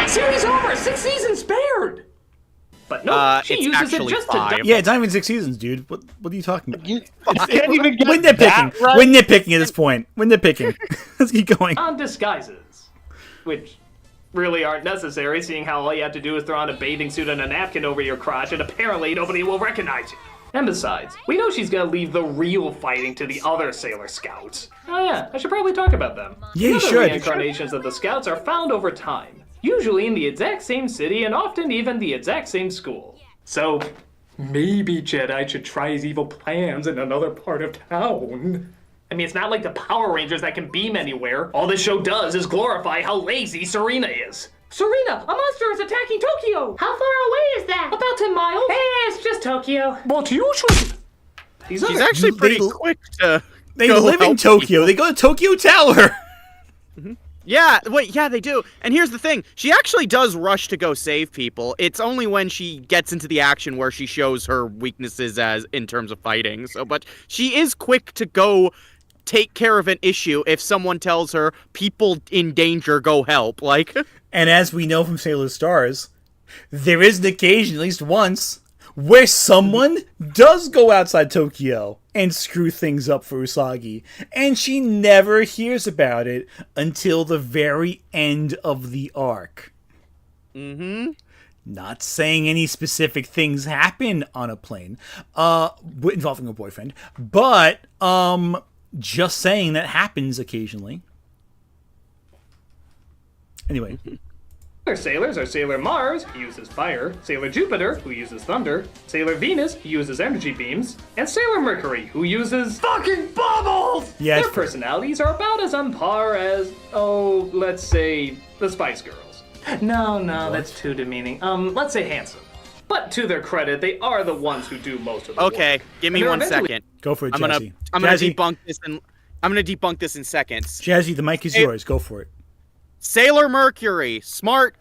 Series over, 6 seasons spared. But no, she it's uses it actually just 5. to. Yeah, it's not even 6 seasons, dude. What are you talking about? I can't even get We're nitpicking. that right. We're nitpicking at this point. We're nitpicking. Let's keep going. On disguises, which really aren't necessary, seeing how all you have to do is throw on a bathing suit and a napkin over your crotch, and apparently nobody will recognize you. And besides, we know she's gonna leave the real fighting to the other Sailor Scouts. Oh yeah, I should probably talk about them. Yeah, you the other should. reincarnations of the Scouts are found over time, usually in the exact same city and often even the exact same school. So, maybe Jedi should try his evil plans in another part of town. I mean, it's not like the Power Rangers that can beam anywhere. All this show does is glorify how lazy Serena is. Serena, a monster is attacking Tokyo! How far away is that? About 10 miles. Hey, it's just Tokyo. But usually... She's actually pretty quick to They go live in help Tokyo. people. They go to Tokyo Tower. Yeah, they do. And here's the thing. She actually does rush to go save people. It's only when she gets into the action where she shows her weaknesses as in terms of fighting. But she is quick to go take care of an issue if someone tells her people in danger, go help. Like, And as we know from Sailor Stars, there is an occasion, at least once, where someone does go outside Tokyo and screw things up for Usagi. And she never hears about it until the very end of the arc. Not saying any specific things happen on a plane involving a boyfriend, but just saying that happens occasionally. Anyway. Other sailors are Sailor Mars, who uses fire, Sailor Jupiter, who uses thunder, Sailor Venus, who uses energy beams, and Sailor Mercury, who uses fucking bubbles! Yeah, Their personalities are about as on par as, let's say, the Spice Girls. No, that's too demeaning. Let's say handsome. But to their credit, they are the ones who do most of the work. okay, give me And they're 1 eventually- second. Go for it, I'm gonna Jazzy. Jazzy. debunk this and I'm gonna debunk this in seconds. Jazzy, the mic is yours. Go for it. Sailor Mercury, smart,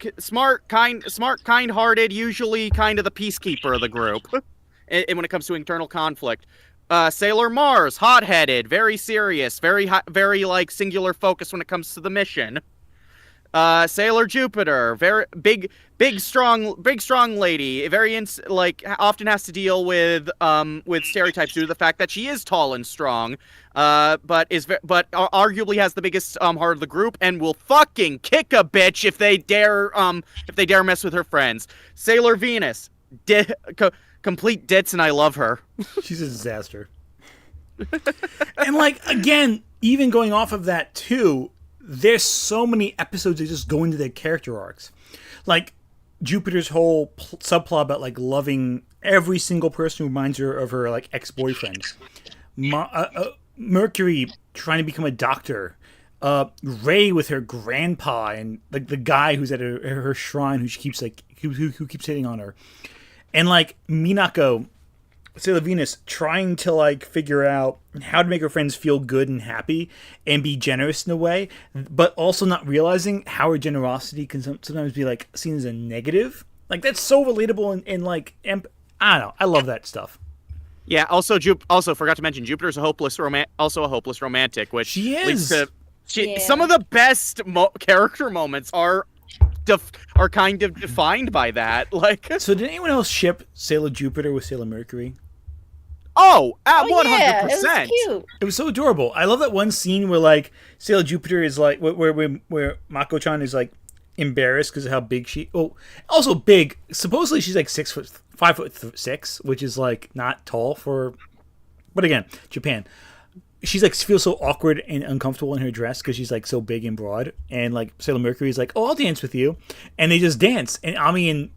kind-hearted, usually kind of the peacekeeper of the group. And when it comes to internal conflict, Sailor Mars, hot-headed, very serious, very like singular focus when it comes to the mission. Sailor Jupiter, very big strong lady, often has to deal with stereotypes due to the fact that she is tall and strong, but arguably has the biggest heart of the group and will fucking kick a bitch if they dare mess with her friends. Sailor Venus, complete ditz, and I love her. She's a disaster. And like again, even going off of that too. There's so many episodes that just go into their character arcs. Like, Jupiter's whole subplot about, like, loving every single person who reminds her of her, like, ex-boyfriend. Mercury trying to become a doctor. Ray with her grandpa and, like, the guy who's at her shrine who she keeps, like, who keeps hitting on her. And, like, Minako, Sailor Venus, trying to, like, figure out how to make her friends feel good and happy and be generous in a way, but also not realizing how her generosity can sometimes be, like, seen as a negative. Like, that's so relatable and like, I don't know. I love that stuff. Yeah, also forgot to mention, Jupiter's a hopeless romantic, which... She is! Some of the best character moments are kind of defined by that. Like, so did anyone else ship Sailor Jupiter with Sailor Mercury? Oh, at 100%. Yeah, it was cute. It was so adorable. I love that one scene where like Sailor Jupiter is like where Mako-chan is like embarrassed because of how big she. Oh, also big. Supposedly she's like 5'6", which is like not tall for. But again, Japan. She's like feels so awkward and uncomfortable in her dress because she's like so big and broad. And like Sailor Mercury is like, oh, I'll dance with you, and they just dance. And Ami and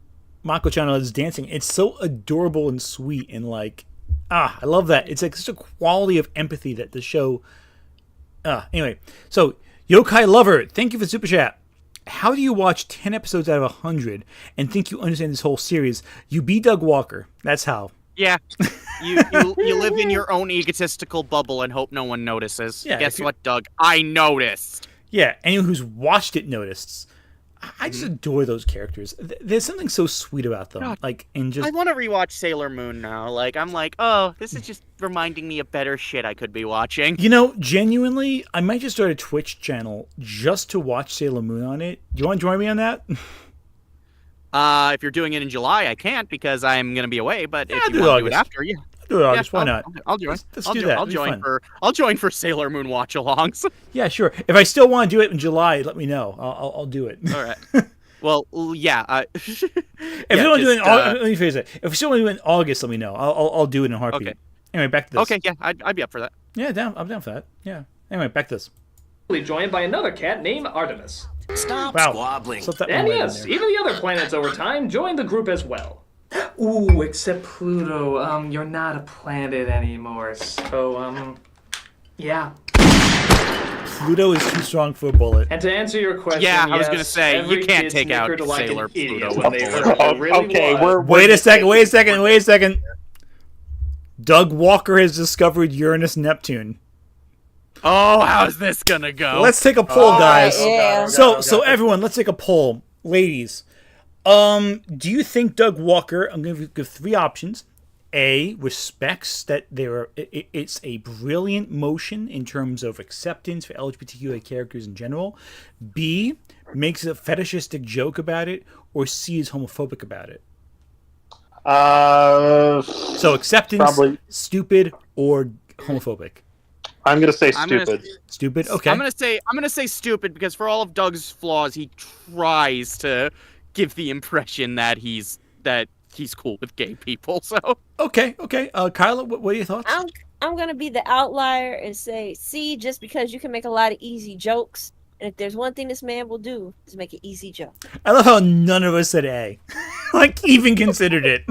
Mako-chan are just dancing. It's so adorable and sweet and like. I love that. It's like such a quality of empathy that the show. Anyway, so Yokai Lover, thank you for the super chat. How do you watch 10 episodes out of 100 and think you understand this whole series? You be Doug Walker. That's how. Yeah, you live in your own egotistical bubble and hope no one notices. Yeah, guess what, Doug? I noticed. Yeah, anyone who's watched it noticed. I just adore those characters. There's something so sweet about them. God, like, and just I want to rewatch Sailor Moon now. Like, I'm like, oh, this is just reminding me of better shit I could be watching. You know, genuinely, I might just start a Twitch channel just to watch Sailor Moon on it. Do you want to join me on that? If you're doing it in July, I can't because I'm gonna be away. But if do you it want to do it August. after, yeah. Do it August. Why not? I'll join. Let's do that. I'll join for Sailor Moon watch-alongs. Yeah, sure. If I still want to do it in July, let me know. I'll do it. All right. Well, yeah. If you don't do it, let me phrase it. If you still want to do it in August, let me know. I'll do it in a heartbeat. Okay. Anyway, back to this. Okay, yeah, I'd be up for that. Yeah, I'm down for that. Yeah. Anyway, back to this. Joined by another cat named Artemis. Stop Wow. squabbling. Slip that And one right in yes, there. even the other planets over time joined the group as well. Ooh, except Pluto. You're not a planet anymore. So, yeah. Pluto is too strong for a bullet. And to answer your question, Yeah, I was yes, gonna say, every you can't kid take out snickered like Sailor an idiot Pluto when with they a heard bullet. what it really was. Wait a second. Doug Walker has discovered Uranus Neptune. Oh, how's this gonna go? Let's take a poll, guys. yeah. So everyone, let's take a poll, ladies. Do you think Doug Walker? I'm going to give 3 options. A, respects that it's a brilliant motion in terms of acceptance for LGBTQI characters in general. B, makes a fetishistic joke about it, or C, is homophobic about it. So acceptance, probably. stupid, or homophobic. I'm gonna say I'm gonna- stupid. Stupid. Okay. I'm gonna say stupid because for all of Doug's flaws, he tries to give the impression that he's cool with gay people. So Okay. Kyla, what are your thoughts? I'm gonna be the outlier and say C, just because you can make a lot of easy jokes. And if there's one thing this man will do, is make an easy joke. I love how none of us said A. Like, even considered it.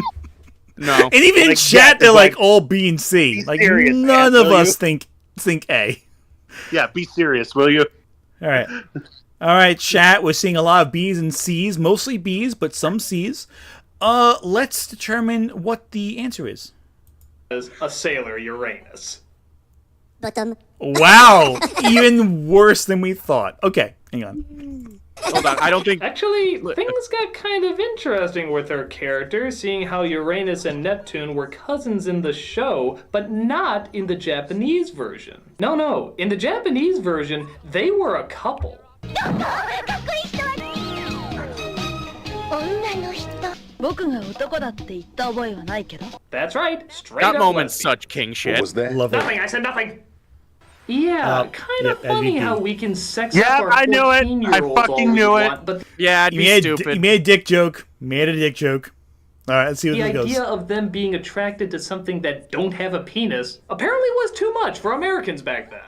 no, And even in Like, chat, yeah, they're like, like all B and C. be Like, serious, none man, of will us you? think A. Yeah, be serious, will you? All right, chat. We're seeing a lot of B's and C's, mostly B's, but some C's. Let's determine what the answer is. As a sailor Uranus. Wow, even worse than we thought. Okay, hang on. Hold on, I don't think... Actually, things got kind of interesting with her character, seeing how Uranus and Neptune were cousins in the show, but not in the Japanese version. No, in the Japanese version, they were a couple. That's right, straight That up moment's lesbian. such king shit. What was that? Love it. Nothing, I said nothing. Yeah, kind of yep, funny MVP. how we can sex Yeah, up our I knew it. 14-year-olds I fucking all we knew it. want, but Yeah, it'd You be made, stupid. you made a dick joke. Made a dick joke. All right, let's see the where this idea goes. of them being attracted to something that don't have a penis apparently was too much for Americans back then.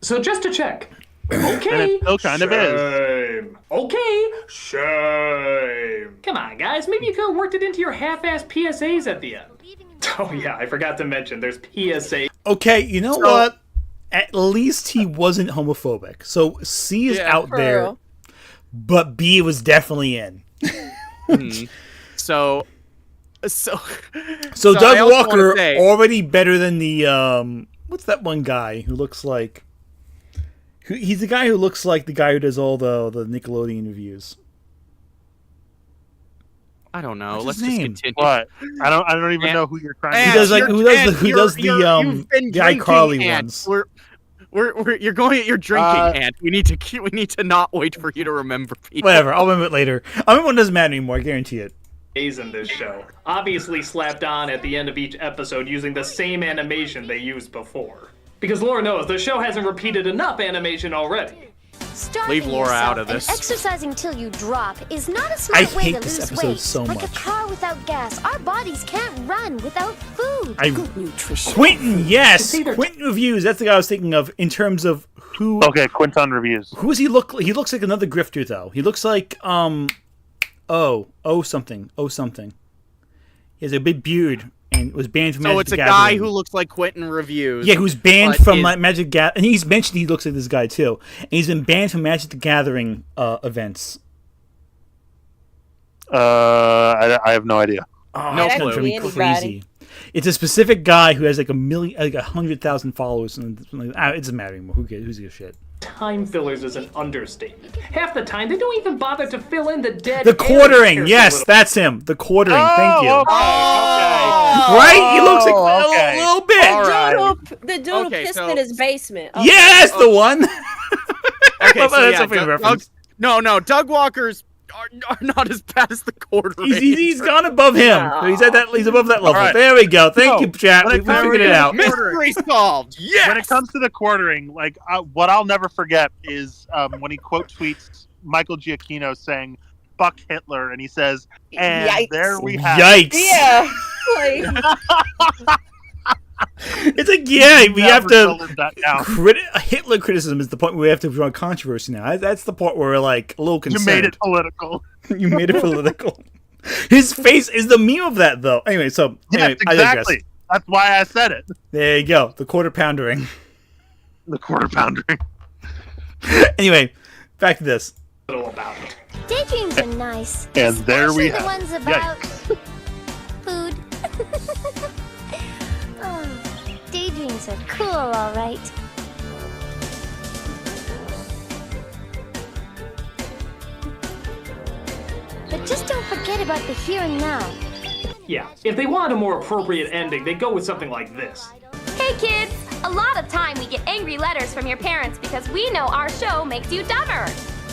So just to check. And Okay. it still kind of is. Shame. Okay. Shame. Come on, guys. Maybe you could have worked it into your half-ass PSAs at the end. Oh yeah, I forgot to mention there's PSA. Okay, you know what? At least he wasn't homophobic. So C is out For there, real. but B was definitely in. So So I Doug also wanna Walker say- already better than the what's that one guy who looks like? He's the guy who looks like the guy who does all the Nickelodeon reviews. I don't know. What's Let's his just name? continue. What? I don't even know who you're trying to. He does like who does the you've been iCarly drinking, Ant. ones. You're going at your drinking, Ant. We need to not wait for you to remember people. Whatever, I'll remember it later. I remember when it doesn't matter anymore. I guarantee it. In this show, obviously slapped on at the end of each episode using the same animation they used before. Because Laura knows the show hasn't repeated enough animation already. Starving Leave Laura yourself out of this. And exercising till you drop is not a I smart way hate to this lose episode weight. so like much. a car without gas, our bodies can't run without food. Good nutrition. Quentin, yes, Quentin reviews. That's the guy I was thinking of in terms of who. Okay, Quinton reviews. Who does he look? He looks like another grifter though. He looks like something. He has a big beard and was banned from So Magic it's the a Gathering. guy who looks like Quentin reviews. Yeah, who's banned but from is- Magic Gathering. And he's mentioned he looks like this guy too. And he's been banned from Magic the Gathering events. I have no idea. Oh, No that's clue. gonna be Anybody. crazy. It's a specific guy who has like 100,000 followers. And it doesn't matter anymore. Who gives a shit? Time fillers is an understatement. Half the time, they don't even bother to fill in the dead. The air quartering, scarce a yes, little. that's him. The quartering, thank you. Okay. Right? He looks like okay. a little bit. All right. The dude Okay, who pissed so- in his basement. Yeah, that's the one. Okay, That's so a yeah, funny Doug, reference. Doug Walker's are not as bad as the quartering. He's gone above him. He's at that. He's above that level. right. There we go. Thank So, you, chat. when We it comes figured it to out. Mystery solved. Yes. When it comes to the quartering, like what I'll never forget is when he quote tweets Michael Giacchino saying "fuck Hitler," and he says, "And Yikes. there we have." Yikes! Yeah. Like, It's like we have Never to. live that down. Hitler criticism is the point where we have to draw controversy now. That's the part where we're like a little You concerned. made it political. You made it political. His face is the meme of that, though. Anyway, so Yes, I digress. exactly. That's why I said it. There you go. The quarter poundering. The quarter poundering. Anyway, back to this. Little about it. Daydreams are nice. And there we especially the have ones it. about food. Oh, daydreams are cool, all right. But just don't forget about the here and now. Yeah, if they wanted a more appropriate ending, they'd go with something like this. Hey kids! A lot of time we get angry letters from your parents because we know our show makes you dumber.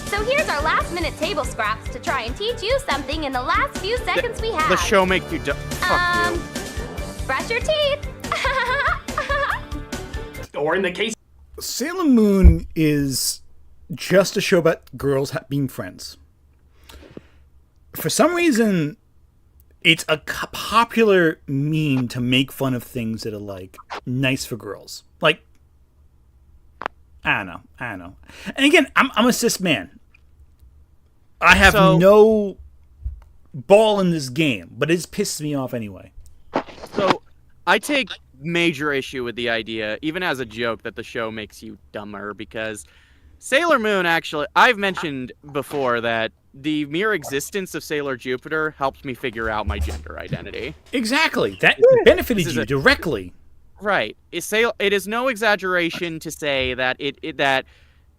So here's our last minute table scraps to try and teach you something in the last few seconds we have. The show make you fuck you. Brush your teeth! Or in the case Sailor Moon is just a show about girls being friends. For some reason, it's a popular meme to make fun of things that are like nice for girls. Like, I don't know. And again, I'm a cis man. I have no ball in this game, but it pisses me off anyway. So, I take major issue with the idea, even as a joke, that the show makes you dumber, because Sailor Moon, actually, I've mentioned before that the mere existence of Sailor Jupiter helped me figure out my gender identity. Exactly. That benefited you directly. Right. It is no exaggeration to say that that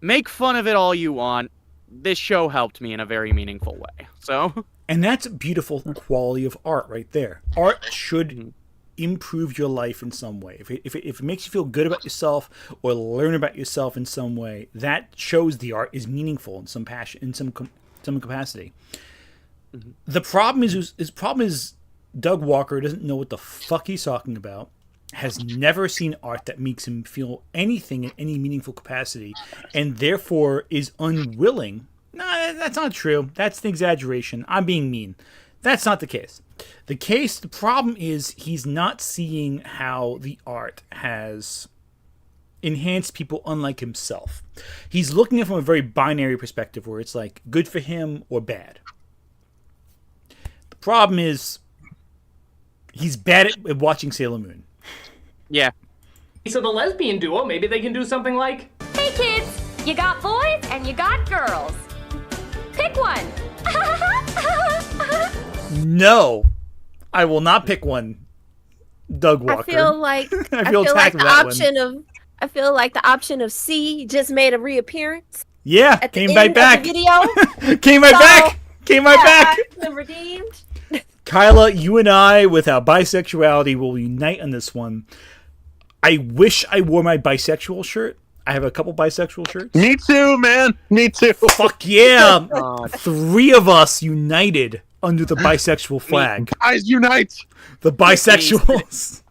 make fun of it all you want. This show helped me in a very meaningful way. So, and that's a beautiful quality of art right there. Art should improve your life in some way. If it makes you feel good about yourself or learn about yourself in some way, that shows the art is meaningful in some passion, in some capacity. Mm-hmm. The problem is Doug Walker doesn't know what the fuck he's talking about, has never seen art that makes him feel anything in any meaningful capacity, and therefore is unwilling. No, that's not true. That's an exaggeration. I'm being mean. That's not the case. The problem is he's not seeing how the art has enhanced people unlike himself. He's looking at it from a very binary perspective where it's like good for him or bad. The problem is he's bad at watching Sailor Moon. Yeah. So the lesbian duo, maybe they can do something like, Hey kids, you got boys and you got girls. Pick one. No, I will not pick one. Doug Walker. I feel like I feel like attacked the with that option one. of I feel like the option of C just made a reappearance. Yeah, at the came end right of back. the video. Came right back. Came right back. I've been redeemed. Kyla, you and I, with our bisexuality, will unite on this one. I wish I wore my bisexual shirt. I have a couple bisexual shirts. Me too, man. Me too. Fuck yeah. 3 of us united under the bisexual flag. Guys, unite. The bisexuals.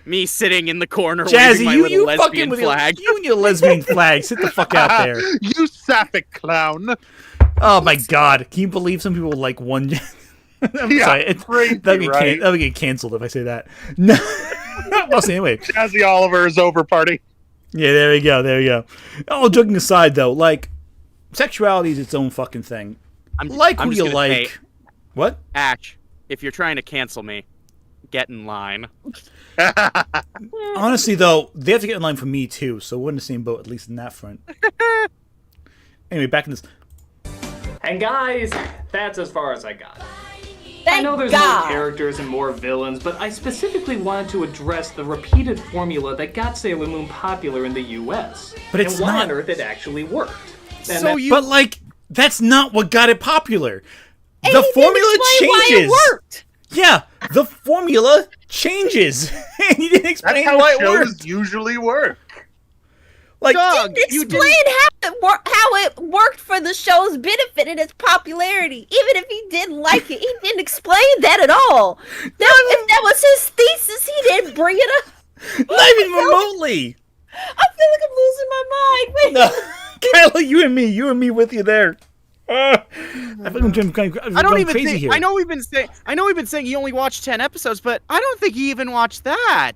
Me sitting in the corner Jazzy, waving my you little lesbian fucking with flag. you and your lesbian flag. Sit the fuck out there. You sapphic clown. Oh my god. Can you believe some people like one... I'm sorry. Crazy, That would get canceled if I say that. No. Well, so anyway. Jazzy Oliver's over party. Yeah, there we go. All joking aside, though, like, sexuality is its own fucking thing. I'm who just you gonna like. say, What? Ash, if you're trying to cancel me, get in line. Honestly, though, they have to get in line for me, too, so we're in the same boat, at least in that front. Anyway, back in this... and guys, that's as far as I got. Thank I know there's God. more characters and more villains, but I specifically wanted to address the repeated formula that got Sailor Moon popular in the US. But it's and why not- on earth it actually worked. And So that- But, like, that's not what got it popular. And The he didn't formula explain why changes. it worked. Yeah, the formula changes. And he didn't explain That's how why it shows worked. usually work. Like, Doug, you Explain didn't... how it worked for the show's benefit and its popularity. Even if he didn't like it, he didn't explain that at all. If that was his thesis, he didn't bring it up. not even remotely. I feel like I'm losing my mind. Wait. No. Kyla, you and me with you there. I think I'm going crazy think. here. I know we've been saying he only watched 10 episodes, but I don't think he even watched that.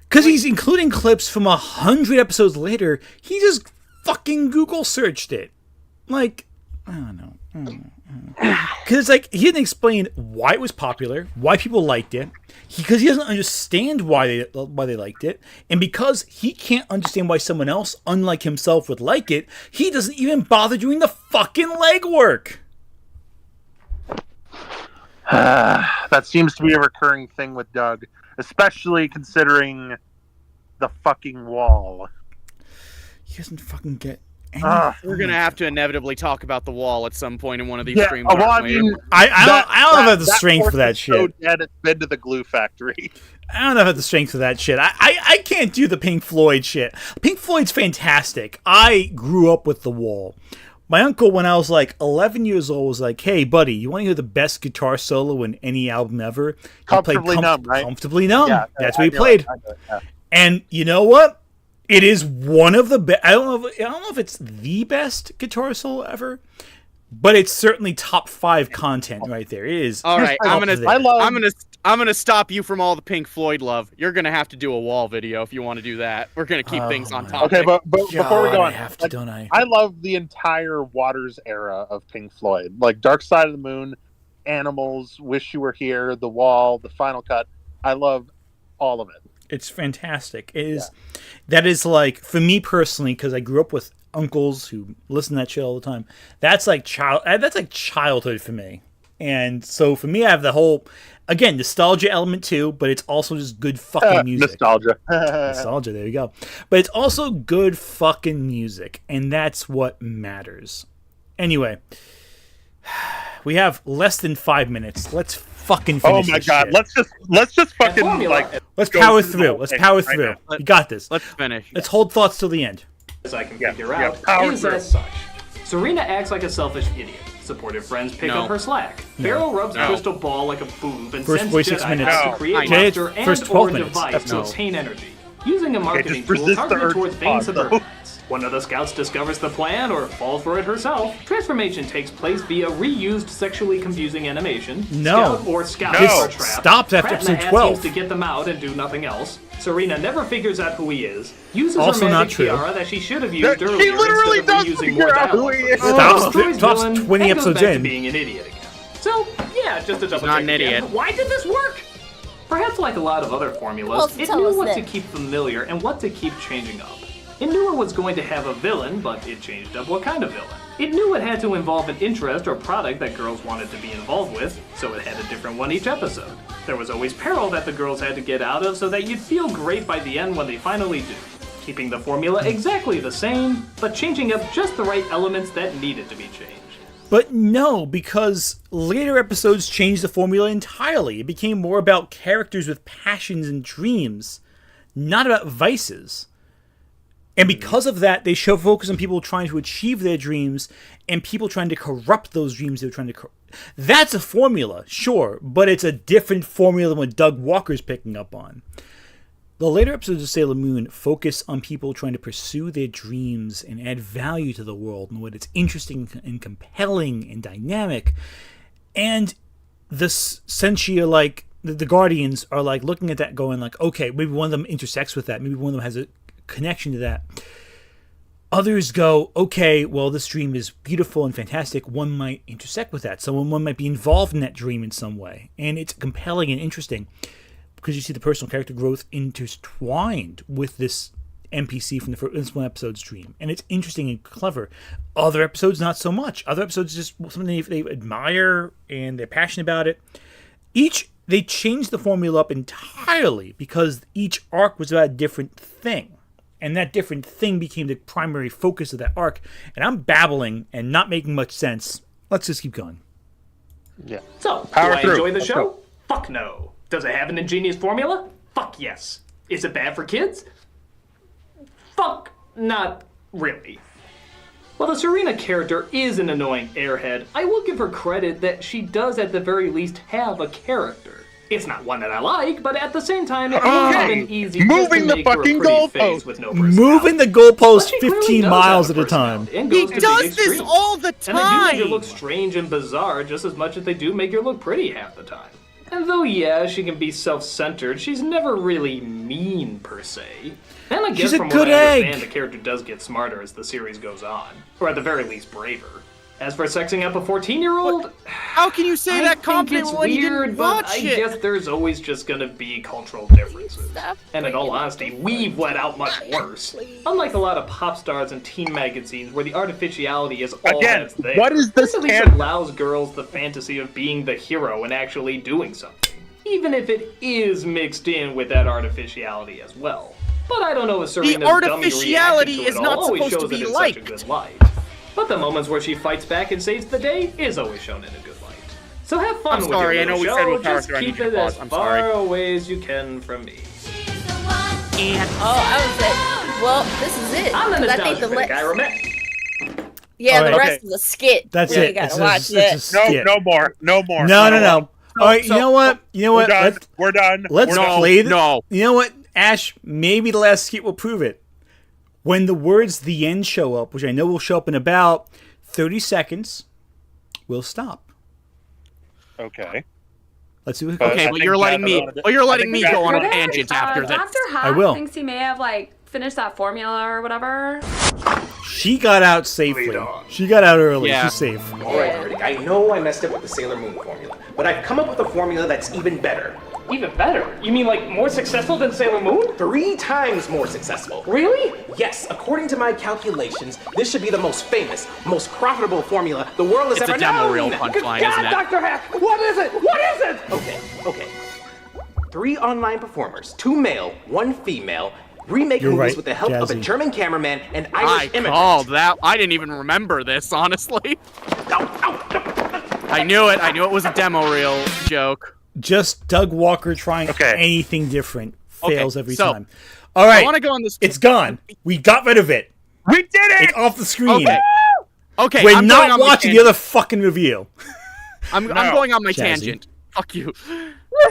Because he's including clips from 100 episodes later. He just fucking Google searched it. Like, I don't know. Because it's like, he didn't explain why it was popular, why people liked it. Because he doesn't understand why they liked it. And because he can't understand why someone else, unlike himself, would like it, he doesn't even bother doing the fucking legwork. That seems to be a recurring thing with Doug, especially considering the fucking wall. He doesn't fucking get any. We're gonna have to inevitably talk about the wall at some point in one of these Yeah, streams. well, I aren't we? mean, I don't have the strength for that shit. So dead it's been to the glue factory. I don't have the strength for that shit. I can't do the Pink Floyd shit. Pink Floyd's fantastic. I grew up with The Wall. My uncle, when I was like 11 years old, was like, "Hey, buddy, you want to hear the best guitar solo in any album ever?" He Comfortably played Numb, right? Comfortably Numb. Yeah, That's I what he know played. it, I know it, yeah. And you know what? It is one of the best. I don't know if it's the best guitar solo ever, but it's certainly top 5 content right there. It is. All right, up there. I'm gonna stop you from all the Pink Floyd love. You're gonna have to do a wall video if you want to do that. We're gonna keep things on topic. Okay, but before we go on, I have to, don't I? I love the entire Waters era of Pink Floyd, like Dark Side of the Moon, Animals, Wish You Were Here, The Wall, The Final Cut. I love all of it. It's fantastic. It is. That is like, for me personally, because I grew up with uncles who listen to that shit all the time. That's like childhood for me. And so for me, I have the whole, again, nostalgia element too, but it's also just good fucking music. Nostalgia. Nostalgia, there you go. But it's also good fucking music, and that's what matters. Anyway, we have less than 5 minutes. Let's fucking finish Oh my this god, shit. let's just fucking like Let's go power through the through. whole Let's thing power right through. now. We got this. Let's finish. Let's hold thoughts till the end. As I can figure out, power is through. as such. Serena acts like a selfish idiot. Supportive friends pick No. up her slack. No. Beryl rubs No. Crystal Ball like a boob and First sends voice 6 Jedi minutes. out No. to create I a know. monster First and 12 or a minutes. device to No. obtain energy. Using a marketing just tool resist the targeted urge towards to vain pause, though. suburbanites. One of the scouts discovers the plan or falls for it herself. Transformation takes place via reused sexually confusing animation. No. Scouts No. are trapped. Stopped after Pratt in the episode Hat 12. seems to get them out and do nothing else. Serena never figures out who he is. Uses Also a not magic true. tiara that she should have used earlier She literally instead of does reusing figure more out who dialogue. he is. Stops Destroys 20 villain and goes episodes back to in. being an idiot again. So, yeah, just to double not check an again, idiot. why did this work? Perhaps like a lot of other formulas, Well, it tell knew us what that. to keep familiar and what to keep changing up. It knew it was going to have a villain, but it changed up what kind of villain. It knew it had to involve an interest or product that girls wanted to be involved with, so it had a different one each episode. There was always peril that the girls had to get out of so that you'd feel great by the end when they finally do. Keeping the formula exactly the same, but changing up just the right elements that needed to be changed. But no, because later episodes changed the formula entirely. It became more about characters with passions and dreams, not about vices. And because of that, they show focus on people trying to achieve their dreams and people trying to corrupt those dreams they're trying to That's a formula, sure, but it's a different formula than what Doug Walker's picking up on. The later episodes of Sailor Moon focus on people trying to pursue their dreams and add value to the world and what it's interesting and compelling and dynamic. And the Senshia, like, the Guardians are like looking at that going like, okay, maybe one of them intersects with that. Maybe one of them has a connection to that. Others go, okay, well, this dream is beautiful and fantastic. One might intersect with that. One might be involved in that dream in some way. And it's compelling and interesting because you see the personal character growth intertwined with this NPC from this one episode's dream. And it's interesting and clever. Other episodes, not so much. Other episodes, just something they admire and they're passionate about it. They changed the formula up entirely because each arc was about a different thing. And that different thing became the primary focus of that arc. And I'm babbling and not making much sense. Let's just keep going. Yeah. So, Power do I through. enjoy the Let's show? go. Fuck no. Does it have an ingenious formula? Fuck yes. Is it bad for kids? Fuck not really. While the Serena character is an annoying airhead, I will give her credit that she does at the very least have a character. It's not one that I like, but at the same time, it would have been easy Moving just to the make her a fucking pretty goalpost. face with no personality. Moving the goalpost But she clearly 15 does miles have at a time. personality and He goes to does big this extremes. all the And they do make her time. look strange and bizarre just as much as they do make her look pretty half the time. And though, yeah, she can be self-centered, she's never really mean, per se. And I guess She's a from good what I understand, egg. the character does get smarter as the series goes on. Or at the very least, braver. As for sexing up a 14-year-old... How can you say that confident when you didn't watch I it? guess there's always just gonna be cultural differences. And in all honesty, we've let out much worse. Unlike a lot of pop stars and teen magazines where the artificiality is all Again, that's there. what is this at least canon? allows girls the fantasy of being the hero and actually doing something. Even if it is mixed in with that artificiality as well. But I don't know if Serena's dummy artificiality reaction to is it not all always supposed to shows be it in liked. such a good light. But the moments where she fights back and saves the day is always shown in a good light. So have fun I'm with sorry, your I know little we show. said we'll power Just through. I need keep you to it as pause. I'm far sorry. away as you can from me. And I was like, well, this is it. I'm the 'Cause I Nostalgia think the Critic, I le- remember. yeah, All the right. rest of the skit. That's we it. Gotta It's watch a that. skit. No more. No more. No. All right, you know what? You know We're what? done. We're done. Let's We're done. play this. No. You know what, Ash? Maybe the last skit will prove it. When the words "the end" show up, which I know will show up in about 30 seconds, we'll stop. Okay. Let's do it. Okay, but you're letting me. But you're letting me go on a tangent after this. After I Hot will. thinks he may have like finished that formula or whatever. She got out safely. She got out early. Yeah. She's safe. Alright, Critic, I know I messed up with the Sailor Moon formula, but I've come up with a formula that's even better. Even better. You mean like more successful than Sailor Moon? 3 times more successful. Really? Yes, according to my calculations, this should be the most famous, most profitable formula the world has It's ever a demo known. reel punchline, God, isn't it? Dr. Hack, what is it? What is it? Okay. 3 online performers, 2 male, 1 female, remake movies right, with the help of a Jazzy. German cameraman and I Irish immigrant. called that. I didn't even remember this, honestly. I knew it. I knew it was a demo reel joke. Just Doug Walker trying anything different fails Okay, every so, time. All right, I want to go on this. it's gone. We got rid of it. We did it. It's off the screen. Okay. We're I'm going not on my watching the tangent. other fucking review. I'm going on my Jazzy. tangent. Fuck you.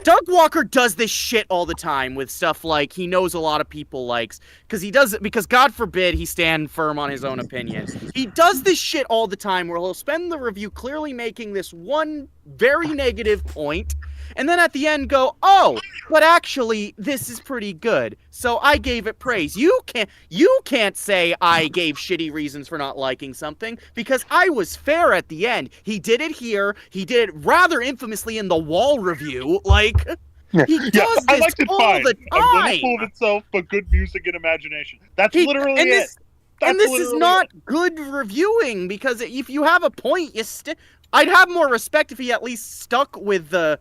Doug Walker does this shit all the time with stuff like he knows a lot of people likes because God forbid he stand firm on his own opinion. He does this shit all the time where he'll spend the review clearly making this one very negative point and then at the end go, "Oh, but actually this is pretty good. So I gave it praise." You can't say I gave shitty reasons for not liking something because I was fair at the end. He did it here. He did it rather infamously in the Wall review. Like he does I this liked it all fine. the A little time. full of itself, but good music and imagination. That's literally and it. this, and That's this is literally not good reviewing because if you have a point, I'd have more respect if he at least stuck with the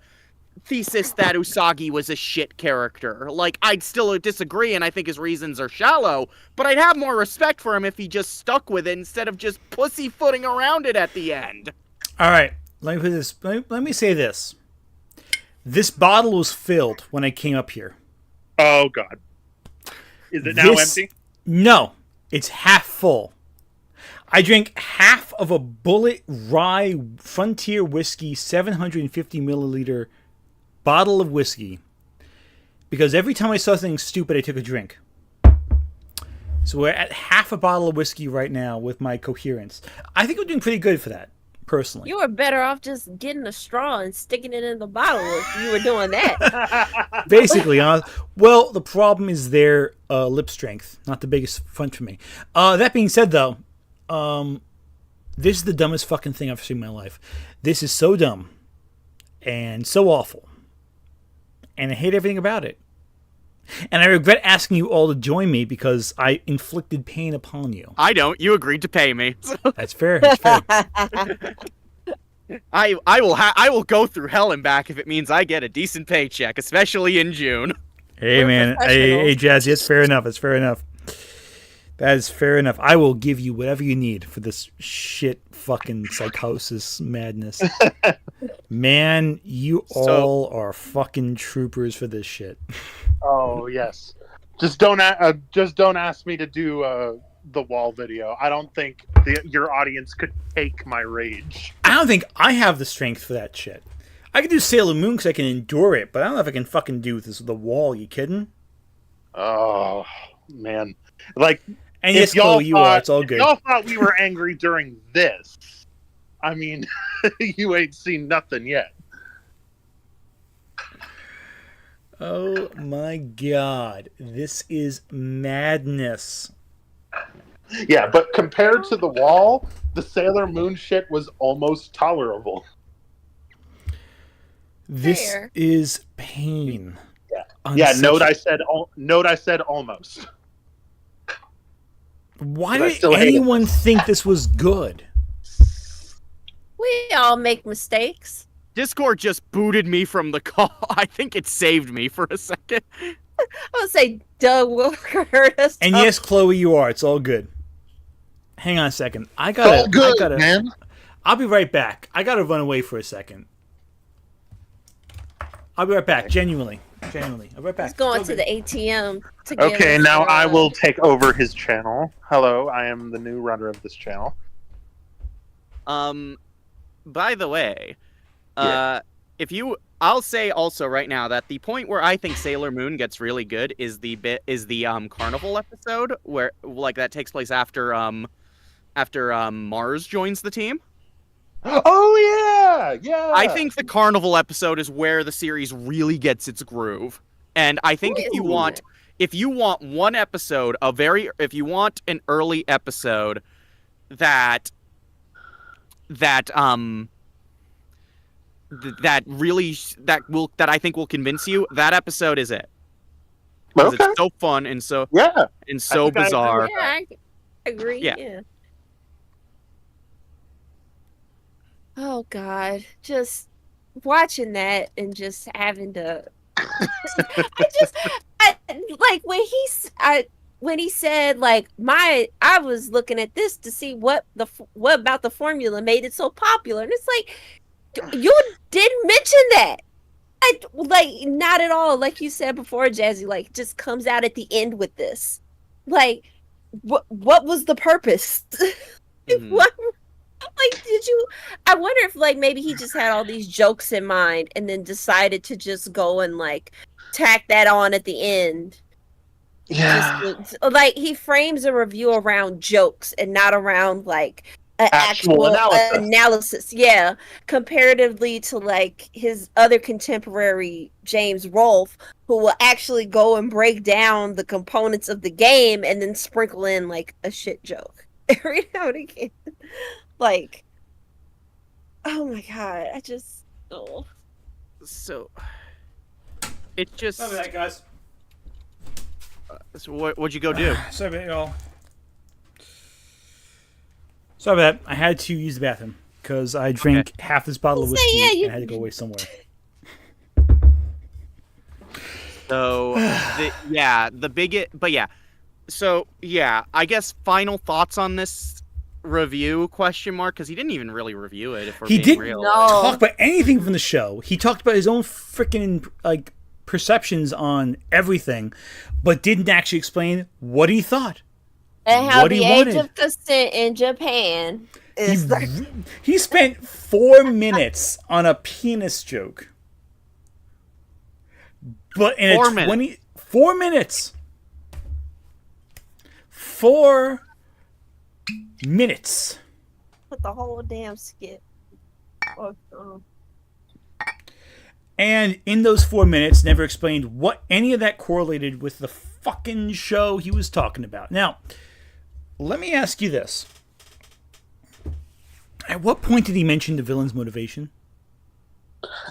thesis that Usagi was a shit character. Like, I'd still disagree, and I think his reasons are shallow, but I'd have more respect for him if he just stuck with it instead of just pussyfooting around it at the end. All right, let me put this. Let me say this. This bottle was filled when I came up here. Oh God, is it now empty? No, it's half full. I drank half of a Bullet Rye Frontier Whiskey 750 milliliter bottle of whiskey because every time I saw something stupid, I took a drink. So we're at half a bottle of whiskey right now with my coherence. I think we're doing pretty good for that, personally. You were better off just getting a straw and sticking it in the bottle if you were doing that. Basically, well, the problem is their lip strength. Not the biggest fun for me. That being said, though, this is the dumbest fucking thing I've seen in my life. This is so dumb and so awful. And I hate everything about it. And I regret asking you all to join me because I inflicted pain upon you. I don't. You agreed to pay me. That's fair. That's fair. I will go through hell and back if it means I get a decent paycheck, especially in June. Hey, man. Hey, Jazzy, it's fair enough. It's fair enough. That is fair enough. I will give you whatever you need for this shit fucking psychosis madness. Man, you all are fucking troopers for this shit. Oh yes. Just don't ask me to do the Wall video. I don't think your audience could take my rage. I don't think I have the strength for that shit. I can do Sailor Moon because I can endure it, but I don't know if I can fucking do this with the Wall. You kidding? Oh man, like. And yes, Chloe, you are. It's all good. If y'all thought we were angry during this, I mean, you ain't seen nothing yet. Oh my god. This is madness. Yeah, but compared to the Wall, the Sailor Moon shit was almost tolerable. This is pain. Yeah. Note I said almost. Why did anyone think this was good? We all make mistakes. Discord just booted me from the call. I think it saved me for a second. I would say Doug Walker heard us. And yes, Chloe, you are. It's all good. Hang on a second. I all good, man. I'll be right back. I gotta run away for a second. I'll be right back. Genuinely. I'll be right back. He's going to the ATM to get Okay, now I will take over his channel. Hello, I am the new runner of this channel. By the way, I'll say also right now that the point where I think Sailor Moon gets really good is the carnival episode where like that takes place after Mars joins the team. Oh yeah. I think the carnival episode is where the series really gets its groove. And I think if you want one episode, if you want an early episode that that I think will convince you, that episode is it. Because it's so fun and so bizarre. Yeah, I agree. Yeah. Oh God, just watching that and just having to. Like when he said like I was looking at this to see what about the formula made it so popular, and it's like you didn't mention that. Like not at all. Like you said before, Jazzy, like just comes out at the end with this. Like what was the purpose? What, like did you I wonder if like maybe he just had all these jokes in mind and then decided to just go and like tack that on at the end. Yeah. Like he frames a review around jokes and not around like an actual analysis. Yeah, comparatively to like his other contemporary James Rolfe, who will actually go and break down the components of the game and then sprinkle in like a shit joke every now and again. Like, oh my God, I just So it just. Sorry about that, guys. So what'd you go do? Sorry about it, y'all. Sorry about that. I had to use the bathroom because I drank half this bottle of whiskey and had to go away somewhere. So, So, yeah, I guess final thoughts on this review, question mark, because he didn't even really review it, if we're He being didn't real. talk about anything from the show. He talked about his own freaking, like, perceptions on everything, but didn't actually explain what he thought. And how what the he age wanted. of consent in Japan is like... He spent 4 minutes on a penis joke. But in 4 a minutes. 4 minutes. 4 minutes. Put the whole damn skit. And in those 4 minutes, never explained what any of that correlated with the fucking show he was talking about. Now, let me ask you this. At what point did he mention the villain's motivation?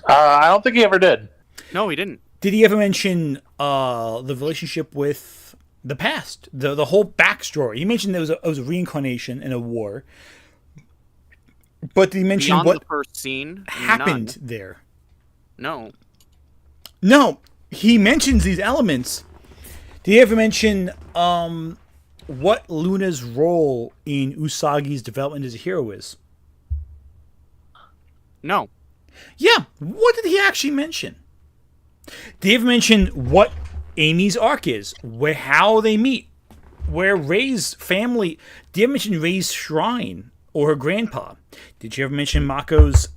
I don't think he ever did. No, he didn't. Did he ever mention the relationship with the past? The whole backstory? He mentioned there was a reincarnation and a war. But did he mention Beyond what the first scene, happened there? No. No, he mentions these elements. Did he ever mention what Luna's role in Usagi's development as a hero is? No. Yeah, what did he actually mention? Did he ever mention what Amy's arc is? How they meet? Where Ray's family... Did you ever mention Ray's shrine or her grandpa? Did you ever mention Mako's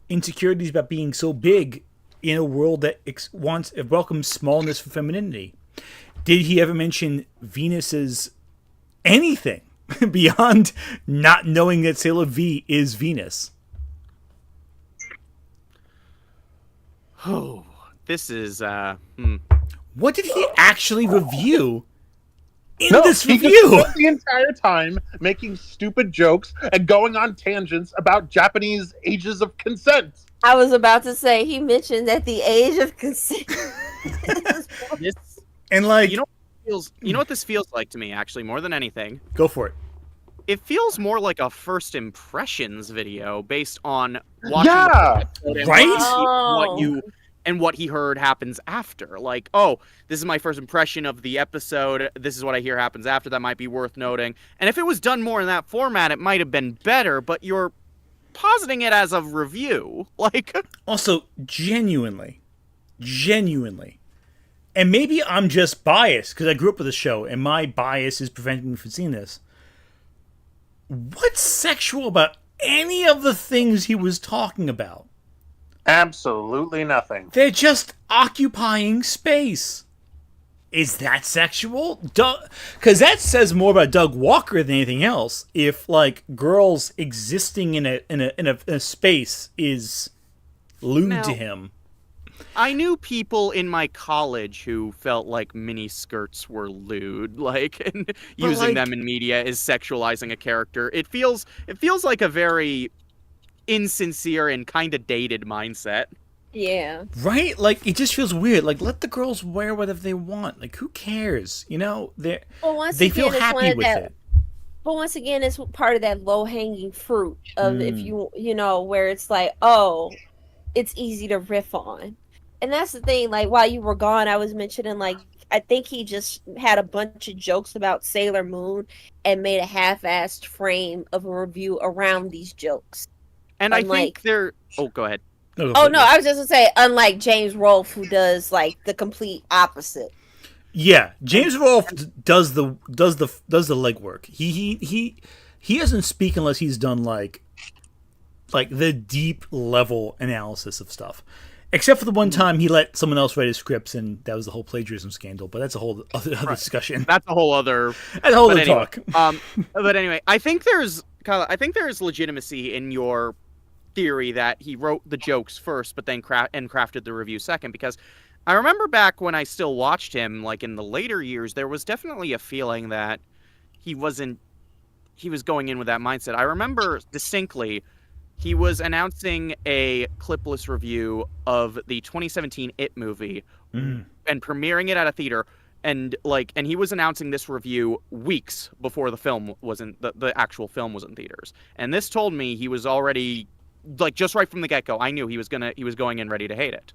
insecurities about being so big in a world that welcomes smallness for femininity? Did he ever mention Venus's anything beyond not knowing that Sailor V is Venus? Oh, this is What did he actually review in this he review? just spent the entire time making stupid jokes and going on tangents about Japanese ages of consent. I was about to say, he mentioned that the age of consent. And like, you know what this feels like to me, actually, more than anything. Go for it. It feels more like a first impressions video based on watching Yeah, the episode and right? what he heard happens after. Like, oh, this is my first impression of the episode. This is what I hear happens after. That might be worth noting. And if it was done more in that format, it might have been better. But you're positing it as a review, like. Also, genuinely, and maybe I'm just biased because I grew up with the show, and my bias is preventing me from seeing this. What's sexual about any of the things he was talking about? absolutely nothing. They're just occupying space. Is that sexual? Because that says more about Doug Walker than anything else. If like girls existing in a space is lewd to him. I knew people in my college who felt like mini skirts were lewd, like, and using them in media is sexualizing a character. It feels like a very insincere and kind of dated mindset. Yeah. Right? Like, it just feels weird. Like, let the girls wear whatever they want. Like, who cares? You know, they feel happy with it. But once again, it's part of that low-hanging fruit of if you know, where it's like, oh, it's easy to riff on. And that's the thing, like, while you were gone, I was mentioning, like, I think he just had a bunch of jokes about Sailor Moon and made a half-assed frame of a review around these jokes. And I think they're... Oh, go ahead. Oh, no, I was just going to say, unlike James Rolfe, who does, like, the complete opposite. Yeah, James Rolfe does the legwork. He doesn't speak unless he's done like the deep level analysis of stuff. Except for the one time he let someone else write his scripts, and that was the whole plagiarism scandal. But that's a whole other discussion. That's a whole other. That's a whole other talk. But anyway, I think there's legitimacy in your theory that he wrote the jokes first, but then crafted the review second, because I remember back when I still watched him, like in the later years, there was definitely a feeling that he was going in with that mindset. I remember distinctly he was announcing a clipless review of the 2017 It movie and premiering it at a theater, and he was announcing this review weeks before the film the actual film was in theaters. And this told me he was already, like, just right from the get-go, I knew he was going in ready to hate it.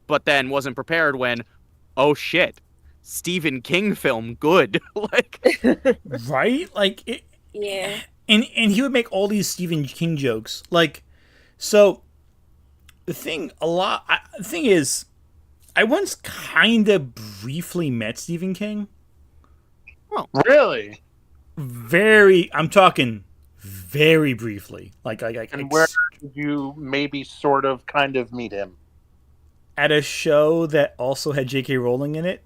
But then wasn't prepared when, oh shit, Stephen King film, good. Right? Like, it, yeah. And he would make all these Stephen King jokes. Like, so the thing is, I once kind of briefly met Stephen King. Oh, really? I'm talking very briefly. And where did you maybe sort of kind of meet him? At a show that also had J.K. Rowling in it.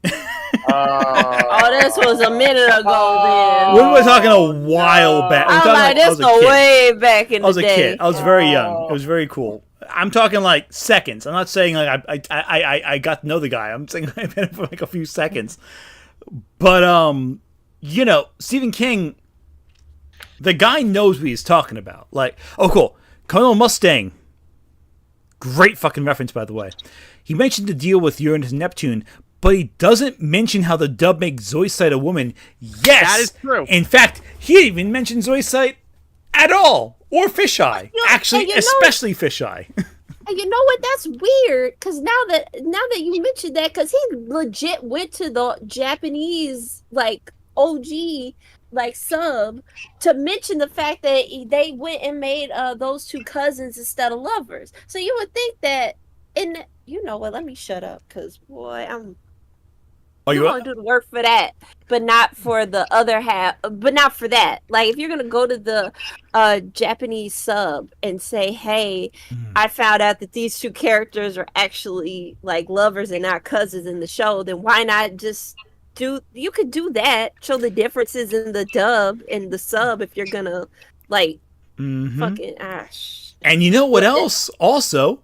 Oh, this was a minute ago, then. We were talking a while back. I'm like, this go way back in the day. I was a kid. I was very young. It was very cool. I'm talking like seconds. I'm not saying like I got to know the guy. I'm saying I met him for like a few seconds. But you know, Stephen King, the guy knows what he's talking about. Like, oh cool, Colonel Mustang. Great fucking reference, by the way. He mentioned the deal with Uranus and Neptune, but he doesn't mention how the dub makes Zoisite a woman. Yes! That is true. In fact, he didn't even mention Zoisite at all. Or Fisheye. Actually, especially Fisheye. And you know what? That's weird, because now that you mentioned that, because he legit went to the Japanese, like, OG, like, sub to mention the fact that they went and made those two cousins instead of lovers. So you would think that, you know what? Let me shut up, because boy, I'm gonna do the work for that, but not for the other half. But not for that. Like, if you're gonna go to the Japanese sub and say, "Hey, I found out that these two characters are actually like lovers and not cousins in the show," then why not just you could do that, show the differences in the dub and the sub if you're gonna like fucking And you know what else? Also,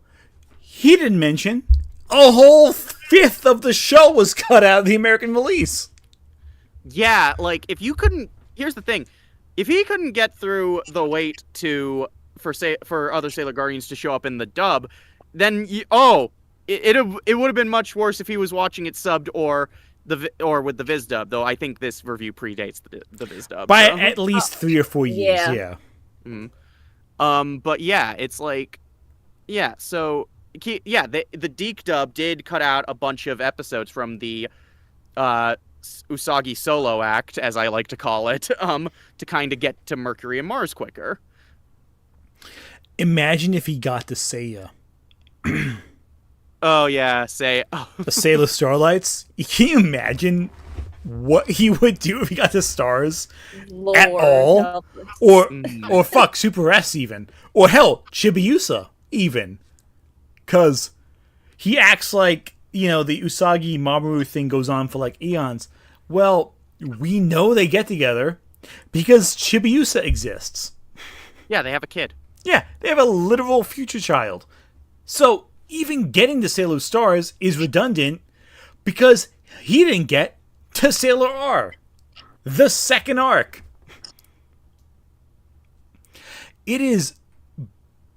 he didn't mention a whole fifth of the show was cut out of the American release. Yeah, like here's the thing. If he couldn't get through the wait for other Sailor Guardians to show up in the dub, then it would have been much worse if he was watching it subbed or with the Viz dub, though I think this review predates the Viz dub by at least 3 or 4 years. Yeah. But yeah, it's like, yeah. So yeah, the Deke dub did cut out a bunch of episodes from the Usagi solo act, as I like to call it, to kind of get to Mercury and Mars quicker. Imagine if he got to Seiya. Oh yeah, the Sailor Starlights. Can you imagine what he would do if he got the stars at all? Or fuck, Super S even. Or hell, Chibiusa even. Because he acts like, you know, the Usagi Mamoru thing goes on for like eons. Well, we know they get together because Chibiusa exists. Yeah, they have a kid. Yeah, they have a literal future child. So even getting to Sailor Stars is redundant because he didn't get to Sailor R, the second arc. It is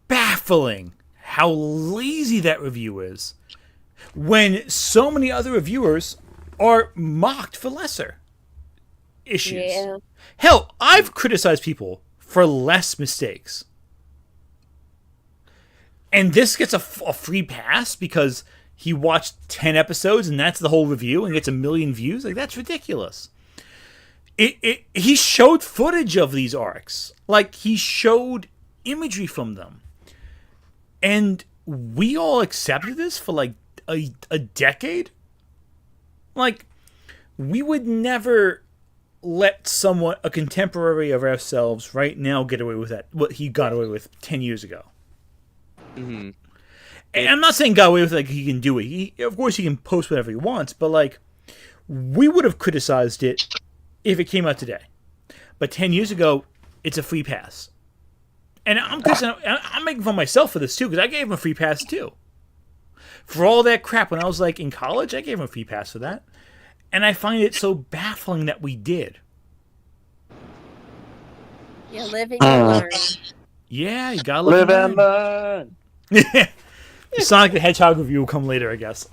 baffling how lazy that review is when so many other reviewers are mocked for lesser issues. Yeah. Hell, I've criticized people for less mistakes. And this gets a free pass because he watched 10 episodes and that's the whole review and gets 1 million views? Like, that's ridiculous. He showed footage of these arcs. Like, he showed imagery from them. And we all accepted this for, like, a decade? Like, we would never let someone, a contemporary of ourselves right now, get away with that, what he got away with 10 years ago. Mm-hmm. And I'm not saying got away with it, like he can do it. Of course, he can post whatever he wants, but like, we would have criticized it if it came out today. But 10 years ago, it's a free pass. And I'm making fun of myself for this too, because I gave him a free pass too. For all that crap when I was like in college, I gave him a free pass for that. And I find it so baffling that we did. Yeah, live and you learn. Yeah, you gotta live and learn. The Sonic the Hedgehog review will come later, I guess.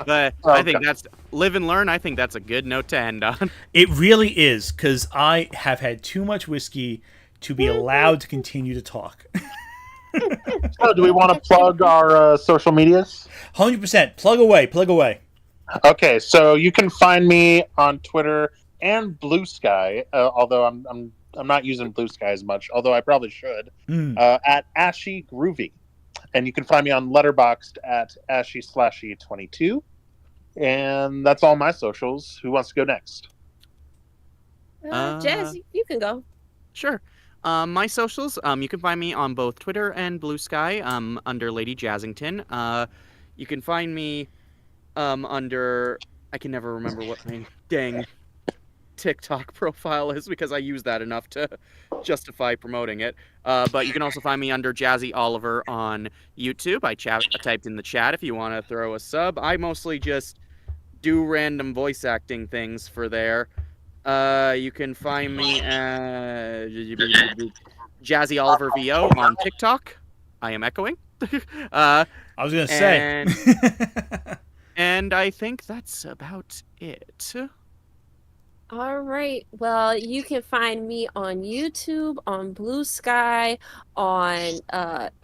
But I think that's live and learn. I think that's a good note to end on. It really is, because I have had too much whiskey to be allowed to continue to talk. So, do we want to plug our social medias? 100%. Plug away. Okay, so you can find me on Twitter and Blue Sky, although I'm not using Blue Sky as much, although I probably should, at Ashy Groovy. And you can find me on Letterboxd at Ashy/22. And that's all my socials. Who wants to go next? Jazz, you can go. Sure. My socials, you can find me on both Twitter and Blue Sky under Lady Jazzington. You can find me under... I can never remember what my dang TikTok profile is because I use that enough to justify promoting it. But you can also find me under Jazzy Oliver on YouTube. I typed in the chat if you want to throw a sub. I mostly just do random voice acting things for there. You can find me at Jazzy Oliver VO on TikTok. I am echoing. I was going to say. And I think that's about it. All right. Well, you can find me on YouTube, on Blue Sky, on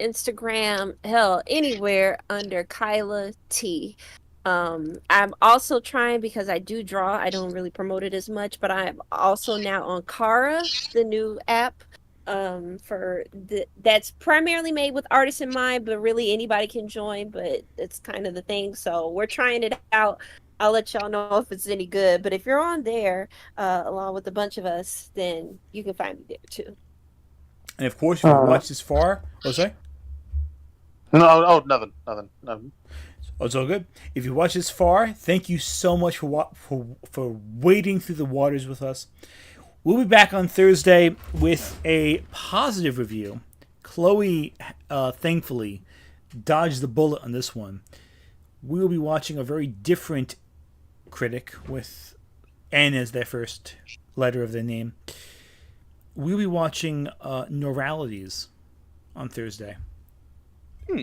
Instagram, hell, anywhere under Kyla T. I'm also trying, because I do draw, I don't really promote it as much, but I'm also now on Kara, the new app. That's primarily made with artists in mind, but really anybody can join, but it's kind of the thing. So we're trying it out. I'll let y'all know if it's any good. But if you're on there, along with a bunch of us, then you can find me there too. And of course, if you've watched this far, nothing. Oh, it's all good. If you watch this far, thank you so much for wading through the waters with us. We'll be back on Thursday with a positive review. Chloe, thankfully, dodged the bullet on this one. We will be watching a very different critic with N as their first letter of their name. We'll be watching Neuralities on Thursday.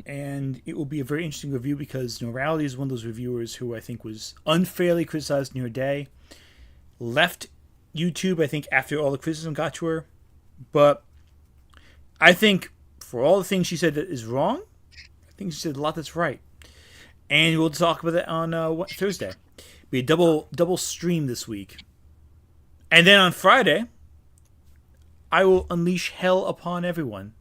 And it will be a very interesting review because Neuralities is one of those reviewers who I think was unfairly criticized in her day. Left YouTube, I think, after all the criticism got to her. But I think for all the things she said that is wrong, I think she said a lot that's right. And we'll talk about it on Thursday. Be a double stream this week. And then on Friday, I will unleash hell upon everyone.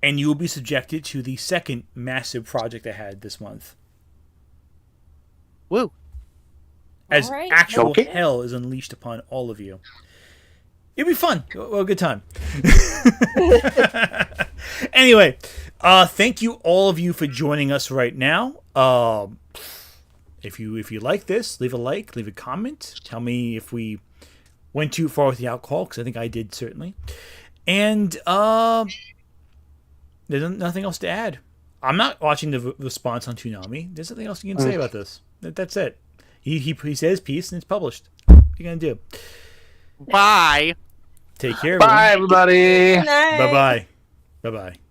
And you will be subjected to the second massive project I had this month. Woo. As actual hell is unleashed upon all of you. It'll be fun. Well, a good time. Anyway, thank you all of you for joining us right now. If you like this, leave a like, leave a comment. Tell me if we went too far with the alcohol, because I think I did, certainly. And there's nothing else to add. I'm not watching the response on Toonami. There's nothing else you can say about this. That's it. He says peace and it's published. What are you going to do? Bye. Take care, Bye, everybody. Bye-bye. Bye-bye.